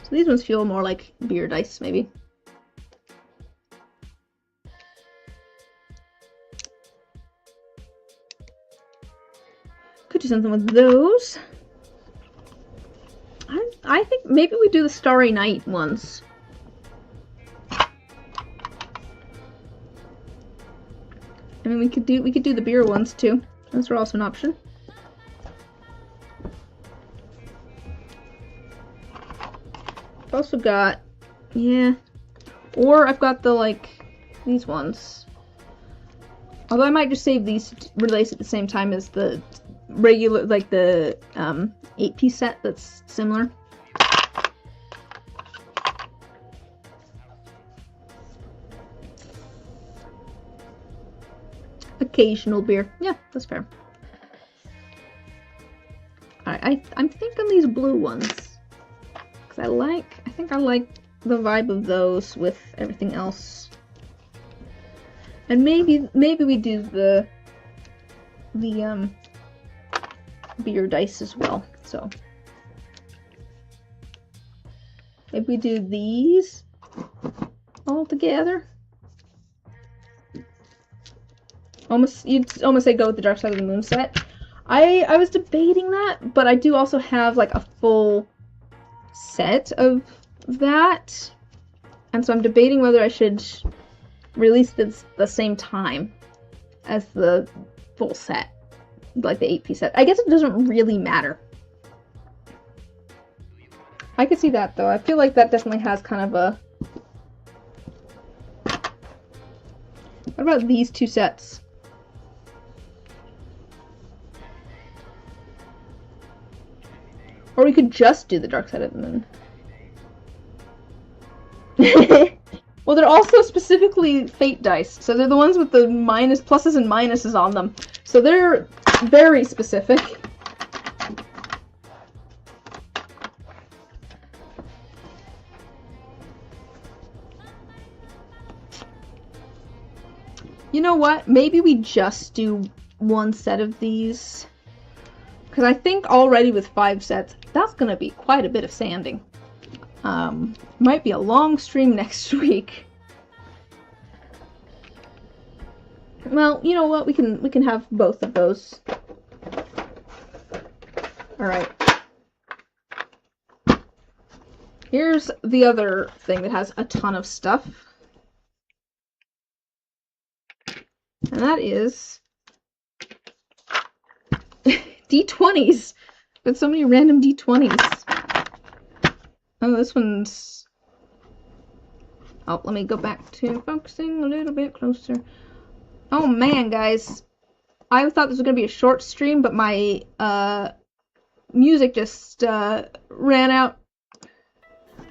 S1: So these ones feel more like beer dice, maybe. Could do something with those. I think maybe we do the Starry Night ones. I mean, we could do the beer ones too. Those are also an option. I've also got, yeah, or I've got the like these ones. Although I might just save these to release at the same time as the regular, like the 8-piece set that's similar. Occasional beer. Yeah, that's fair. Alright, I'm thinking these blue ones. Because I think I like the vibe of those with everything else. And maybe we do the beer dice as well. So maybe we do these all together. You'd almost say go with the Dark Side of the Moon set. I was debating that, but I do also have like a full set of that, and so I'm debating whether I should release this the same time as the full set, like the 8-piece set. I guess it doesn't really matter. I could see that though. I feel like that definitely has kind of a... What about these two sets? Or we could just do the Dark Side of the Moon. Well, they're also specifically fate dice, so they're the ones with the pluses and minuses on them. So they're very specific. You know what? Maybe we just do one set of these. Because I think already with 5 sets, that's going to be quite a bit of sanding. Might be a long stream next week. Well, you know what? We can have both of those. All right. Here's the other thing that has a ton of stuff. And that is D20s. Got so many random D20s. Oh, this one's... Oh, let me go back to focusing a little bit closer. Oh man, guys. I thought this was going to be a short stream, but my music just ran out.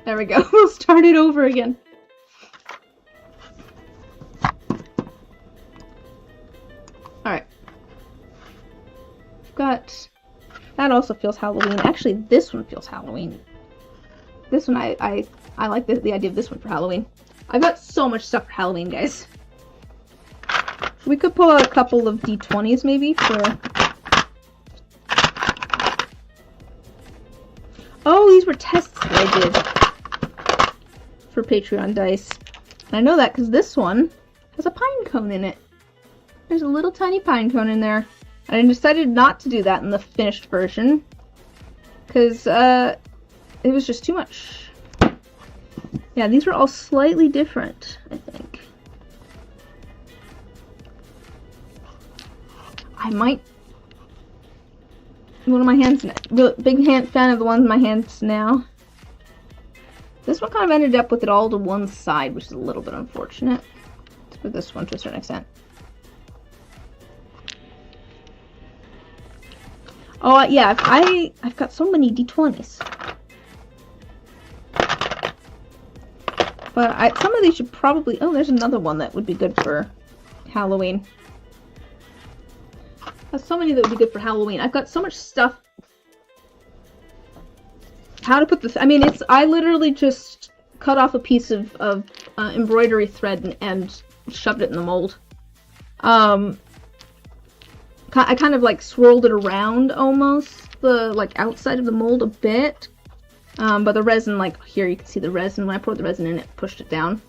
S1: There we go. We'll start it over again. Alright. Got... That also feels Halloween. Actually, this one feels Halloween. This one, I like the idea of this one for Halloween. I've got so much stuff for Halloween, guys. We could pull out a couple of D20s, maybe, for... Oh, these were tests that I did for Patreon dice. And I know that because this one has a pine cone in it. There's a little tiny pine cone in there. And I decided not to do that in the finished version. Because, it was just too much. Yeah, these were all slightly different, I think. I might... One of my hands... Big fan of the ones in my hands now. This one kind of ended up with it all to one side, which is a little bit unfortunate. For this one, to a certain extent. Oh, yeah, I've got so many D20s. But some of these should probably... Oh, there's another one that would be good for Halloween. There's so many that would be good for Halloween. I've got so much stuff. How to put this... I mean, I literally just cut off a piece of embroidery thread and shoved it in the mold. I kind of like swirled it around almost, the like outside of the mold a bit. But the resin, like here you can see the resin, when I poured the resin in, it pushed it down.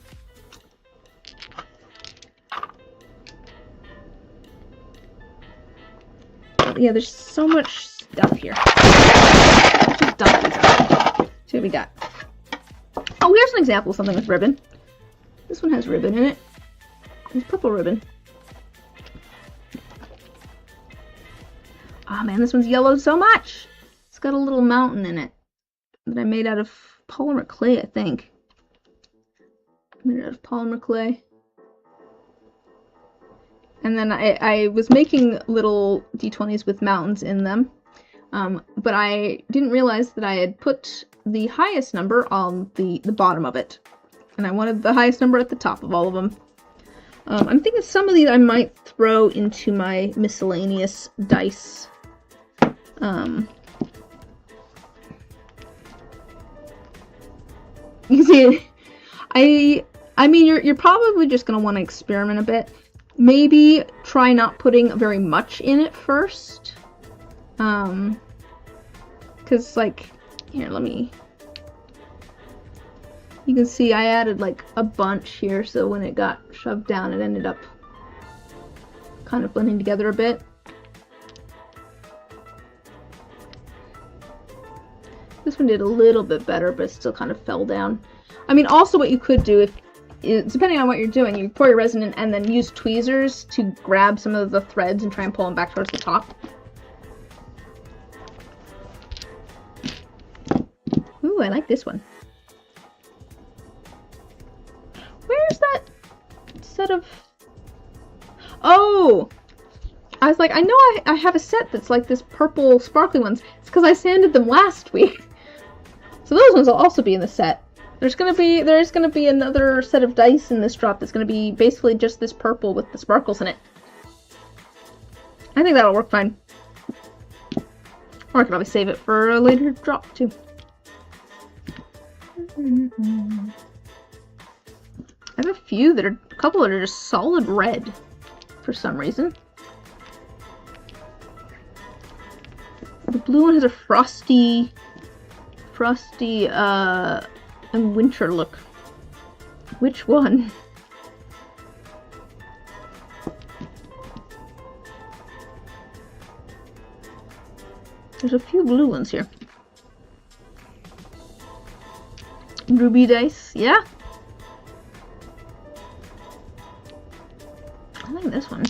S1: But yeah, there's so much stuff here. Let's just dump these out. See what we got. Oh, here's an example of something with ribbon. This one has ribbon in it. There's purple ribbon. Oh man, this one's yellowed so much. It's got a little mountain in it that I made out of polymer clay, I think. Made it out of polymer clay. And then I was making little D20s with mountains in them. But I didn't realize that I had put the highest number on the bottom of it. And I wanted the highest number at the top of all of them. I'm thinking some of these I might throw into my miscellaneous dice. You can see it. I mean, you're probably just gonna want to experiment a bit. Maybe try not putting very much in it first. Cause like, here, let me. You can see I added like a bunch here, so when it got shoved down, it ended up kind of blending together a bit. This one did a little bit better, but it still kind of fell down. I mean, also what you could do, depending on what you're doing, you pour your resin in and then use tweezers to grab some of the threads and try and pull them back towards the top. Ooh, I like this one. Where's that set of... Oh! I was like, I know I have a set that's like this purple sparkly ones. It's because I sanded them last week. So those ones will also be in the set. There is gonna be another set of dice in this drop that's gonna be basically just this purple with the sparkles in it. I think that'll work fine. Or I could probably save it for a later drop too. I have a few that are, a couple that are just solid red for some reason. The blue one has a frosty and winter look. Which one? There's a few blue ones here. Ruby dice, yeah. I like this one.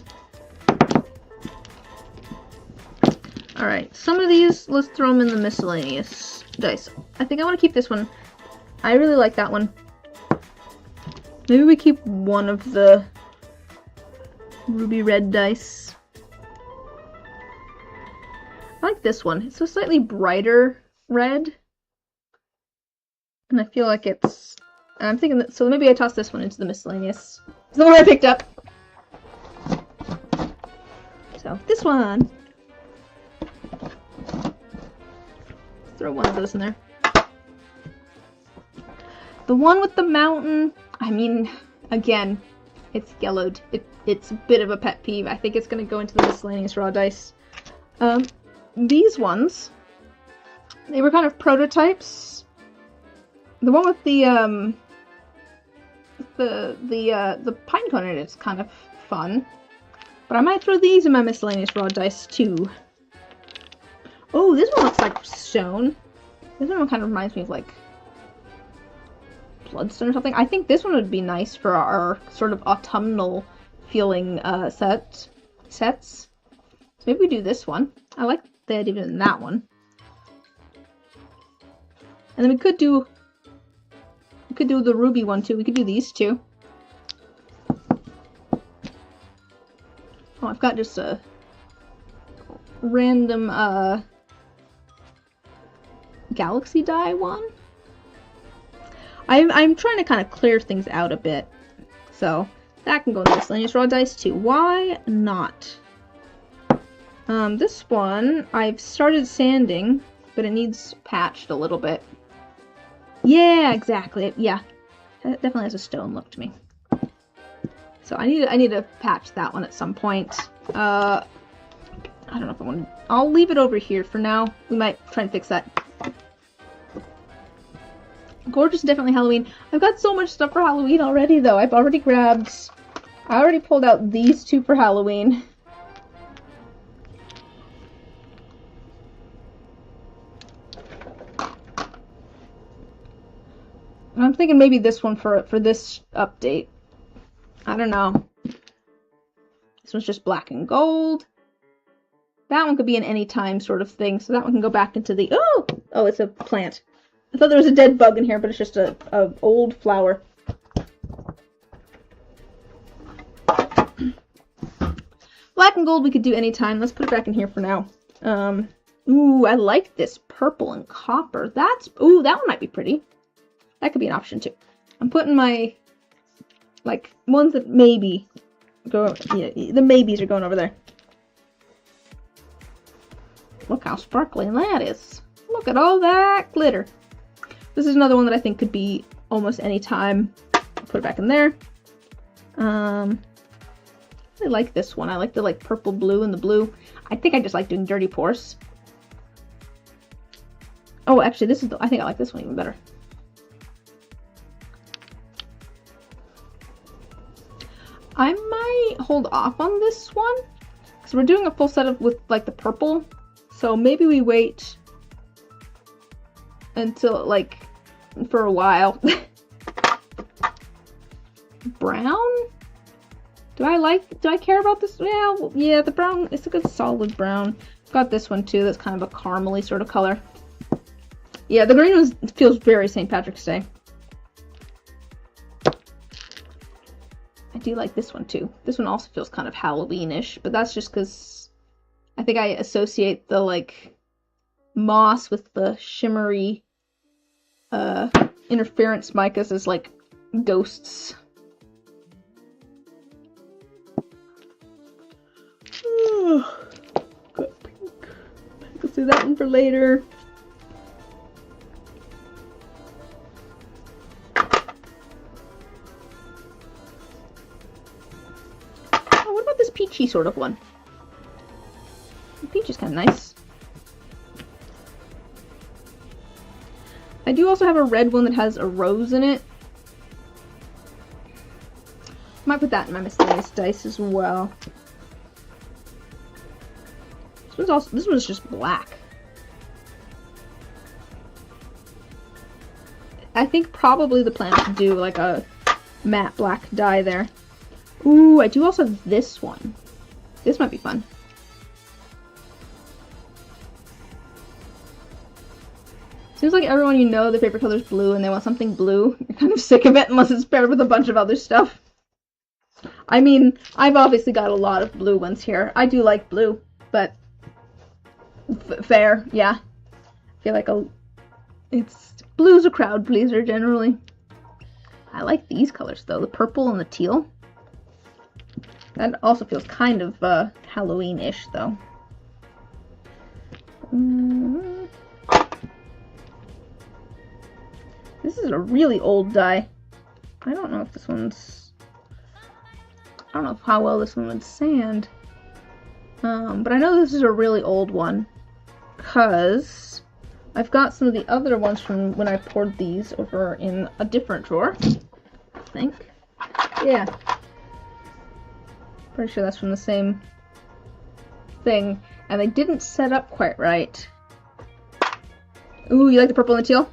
S1: Alright, some of these, let's throw them in the miscellaneous dice. I think I want to keep this one. I really like that one. Maybe we keep one of the ruby red dice. I like this one. It's a slightly brighter red. And I feel like it's... I'm thinking that... So maybe I toss this one into the miscellaneous. It's the one I picked up. So, this one. Throw one of those in there. The one with the mountain, I mean, again, it's yellowed. It's a bit of a pet peeve. I think it's going to go into the miscellaneous raw dice. These ones, they were kind of prototypes. The one with the pine cone in it's kind of fun. But I might throw these in my miscellaneous raw dice too. Oh, this one looks like stone. This one kind of reminds me of like bloodstone or something. I think this one would be nice for our sort of autumnal feeling sets. So maybe we do this one. I like the idea of that one. And then we could do the ruby one too. We could do these two. Oh, I've got just a random galaxy die one. I'm trying to kind of clear things out a bit. So that can go in the miscellaneous raw dice too. Why not? This one I've started sanding, but it needs patched a little bit. Yeah, exactly. Yeah, it definitely has a stone look to me. So I need to patch that one at some point. I don't know if I want to. I'll leave it over here for now. We might try and fix that. Gorgeous, definitely Halloween. I've got so much stuff for Halloween already, though. I already pulled out these two for Halloween. And I'm thinking maybe this one for this update. I don't know. This one's just black and gold. That one could be an anytime sort of thing, so that one can go back into the... Oh, it's a plant. I thought there was a dead bug in here, but it's just a old flower. Black and gold we could do anytime. Let's put it back in here for now. Ooh, I like this purple and copper. Ooh, that one might be pretty. That could be an option too. I'm putting my, like, ones that maybe go, yeah, the maybes are going over there. Look how sparkly that is. Look at all that glitter. This is another one that I think could be almost any time. Put it back in there. I like this one. I like the like purple blue and the blue. I think I just like doing dirty pours. Oh, actually, this is I think I like this one even better. I might hold off on this one because we're doing a full set of with like the purple. So maybe we wait until like for a while. Brown? Do I care about this? Yeah, the brown, it's a good solid brown. Got this one too, that's kind of a caramely sort of color. Yeah, the green one feels very St. Patrick's Day. I do like this one too. This one also feels kind of Halloween-ish, but that's just because I think I associate the like moss with the shimmery interference micas as like ghosts. Got pink. Let's do that one for later. Oh, what about this peachy sort of one? The peach is kind of nice. I do also have a red one that has a rose in it. Might put that in my miscellaneous dice as well. This one's just black. I think probably the plan is to do like a matte black dye there. Ooh, I do also have this one. This might be fun. Seems like everyone you know, their favorite color is blue and they want something blue. You're kind of sick of it unless it's paired with a bunch of other stuff. I mean, I've obviously got a lot of blue ones here. I do like blue, but fair, yeah. I feel like blue's a crowd pleaser generally. I like these colors though, the purple and the teal. That also feels kind of Halloween-ish though. This is a really old dye. I don't know if this one's... I don't know how well this one would sand. But I know this is a really old one. Because I've got some of the other ones from when I poured these over in a different drawer. I think. Yeah. Pretty sure that's from the same thing. And they didn't set up quite right. Ooh, you like the purple and the teal?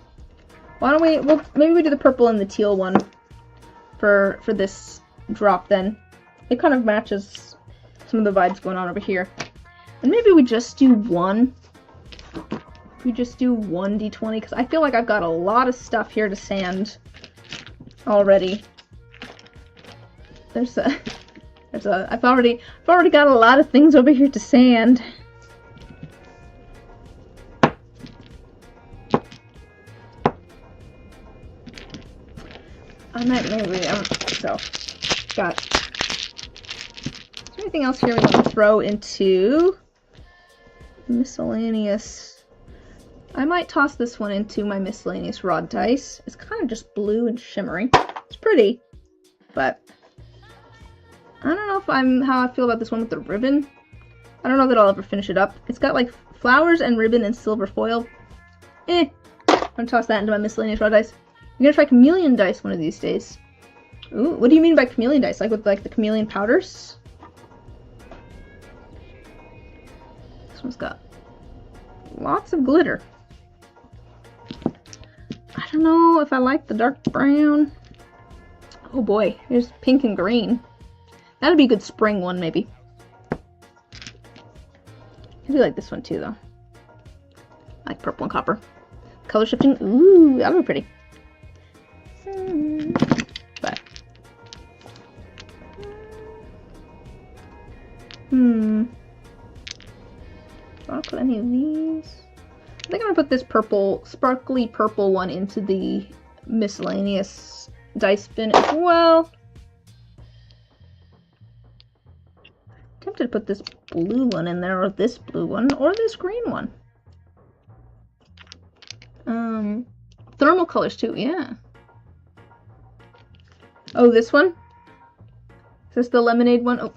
S1: Why don't we, maybe we do the purple and the teal one for this drop then. It kind of matches some of the vibes going on over here. And maybe we just do one. We just do one d20 because I feel like I've got a lot of stuff here to sand already. I've already got a lot of things over here to sand. I might maybe so got. Is there anything else here we want to throw into miscellaneous? I might toss this one into my miscellaneous rod dice. It's kind of just blue and shimmery. It's pretty, but I don't know if how I feel about this one with the ribbon. I don't know that I'll ever finish it up. It's got like flowers and ribbon and silver foil. I'm gonna toss that into my miscellaneous rod dice. I'm gonna try chameleon dice one of these days. Ooh, what do you mean by chameleon dice? Like with like the chameleon powders? This one's got lots of glitter. I don't know if I like the dark brown. Oh boy, here's pink and green. That'd be a good spring one, maybe. I do like this one too, though. I like purple and copper. Color shifting. Ooh, that would be pretty. But do I put any of these? I think I'm gonna put this purple, sparkly purple one into the miscellaneous dice bin as well. I'm tempted to put this blue one in there, or this blue one, or this green one. Thermal colors too, yeah. Oh, this one? Is this the lemonade one? Oh.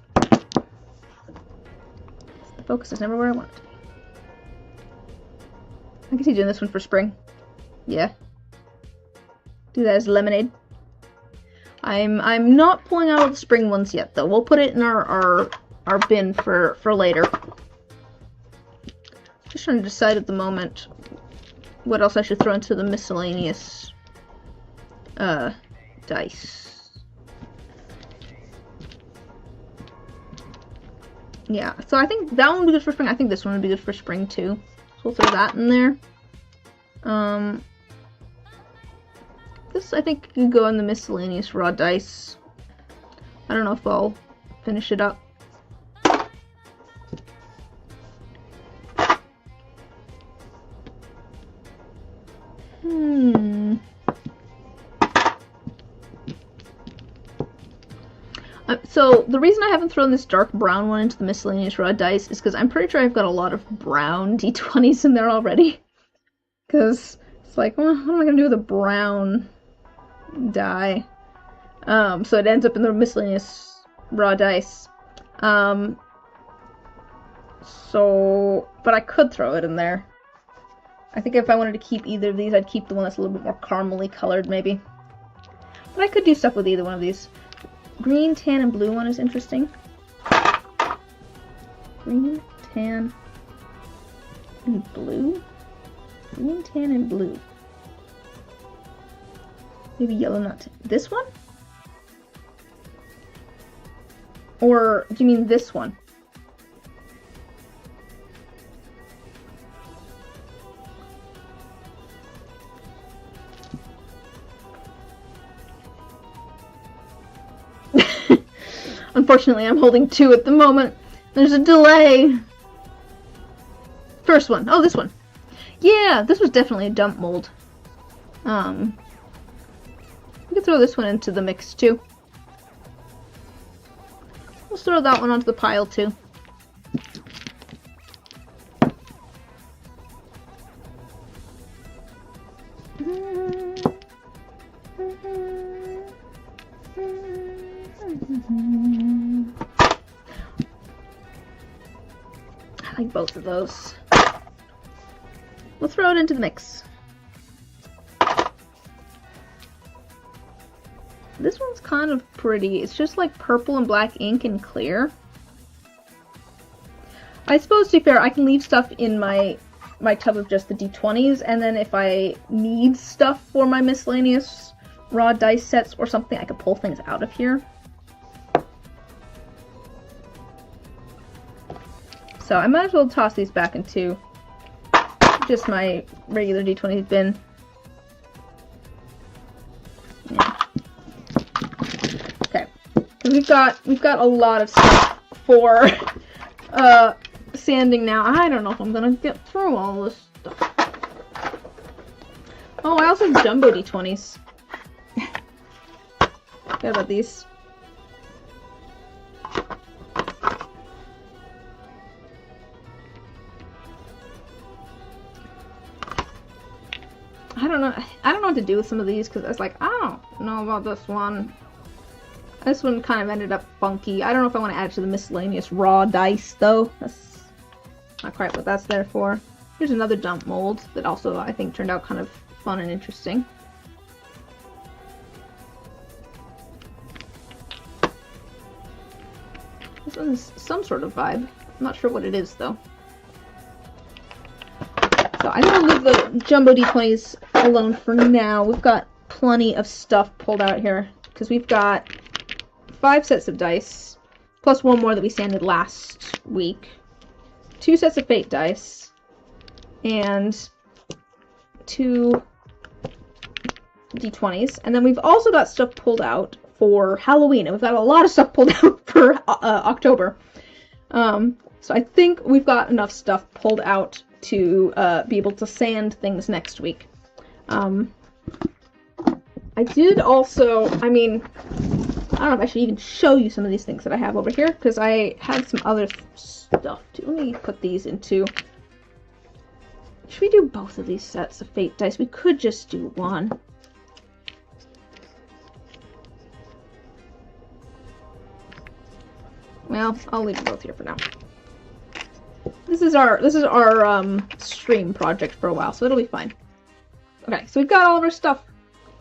S1: The focus is never where I want it to be. I can see doing this one for spring. Yeah. Do that as lemonade. I'm not pulling out all the spring ones yet, though. We'll put it in our bin for later. Just trying to decide at the moment what else I should throw into the miscellaneous dice. Yeah, so I think that one would be good for spring. I think this one would be good for spring too. So we'll throw that in there. This I think could go in the miscellaneous raw dice. I don't know if I'll finish it up. So the reason I haven't thrown this dark brown one into the miscellaneous raw dice is because I'm pretty sure I've got a lot of brown D20s in there already. Because it's like, well, what am I going to do with a brown die? So it ends up in the miscellaneous raw dice. But I could throw it in there. I think if I wanted to keep either of these, I'd keep the one that's a little bit more caramely colored, maybe. But I could do stuff with either one of these. Green, tan, and blue one is interesting. Green, tan, and blue? Green, tan, and blue. Maybe yellow, not this one? Or do you mean this one? Unfortunately, I'm holding two at the moment. There's a delay. First one. Oh, this one. Yeah, this was definitely a dump mold. We could throw this one into the mix, too. Let's throw that one onto the pile, too. I like both of those. We'll throw it into the mix. This one's kind of pretty. It's just like purple and black ink and clear. I suppose, to be fair, I can leave stuff in my tub of just the D20s, and then if I need stuff for my miscellaneous raw dice sets or something, I could pull things out of here. So I might as well toss these back into just my regular D20 bin. Yeah. Okay. We've got a lot of stuff for sanding now. I don't know if I'm gonna get through all this stuff. Oh, I also have jumbo D20s. Forgot about these. I don't know what to do with some of these because I was like, I don't know about this one. This one kind of ended up funky. I don't know if I want to add it to the miscellaneous raw dice though. That's not quite what that's there for. Here's another dump mold that also I think turned out kind of fun and interesting. This one's some sort of vibe. I'm not sure what it is though. So I'm going to leave the jumbo D20s alone for now. We've got plenty of stuff pulled out here because we've got 5 sets of dice, plus one more that we sanded last week, 2 sets of fate dice, and 2 D20s. And then we've also got stuff pulled out for Halloween, and we've got a lot of stuff pulled out for October. So I think we've got enough stuff pulled out to be able to sand things next week. I did also, I mean, I don't know if I should even show you some of these things that I have over here, because I had some other stuff too. Let me put these into... Should we do both of these sets of fate dice? We could just do one. Well, I'll leave them both here for now. This is our stream project for a while, so it'll be fine. Okay, so we've got all of our stuff.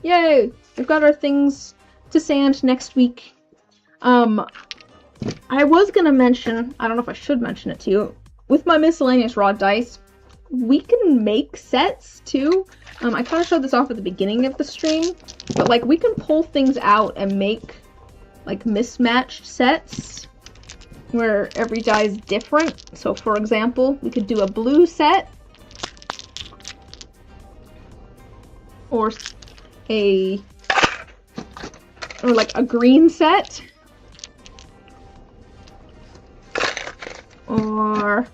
S1: Yay! We've got our things to sand next week. I was gonna mention, I don't know if I should mention it to you, with my miscellaneous raw dice, we can make sets too. I kind of showed this off at the beginning of the stream, but like we can pull things out and make like mismatched sets where every die is different. So for example, we could do a blue set or like a green set, or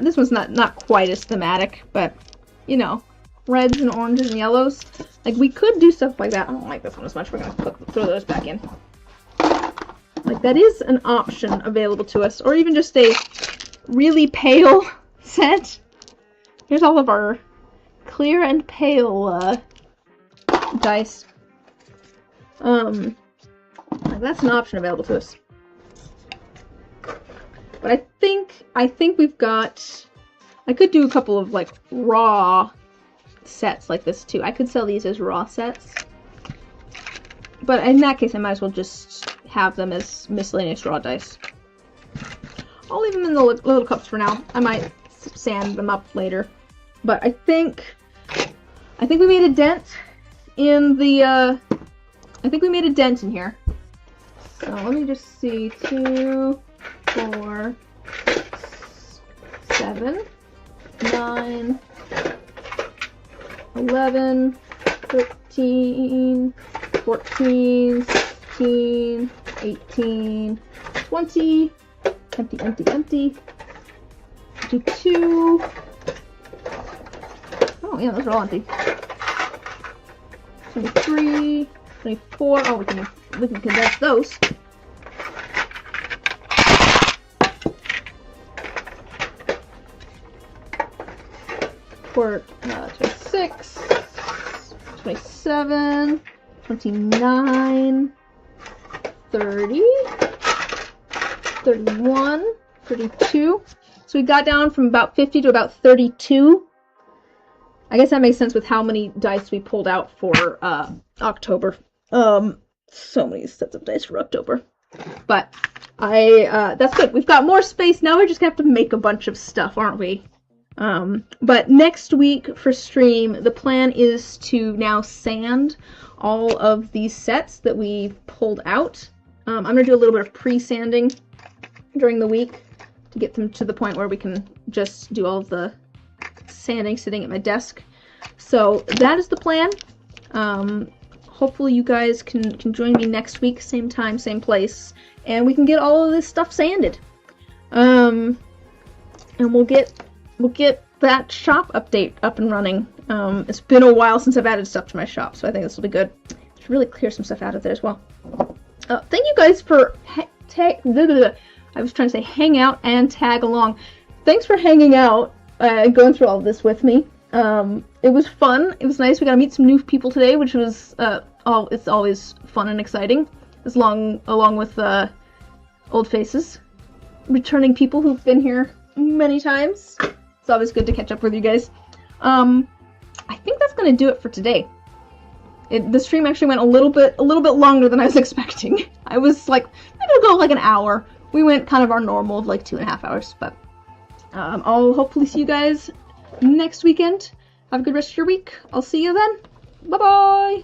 S1: this one's not quite as thematic, but you know, reds and oranges and yellows. Like we could do stuff like that. I don't like this one as much. We're gonna throw those back in. Like that is an option available to us, or even just a really pale set. Here's all of our clear and pale dice. Like that's an option available to us. But I think we've got. I could do a couple of like raw sets like this too. I could sell these as raw sets. But in that case, I might as well just have them as miscellaneous raw dice. I'll leave them in the little cups for now. I might sand them up later. But I think we made a dent in the. I think we made a dent in here. So let me just see. 2, 4, 6, 7, 9, 11, 13, 14, 16, 18, 20, empty, empty, empty, 22, oh yeah, those are all empty, 23, 24, oh, we can condense those. For 26, 27, 29, 30, 31, 32. So we got down from about 50 to about 32. I guess that makes sense with how many dice we pulled out for October. So many sets of dice for October. But that's good. We've got more space now. We're just gonna have to make a bunch of stuff, aren't we? But next week for stream, the plan is to now sand all of these sets that we've pulled out. I'm going to do a little bit of pre-sanding during the week to get them to the point where we can just do all of the sanding sitting at my desk. So that is the plan. Hopefully you guys can join me next week, same time, same place, and we can get all of this stuff sanded. And we'll get that shop update up and running. It's been a while since I've added stuff to my shop, so I think this will be good. Should really clear some stuff out of there as well. Thank you guys for I was trying to say hang out and tag along. Thanks for hanging out and going through all of this with me. It was fun. It was nice. We got to meet some new people today, which was it's always fun and exciting. Along with old faces, returning people who've been here many times. It's always good to catch up with you guys. I think that's gonna do it for today. The stream actually went a little bit longer than I was expecting. I was like, maybe it'll go like an hour. We went kind of our normal of like 2.5 hours, but I'll hopefully see you guys next weekend. Have a good rest of your week. I'll see you then. Bye bye.